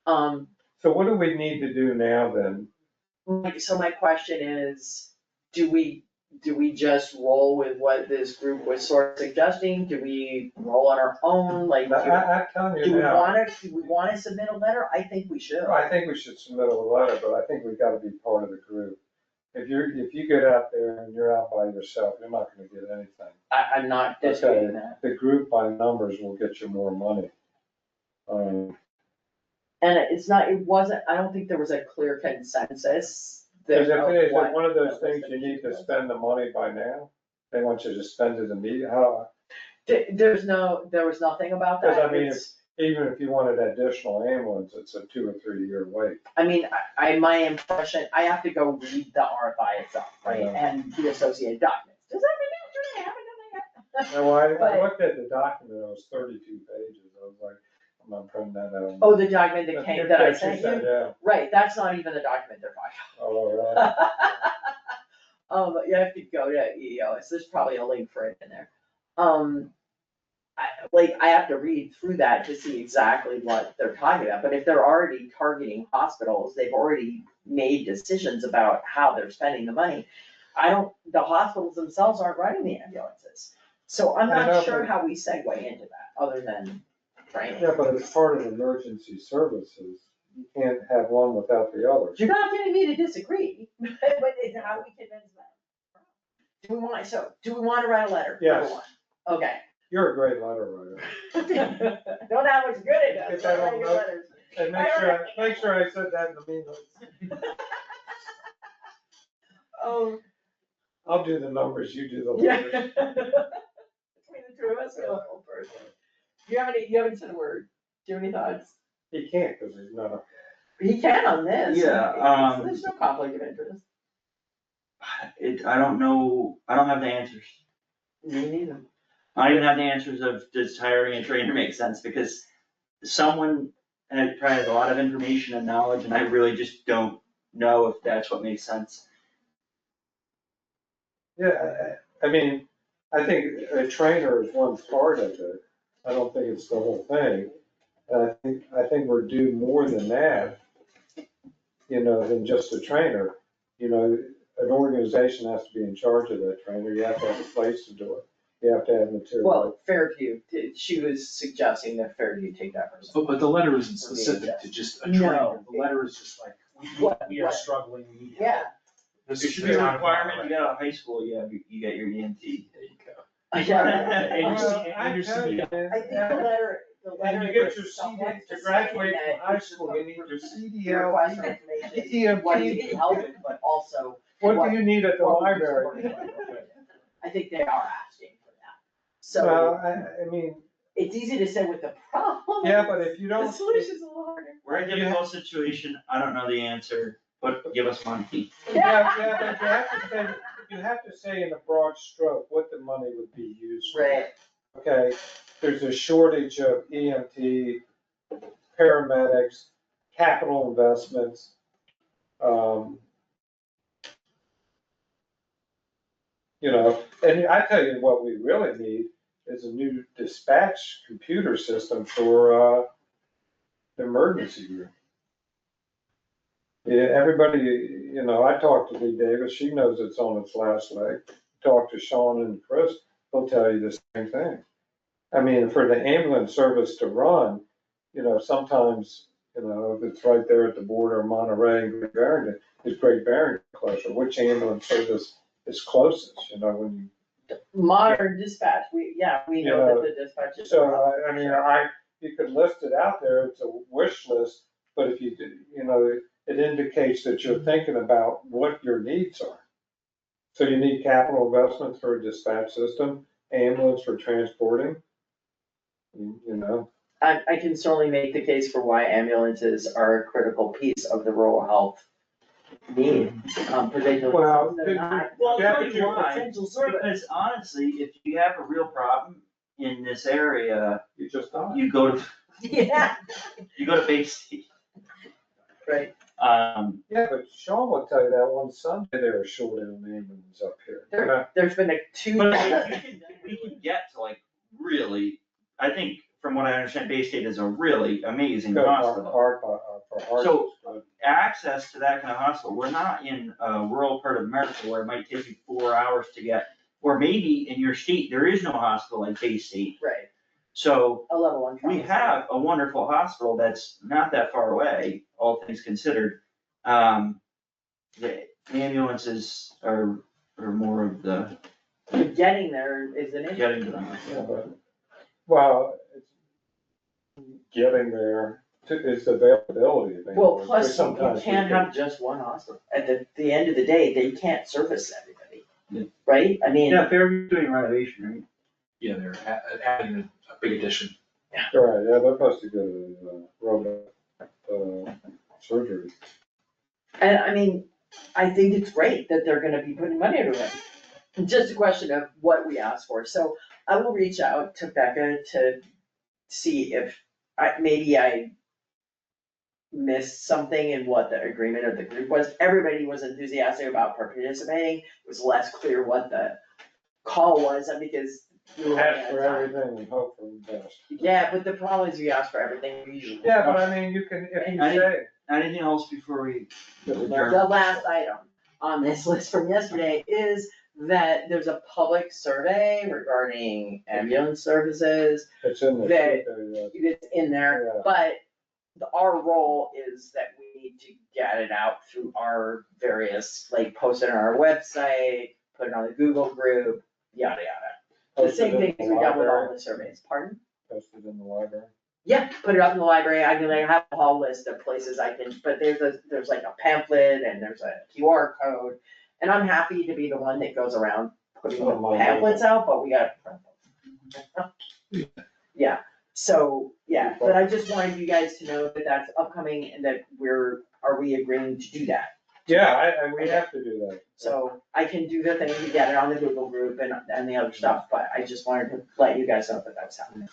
So what do we need to do now then? So my question is, do we just roll with what this group was sort of suggesting? Do we roll on our own? Like, I'm telling do you we now, wanna submit a letter? I think we should. I think we should submit a letter, but I think we gotta be part of the group. If you get out there and you're out by yourself, you're not gonna get anything. I'm not disputing that. The group by numbers will get you more money. And it wasn't, I don't think there was a clear consensus. Because of if it is what one of those the things you need to spend the money by now, they want you to spend it immediately, There was nothing about that. Because I mean, It's- even if you wanted additional ambulance, it's a 2 or 3 year wait. I mean, my impression, I have to go read the RFI itself, right, Yeah. and the associated documents. Does that mean I haven't done that yet? Now, I But- looked at the document, it was 32 pages, I was like, I'm not printing that out. Oh, the document that came, that I sent you? Yeah, Right, that's not even the document they're talking oh, right. about. But you have to go to EEOS, there's probably a link for it in there. I have to read through that to see exactly what they're talking about, but if they're already targeting hospitals, they've already made decisions about how they're spending the money. The hospitals themselves aren't running the ambulances, so I'm I know, not sure but- how we segue into that, other than training. Yeah, but it's part of emergency services, you can't have one without the other. You're not getting me to disagree, but it's how we convince them. Do we want to write a letter? Number Yes. one. Okay. You're a great letter writer. Don't know how much good it does, If I but I don't write good know- letters. And make sure I said that in the meantime. Oh, I'll do the numbers, you do the yeah. letters. Between the two of us, we're the whole person. You haven't said a word. Do you have any thoughts? He can't, because he's not a. He can on this. Yeah, There's no conflict of interest. I don't know, I don't have the answers. Me neither. I don't even have the answers of does hiring a trainer make sense, because someone probably has a lot of information and knowledge, and I really just don't know if that's what makes sense. Yeah, I mean, I think a trainer is one part of it. I don't think it's the whole thing. And I think we're due more than that, than just a trainer. An organization has to be in charge of that trainer. You have to have a place to do it. You have to have material. Well, Fairview, she was suggesting that Fairview take that person. But the letter isn't specific to just a trainer, No. the letter is just like, we are What? struggling, we need help. Yeah. This It is should be a kind of requirement, you get out of high school, you get your EMT. There you go. Yeah. And you see- Well, and I you tell see- you, man, I think the letter. and you get your CD, to graduate from high school, you need your Request for CDL. information, what you need help with, but also. What do you need at the what we library? support. I think they are asking for that. Well, So I mean, it's easy to say what the problem. yeah, but if you The don't. solution's a little harder. We're in a difficult situation, I don't know the answer, but give us money. Yeah, but you have to say in a broad stroke what the money would be used for. Right. Okay, there's a shortage of EMT, paramedics, capital investments. And I tell you what we really need is a new dispatch computer system for, the emergency room. Yeah, everybody, I talked to Lee Davis, she knows it's on its last leg. Talk to Sean and Chris, they'll tell you the same thing. I mean, for the ambulance service to run, sometimes, if it's right there at the border of Monterey and Great Barrington, is Great Barrington closer? Which ambulance service is closest, when Modern dispatch, we know that the dispatch you, is. so, you could list it out there, it's a wish list, but if you, it indicates that you're thinking about what your needs are. So you need capital investments for a dispatch system, ambulance for transporting, you know. I can certainly make the case for why ambulances are a critical piece of the rural health need, particularly Well, since they're not Well, Yeah, tell you why, essential service. because honestly, if you have a real problem in this area, You just die. you go to, Yeah, you go to Bay State. right. Yeah, but Sean will tell you that one Sunday they were short on ambulance up here. There's been two. But we can get to like really, I think from what I understand, Bay State is a really amazing Good, hospital. for heart. So- Access to that kind of hospital, we're not in a rural part of America where it might take you 4 hours to get, or maybe in your state, there is no hospital like Bay State. Right, So a level one trauma. we have a wonderful hospital that's not that far away, all things considered. The ambulances are more of the But getting there is an issue. getting to the Yeah, hospital. but, well, it's getting there, it's availability of Well, ambulance, plus which sometimes you can't we can- have just one hospital. At the end of the day, they can't service everybody. Yeah. Right? I mean, Yeah, Fairview's doing renovation, right? Yeah, they're adding a big addition. Right, yeah, they're supposed to go to, robot, surgery. and I mean, I think it's great that they're gonna be putting money into it. It's just a question of what we ask for. So I will reach out to Becca to see if maybe I missed something in what the agreement of the group was. Everybody was enthusiastic about participating. It was less clear what the call was, because we were Ask for running out of time. everything and hope for the best. Yeah, but the problem is we ask for everything we usually. Yeah, but I mean, you can, if you I- say. Anything else before we adjourn? The last item on this list from yesterday is that there's a public survey regarding ambulance services. It's in the That- sheet there, yeah. It's in there, Yeah. but our role is that we need to get it out through our various, like, post it on our website, put it on the Google group, yada, yada. The Posted same in thing the as we done with all library. the surveys, pardon? Posted in the library. Yeah, put it up in the library, I can, like, have a whole list of places I can, but there's like a pamphlet and there's a QR code. And I'm happy to be the one that goes around putting the Oh, my pamphlets out, but we gotta print them. Yeah, so, yeah, but I just wanted you guys to know that that's upcoming and that are we agreeing to do that? Yeah, we have to do that. So I can do the thing to get it on the Google group and the other stuff, but I just wanted to let you guys know that that's happening.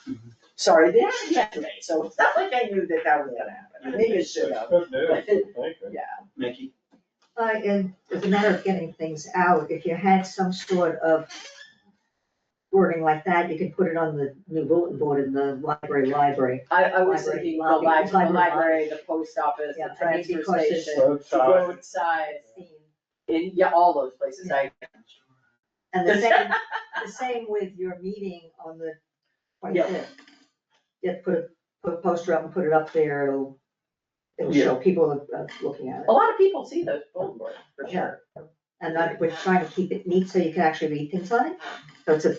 Sorry, they happened yesterday, so it's not like I knew that that was gonna happen, maybe it should have. Good news, I think. Yeah. Mickey? And as a matter of getting things out, if you had some sort of wording like that, you could put it on the new bulletin board in the library. I was Library thinking the lobby, library, the post office, the Yeah, I mean, transfer because it's- station, Roadside. roadside, yeah, all those places, And the same with your meeting on the 25th. You put a poster up and put it up there, it'll show people looking at A it. lot of people see those bulletin boards, for sure. And we're trying to keep it neat so you can actually read things on it, so it's a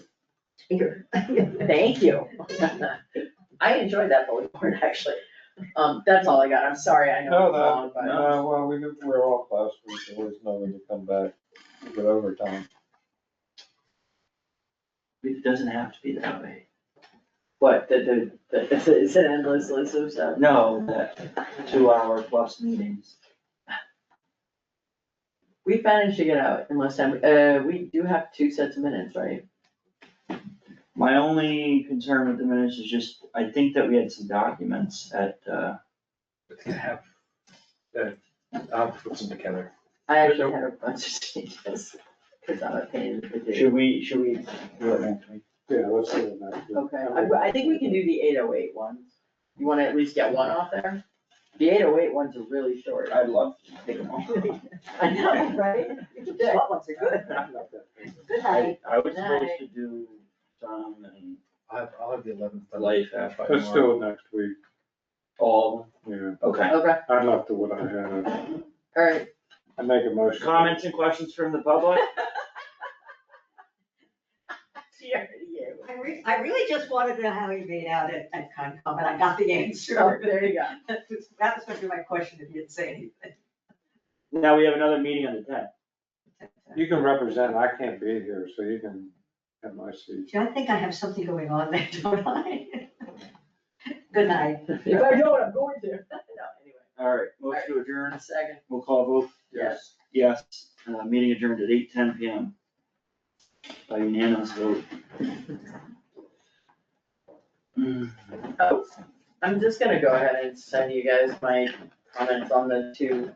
bigger. Thank you. I enjoyed that bulletin board, actually. That's all I got, I'm sorry, I know No, it's long, but. no, well, we're off last week, so always know when to come back, get overtime. It doesn't have to be that way. What, is it endless list of stuff? No, that 2 hour plus meetings. We managed to get out in less time, we do have 2 sets of minutes, right? My only concern with the minutes is just, I think that we had some documents at, I'll put some together. I actually had a bunch of changes, cause I'm a pain in the tail. should we do it next week? Yeah, let's do it next week. Okay, I think we can do the 808 ones. You wanna at least get one off there? The 808 ones are really short. I'd love to take them all. I know, right? The short ones are good. Good night. I was supposed to do some and I'll have the 11th. life after. Let's do it next week, All of yeah. them? Okay. Okay, I left it what I had. alright. I make a motion. Comments and questions from the public? She already gave I really just wanted to know how he made out at Concom, and I got the Oh, answer. there you go. That was gonna be my question if you didn't say anything. Now we have another meeting on the 10th. You can represent, I can't be here, so you can have my seat. I think I have something going on there, don't I? Good night. If I don't, I'm going to. No, anyway. All right, motion to adjourn. A second. We'll call a vote. Yes. Yes, meeting adjourned at 8:10 PM. By unanimous vote. Oh, I'm just gonna go ahead and send you guys my comments on the two,